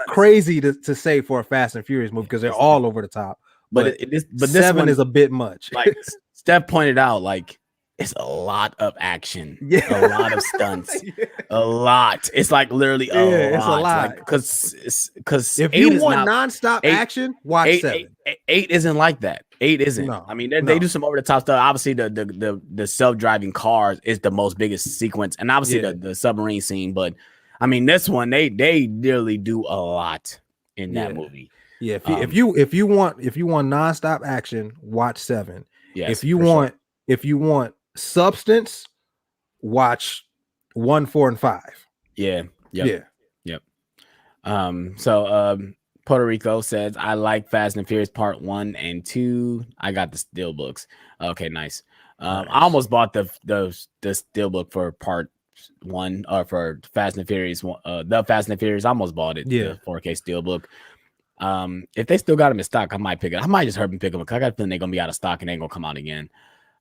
crazy to say for a Fast and Furious movie because they're all over the top. But this 7 is a bit much. Like Steph pointed out, like it's a lot of action, a lot of stunts, a lot. It's like literally a lot. It's a lot. Because if you want nonstop action, watch 7. 8 isn't like that. 8 isn't. No, I mean, they do some over the top stuff. Obviously, the self-driving cars is the most biggest sequence, and obviously the submarine scene. But I mean, this one they really do a lot in that movie. Yeah, if you want nonstop action, watch 7. Yes, if you want substance, watch 1, 4, and 5. Yeah. Yep. So Puerto Rico says, I like Fast and Furious Part 1 and 2. I got the steelbooks. Okay, nice. I almost bought the steelbook for Part 1 or for Fast and Furious. The Fast and Furious, I almost bought it. Yeah, the 4K steelbook. If they still got them in stock, I might pick it. I might just hurry and pick them because I got a feeling they're gonna be out of stock and they're gonna come out again.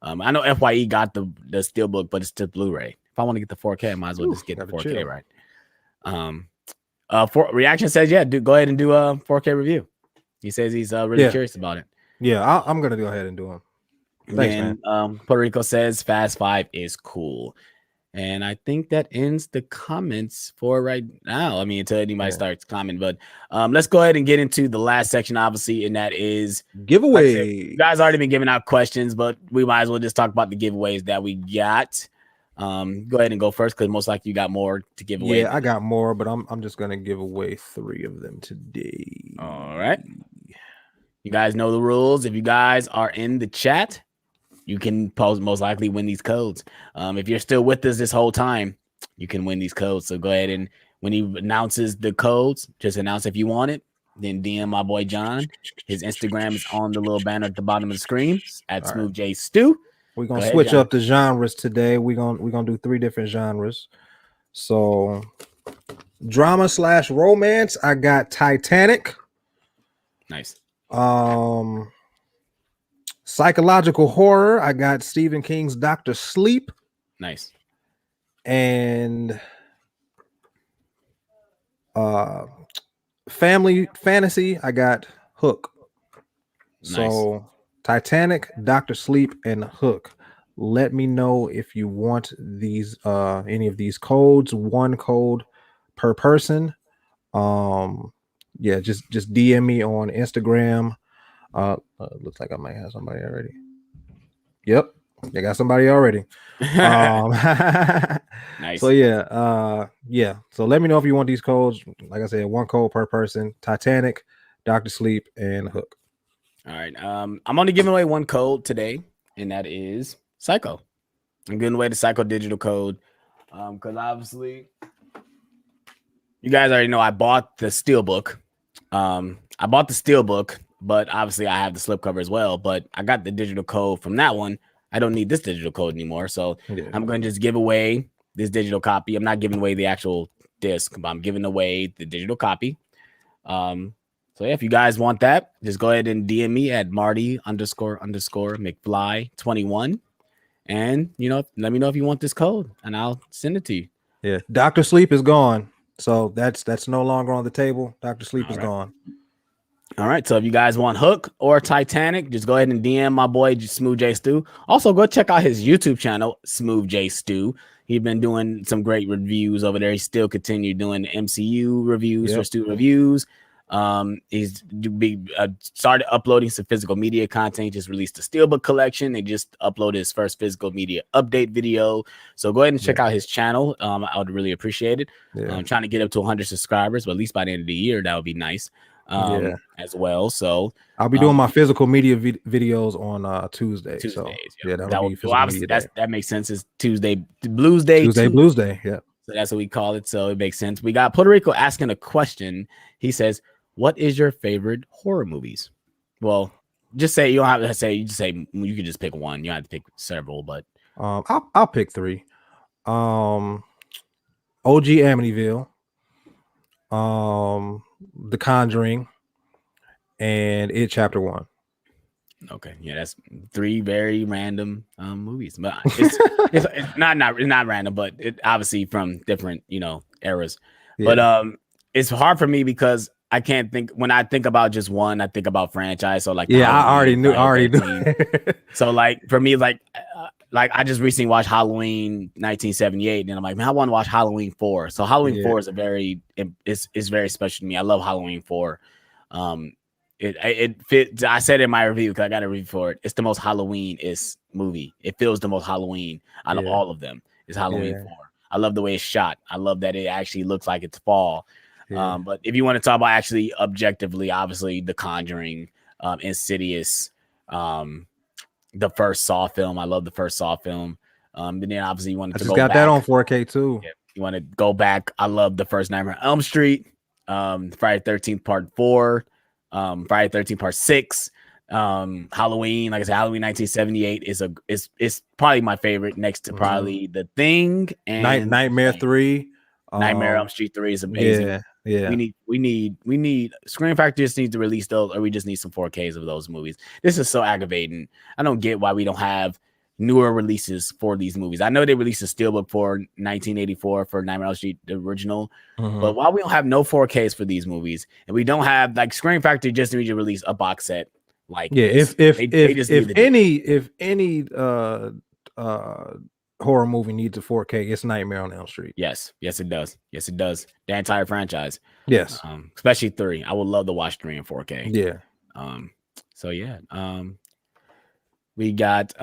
I know FYE got the steelbook, but it's still Blu-ray. If I want to get the 4K, I might as well just get the 4K, chill. Right? For Reaction says, yeah, go ahead and do a 4K review. He says he's really curious about it. Yeah, I'm gonna go ahead and do them. Thanks, man. Puerto Rico says Fast 5 is cool. And I think that ends the comments for right now. I mean, until anybody starts commenting, but let's go ahead and get into the last section, obviously, and that is giveaway. Like you guys already been giving out questions, but we might as well just talk about the giveaways that we got. Go ahead and go first because most likely you got more to give away. Yeah, I got more, but I'm just gonna give away 3 of them today. All right. You guys know the rules. If you guys are in the chat, you can most likely win these codes. If you're still with us this whole time, you can win these codes. So go ahead and when he announces the codes, just announce if you want it. Then DM my boy John. His Instagram is on the little banner at the bottom of the screen at SmoothJStew. We're gonna switch up the genres today. We're gonna do 3 different genres. So drama / romance. I got Titanic. Nice. Psychological horror, I got Stephen King's Dr. Sleep. Nice. And family fantasy, I got Hook. Nice. So Titanic, Dr. Sleep, and Hook. Let me know if you want these any of these codes. 1 code per person. Yeah, just DM me on Instagram. Looks like I might have somebody already. Yep, I got somebody already. Nice. So yeah. So let me know if you want these codes. Like I said, 1 code per person. Titanic, Dr. Sleep, and Hook. All right. I'm only giving away 1 code today, and that is Psycho. I'm giving away the Psycho digital code. Because obviously you guys already know I bought the steelbook. But obviously I have the slipcover as well. But I got the digital code from that one. I don't need this digital code anymore. So I'm going to just give away this digital copy. I'm not giving away the actual disc, but I'm giving away the digital copy. So yeah, if you guys want that, just go ahead and DM me at Marty__McFly21. And, let me know if you want this code and I'll send it to you. Yeah. Dr. Sleep is gone. So that's no longer on the table. Dr. Sleep is gone. All right, so if you guys want Hook or Titanic, just go ahead and DM my boy SmoothJStew. Also, go check out his YouTube channel, SmoothJStew. He's been doing some great reviews over there. He still continued doing MCU reviews for Stu Reviews. He's started uploading some physical media content. He just released a Steelbook collection. They just uploaded his first physical media update video. So go ahead and check out his channel. I would really appreciate it. I'm trying to get up to 100 subscribers, but at least by the end of the year, that would be nice. As well. So I'll be doing my physical media videos on Tuesdays. So that makes sense. It's Tuesday Blues Day. Blues Day. Yeah. So that's what we call it. So it makes sense. We got Puerto Rico asking a question. He says, "What is your favorite horror movies?" Well, just say, you don't have to say, you can just pick one. You don't have to pick several, but I'll pick 3. OG Amityville, The Conjuring, and It Chapter 1. Okay, yeah, that's 3 very random movies, but it's not random, but it obviously from different eras. But it's hard for me because I can't think when I think about just one. I think about franchise. So like I already knew. So like for me, like I just recently watched Halloween 1978, and I'm like, man, I want to watch Halloween 4. So Halloween 4 is it's very special to me. I love Halloween 4. It fit. I said in my review because I got a review for it. It's the most Halloween-ist movie. It feels the most Halloween out of all of them. It's Halloween 4. I love the way it's shot. I love that it actually looks like it's fall. But if you want to talk about actually objectively, obviously The Conjuring, Insidious, the first Saw film. I love the first Saw film. And then obviously you want to go back. That on 4K too. Yeah, you want to go back. I love the first Nightmare on Elm Street, Friday 13th Part 4, Friday 13th Part 6, Halloween. Like I said, Halloween 1978 is probably my favorite, next to probably The Thing and Nightmare 3. Nightmare on Elm Street 3 is amazing. Yeah. We need Scream Factory just needs to release those, or we just need some 4Ks of those movies. This is so aggravating. I don't get why we don't have newer releases for these movies. I know they released a steelbook for 1984 for Nightmare on Elm Street, the original, but why we don't have no 4Ks for these movies, and we don't have like Scream Factory just need to release a box set. Like if any horror movie needs a 4K, it's Nightmare on Elm Street. Yes, it does. The entire franchise. Yes, especially 3. I would love to watch 3 in 4K. Yeah. So yeah. We got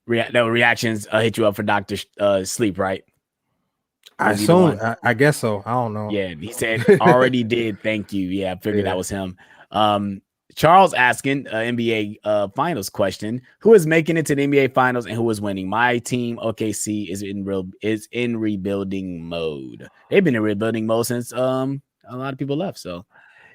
reactions. Hit you up for Dr. Sleep, right? I guess so. I don't know. Yeah, he said already did. Thank you. Yeah, I figured that was him. Charles asking NBA finals question: who is making it to the NBA finals and who is winning? My team, OKC, is in rebuilding mode. They've been in rebuilding mode since a lot of people left. So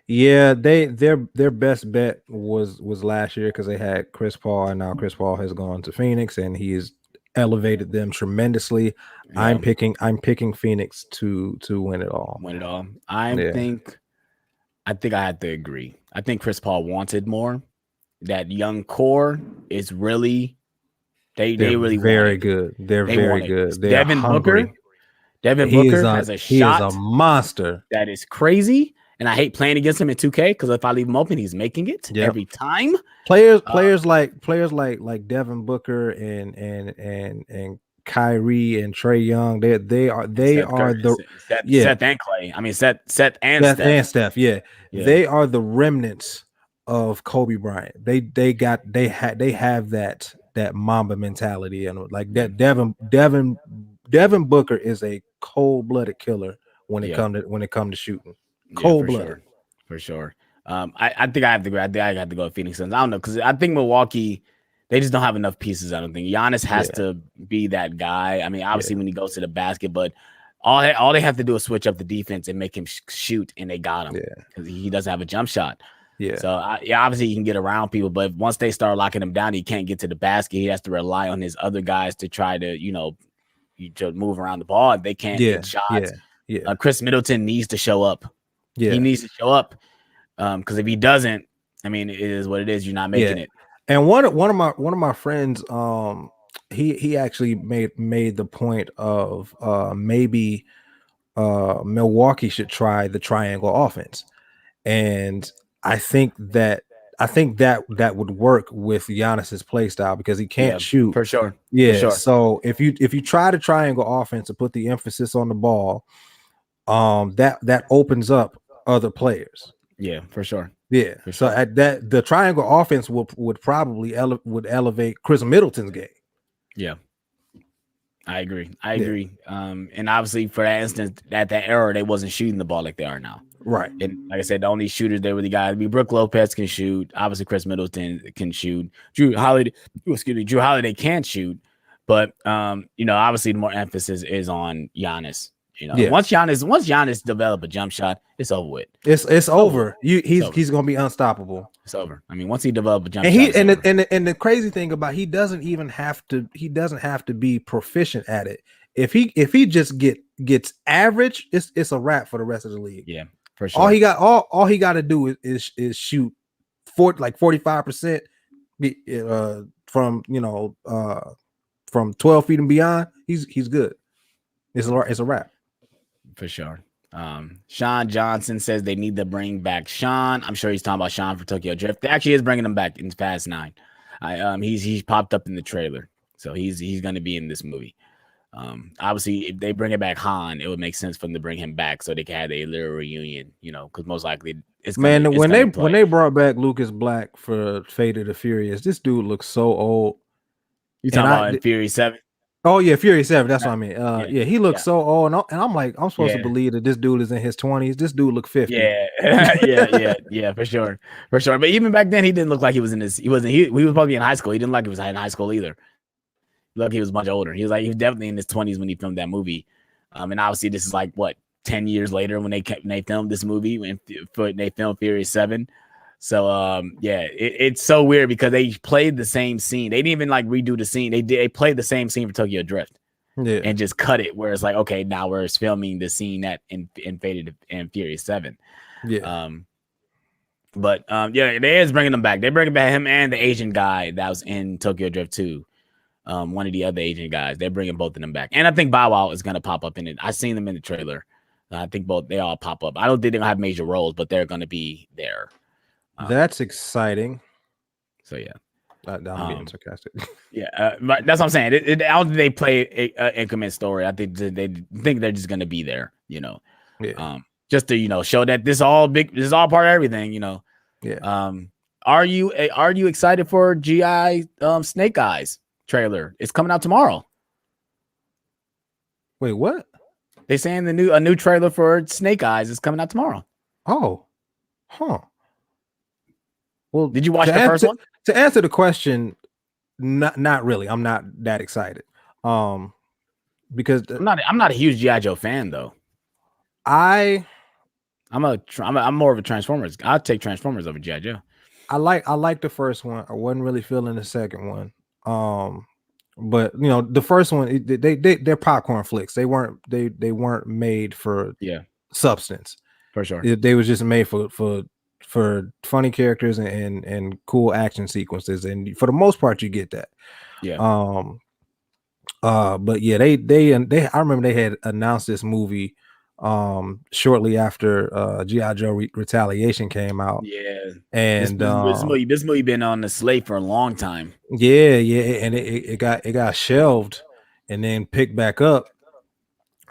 yeah, their best bet was last year because they had Chris Paul, and now Chris Paul has gone to Phoenix and he's elevated them tremendously. Yeah. I'm picking Phoenix to win it all. I think I have to agree. I think Chris Paul wanted more. That young core is really they really very good. They're very good. Devin Booker has a shot. He is a monster. That is crazy. And I hate playing against him in 2K because if I leave him open, he's making it every time. Players like Devin Booker and Kyrie and Trae Young, they are Seth and Clay. I mean Seth and Steph. Yeah. They are the remnants of Kobe Bryant. They have that Mamba mentality, and like that Devin Booker is a cold-blooded killer when it comes to shooting. Cold-blooded. For sure. I think I have to go. I think I have to go with Phoenix Suns. I don't know because I think Milwaukee. They just don't have enough pieces. I don't think Giannis has to be that guy. I mean, obviously when he goes to the basket, but all they have to do is switch up the defense and make him shoot, and they got him because he doesn't have a jump shot. Yeah. So obviously he can get around people, but once they start locking him down, he can't get to the basket. He has to rely on his other guys to try to to move around the ball. They can't get shots. Chris Middleton needs to show up. He needs to show up because if he doesn't, I mean, it is what it is. You're not making it. And one of my friends, he actually made the point of maybe Milwaukee should try the triangle offense, and I think that would work with Giannis's play style because he can't shoot for sure. Yeah, for sure. So if you try the triangle offense and put the emphasis on the ball, that opens up other players. Yeah, for sure. Yeah, so at that the triangle offense would probably elevate Chris Middleton's game. Yeah, I agree. And obviously for that instance, at that era, they wasn't shooting the ball like they are now. Right. And like I said, the only shooters they really got to be Brook Lopez can shoot. Obviously, Chris Middleton can shoot. Drew Holiday can't shoot, but obviously the more emphasis is on Giannis. Once Giannis develop a jump shot, it's over with. It's over. He's gonna be unstoppable. It's over. I mean, once he develop a jump shot, and the crazy thing about he doesn't have to be proficient at it. If he just gets average, it's a wrap for the rest of the league. Yeah, for sure. All he got to do is shoot 45% from 12 feet and beyond. He's good. It's a wrap. For sure. Sean Johnson says they need to bring back Sean. I'm sure he's talking about Sean for Tokyo Drift. They actually is bringing him back in Fast 9. He's popped up in the trailer, so he's going to be in this movie. Obviously, if they bring it back Han, it would make sense for them to bring him back so they can have a little reunion. Because most likely when they brought back Lucas Black for Fate of the Furious, this dude looks so old. You talking about in Fury 7? Oh yeah, Fury 7. That's what I mean. He looks so old, and I'm like, I'm supposed to believe that this dude is in his 20s. This dude look 50. Yeah, for sure. But even back then, he didn't look like he was in his. He was probably in high school. He didn't look like he was in high school either. Look, he was much older. He was definitely in his 20s when he filmed that movie. And obviously, this is 10 years later when they filmed this movie when they filmed Fury 7. So it's so weird because they played the same scene. They didn't even redo the scene. They played the same scene for Tokyo Drift. and just cut it where it's like, okay, now we're filming the scene in Fate and Furious 7. Yeah. Yeah, they is bringing them back. They're bringing back him and the Asian guy that was in Tokyo Drift 2. One of the other Asian guys. They're bringing both of them back. And I think Bow Wow is going to pop up in it. I seen them in the trailer. I think they all pop up. I don't think they're going to have major roles, but they're going to be there. That's exciting. So, yeah. I'm being sarcastic. Yeah, but that's what I'm saying. I don't think they play an increment story. I think they think they're just going to be there, Yeah. Just to, show that this is all part of everything, Yeah. Are you excited for GI Snake Eyes trailer? It's coming out tomorrow. Wait, what? They're saying a new trailer for Snake Eyes is coming out tomorrow. Oh, huh. Well, did you watch the first one? To answer the question, not really. I'm not that excited. Because I'm not a huge G.I. Joe fan though. I'm more of a Transformers. I'll take Transformers over G.I. Joe. I like the first one. I wasn't really feeling the second one. But the first one, they're popcorn flicks. They weren't made for substance. For sure. They was just made for funny characters and cool action sequences, and for the most part you get that. But yeah, they I remember they had announced this movie shortly after G.I. Joe Retaliation came out. And this movie been on the slate for a long time. And it got shelved and then picked back up.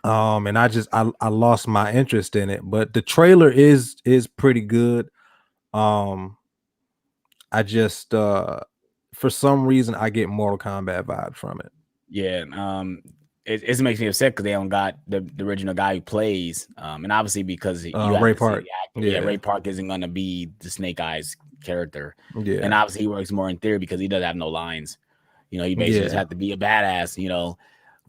And I lost my interest in it, but the trailer is pretty good. I just for some reason I get Mortal Kombat vibe from it. It makes me upset because they don't got the original guy who plays, and obviously because Ray Park. Ray Park isn't gonna be the Snake Eyes character. And obviously he works more in theory because he doesn't have no lines. He basically just have to be a badass.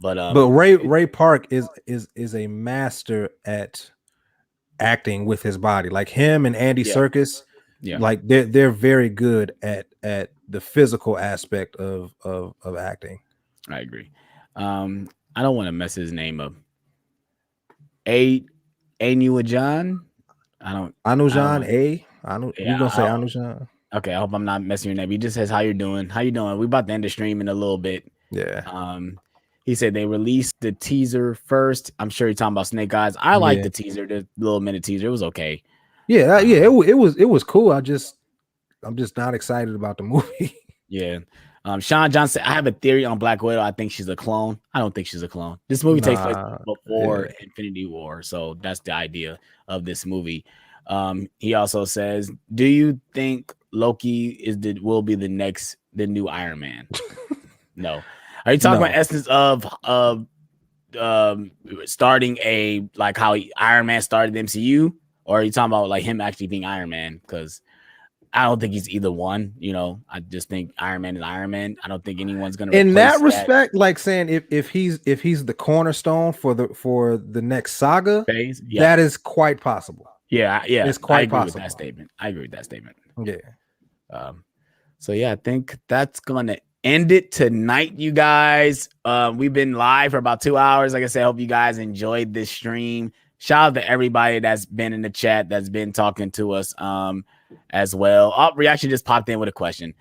But Ray Park is a master at acting with his body. Like him and Andy Serkis, like they're very good at the physical aspect of acting. I agree. I don't want to mess his name up. Anujan. You're gonna say Anujan. Okay, I hope I'm not messing your name. He just says, "How you doing? How you doing?" We about to end the stream in a little bit. He said they released the teaser first. I'm sure you're talking about Snake Eyes. I like the teaser, the little minute teaser. It was okay. It was cool. I'm just not excited about the movie. Sean Johnson, I have a theory on Black Widow. I think she's a clone. I don't think she's a clone. This movie takes place before Infinity War, so that's the idea of this movie. He also says, "Do you think Loki will be the new Iron Man?" No. Are you talking about essence of starting like how Iron Man started the MCU, or are you talking about like him actually being Iron Man? Because I don't think he's either one. I just think Iron Man is Iron Man. I don't think anyone's gonna. In that respect, like saying if he's the cornerstone for the next saga phase, that is quite possible. It's quite possible. I agree with that statement. So I think that's gonna end it tonight, you guys. We've been live for about 2 hours. Like I said, I hope you guys enjoyed this stream. Shout out to everybody that's been in the chat, that's been talking to us as well. Reaction just popped in with a question.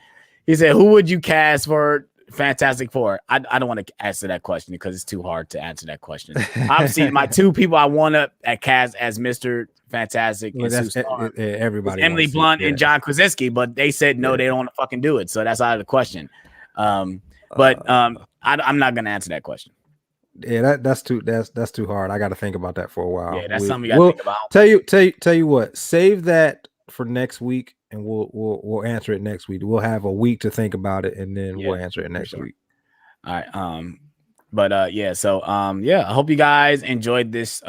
He said, "Who would you cast for Fantastic Four?" I don't want to answer that question because it's too hard to answer that question. Obviously, my two people I want to cast as Mr. Fantastic is everybody, Emily Blunt and John Krasinski, but they said no, they don't want to fucking do it. So that's out of the question. I'm not gonna answer that question. That's too hard. I got to think about that for a while. That's something you got to think about. Tell you what, save that for next week, and we'll answer it next week. We'll have a week to think about it, and then we'll answer it next week. All right. I hope you guys enjoyed this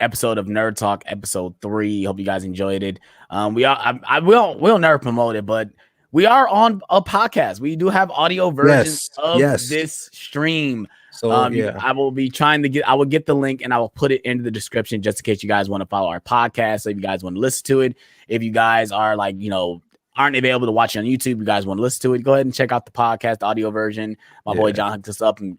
episode of Nerd Talk, episode 3. Hope you guys enjoyed it. We'll never promote it, but we are on a podcast. We do have audio versions of this stream. So I will be trying to I will get the link and I will put it into the description just in case you guys want to follow our podcast. So if you guys want to listen to it, if you guys are like, aren't available to watch it on YouTube, you guys want to listen to it, go ahead and check out the podcast, the audio version. My boy John hooked us up and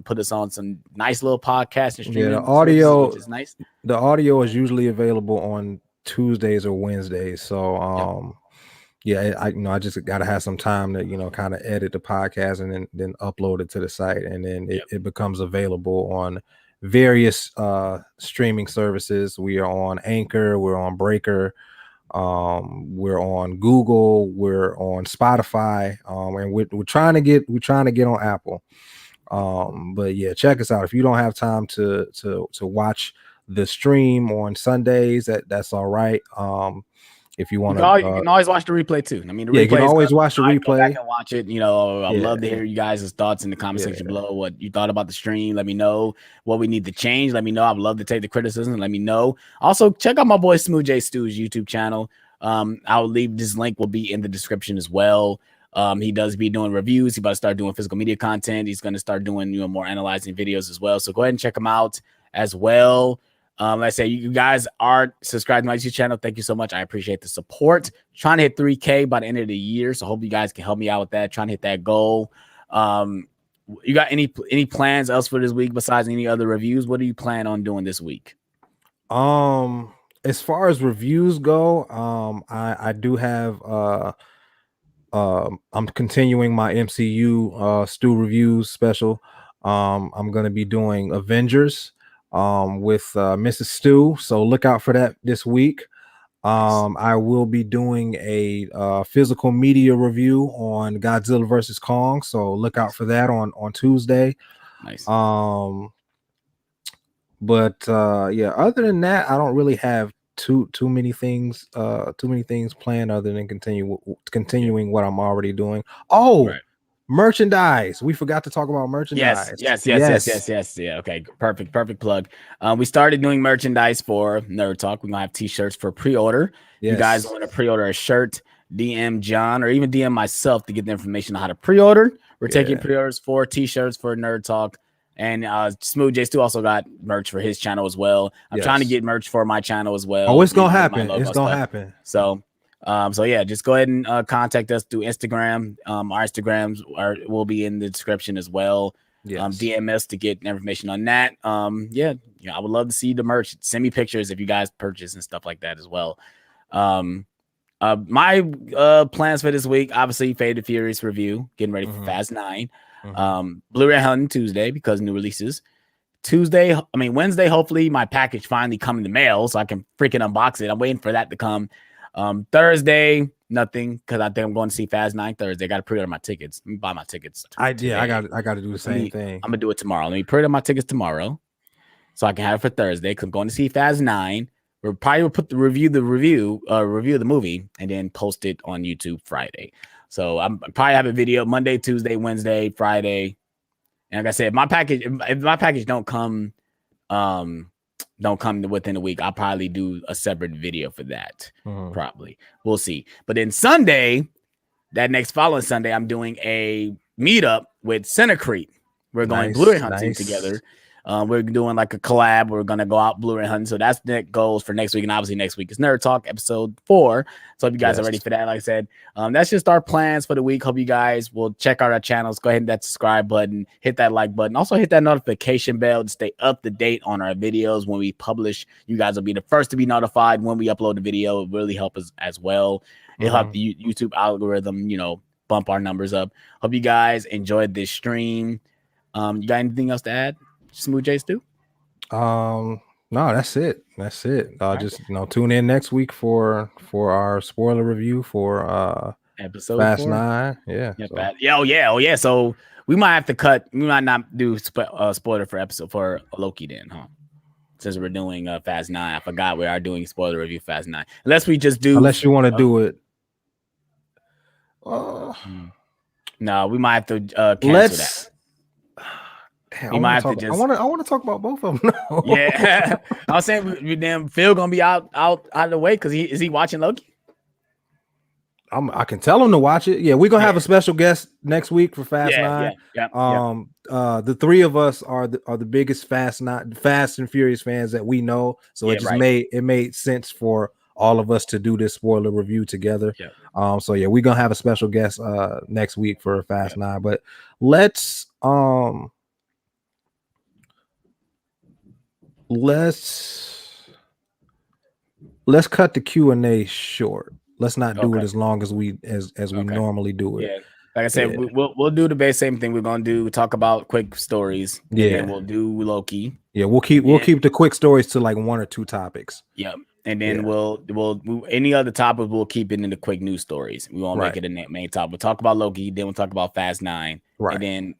put us on some nice little podcast and streaming. The audio, which is nice. The audio is usually available on Tuesdays or Wednesdays. So I just gotta have some time to kind of edit the podcast and then upload it to the site, and then it becomes available on various streaming services. We are on Anchor, we're on Breaker, we're on Google, we're on Spotify, and we're trying to get on Apple. But yeah, check us out. If you don't have time to watch the stream on Sundays, that's all right. If you want to, you can always watch the replay too. I mean, you can always watch the replay. I can watch it. I'd love to hear you guys' thoughts in the comment section below. What you thought about the stream. Let me know what we need to change. Let me know. I'd love to take the criticism. Let me know. Also, check out my boy Smooth J Stew's YouTube channel. I'll leave this link. Will be in the description as well. He does be doing reviews. He's about to start doing physical media content. He's going to start doing more analyzing videos as well. So go ahead and check him out as well. Like I say, you guys are subscribed to my YouTube channel. Thank you so much. I appreciate the support. Trying to hit 3K by the end of the year. So hope you guys can help me out with that. Trying to hit that goal. You got any plans else for this week besides any other reviews? What do you plan on doing this week? As far as reviews go, I do have I'm continuing my MCU Stu reviews special. I'm gonna be doing Avengers with Mrs. Stu, so look out for that this week. I will be doing a physical media review on Godzilla versus Kong, so look out for that on Tuesday. Nice. But yeah, other than that, I don't really have too many things planned other than continuing what I'm already doing. Merchandise. We forgot to talk about merchandise. Yes. Yeah. Okay. Perfect plug. We started doing merchandise for Nerd Talk. We're gonna have t-shirts for pre-order. Yes. You guys want to pre-order a shirt, DM John or even DM myself to get the information on how to pre-order. We're taking pre-orders for t-shirts for Nerd Talk. And Smooth J Stu also got merch for his channel as well. I'm trying to get merch for my channel as well. Oh, it's gonna happen. It's gonna happen. So yeah, just go ahead and contact us through Instagram. Our Instagrams will be in the description as well. Yes. DM us to get information on that. I would love to see the merch. Send me pictures if you guys purchase and stuff like that as well. My plans for this week, obviously, Fate and Furious review, getting ready for Fast 9. Blu-ray hunting Tuesday because new releases. Wednesday, hopefully my package finally come in the mail so I can freaking unbox it. I'm waiting for that to come. Thursday, nothing because I think I'm going to see Fast 9 Thursday. I got to pre-order my tickets. Let me buy my tickets. I got to do the same thing. I'm gonna do it tomorrow. Let me pre-order my tickets tomorrow so I can have it for Thursday because I'm going to see Fast 9. We'll probably put the review of the movie and then post it on YouTube Friday. So I'm probably have a video Monday, Tuesday, Wednesday, Friday. And like I said, if my package don't come within a week, I'll probably do a separate video for that. Probably. We'll see. But then Sunday, that next following Sunday, I'm doing a meetup with Centercrete. We're going Blu-ray hunting together. We're doing like a collab. We're going to go out Blu-ray hunting. So that's the goals for next week. And obviously next week is Nerd Talk episode 4. So if you guys are ready for that, like I said, that's just our plans for the week. Hope you guys will check out our channels. Go ahead and hit that subscribe button, hit that like button. Also hit that notification bell to stay up to date on our videos. When we publish, you guys will be the first to be notified when we upload the video. It really helps us as well. It'll help the YouTube algorithm, bump our numbers up. Hope you guys enjoyed this stream. You got anything else to add? Smooth J Stu? No, that's it. Just tune in next week for our spoiler review for episode Fast 4. 9. Yeah. So we might have to cut. We might not do spoiler for Loki then, huh? Since we're doing Fast 9, I forgot we are doing spoiler review Fast 9. Unless we just do. Unless you want to do it. No, we might have to cancel that. I want to talk about both of them now. Yeah, I was saying, damn, Phil gonna be out of the way because is he watching Loki? I can tell him to watch it. Yeah, we're gonna have a special guest next week for Fast 9. The three of us are the biggest Fast and Furious fans that we know, so it made sense for all of us to do this spoiler review together. Yeah. So yeah, we're gonna have a special guest next week for Fast 9. But let's cut the Q&A short. Let's not do it as long as we normally do it. Yeah. Like I said, we'll do the same thing. We're gonna talk about quick stories. And then we'll do Loki. Yeah, we'll keep the quick stories to like 1 or 2 topics. Yep. And then we'll any other topic we'll keep it in the quick news stories. We won't make it a main topic. We'll talk about Loki, then we'll talk about Fast 9. Right. And then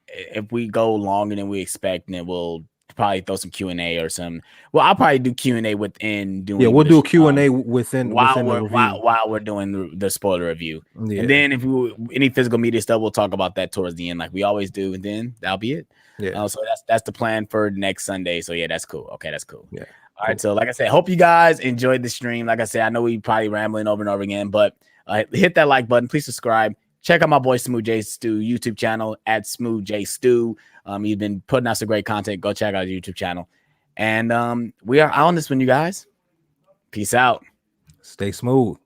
if we go longer than we expect, then we'll probably throw some Q&A or some. Well, I'll probably do Q&A within doing. Yeah, we'll do a Q&A within the review while we're doing the spoiler review. Yeah. And then if any physical media stuff, we'll talk about that towards the end, like we always do. And then that'll be it. Yeah. So that's the plan for next Sunday. So yeah, that's cool. Okay, that's cool. Yeah. All right. So like I said, hope you guys enjoyed the stream. Like I said, I know we probably rambling over and over again, but hit that like button. Please subscribe. Check out my boy Smooth J Stew YouTube channel at Smooth J Stew. He's been putting out some great content. Go check out his YouTube channel. And we are on this one, you guys. Peace out. Stay smooth.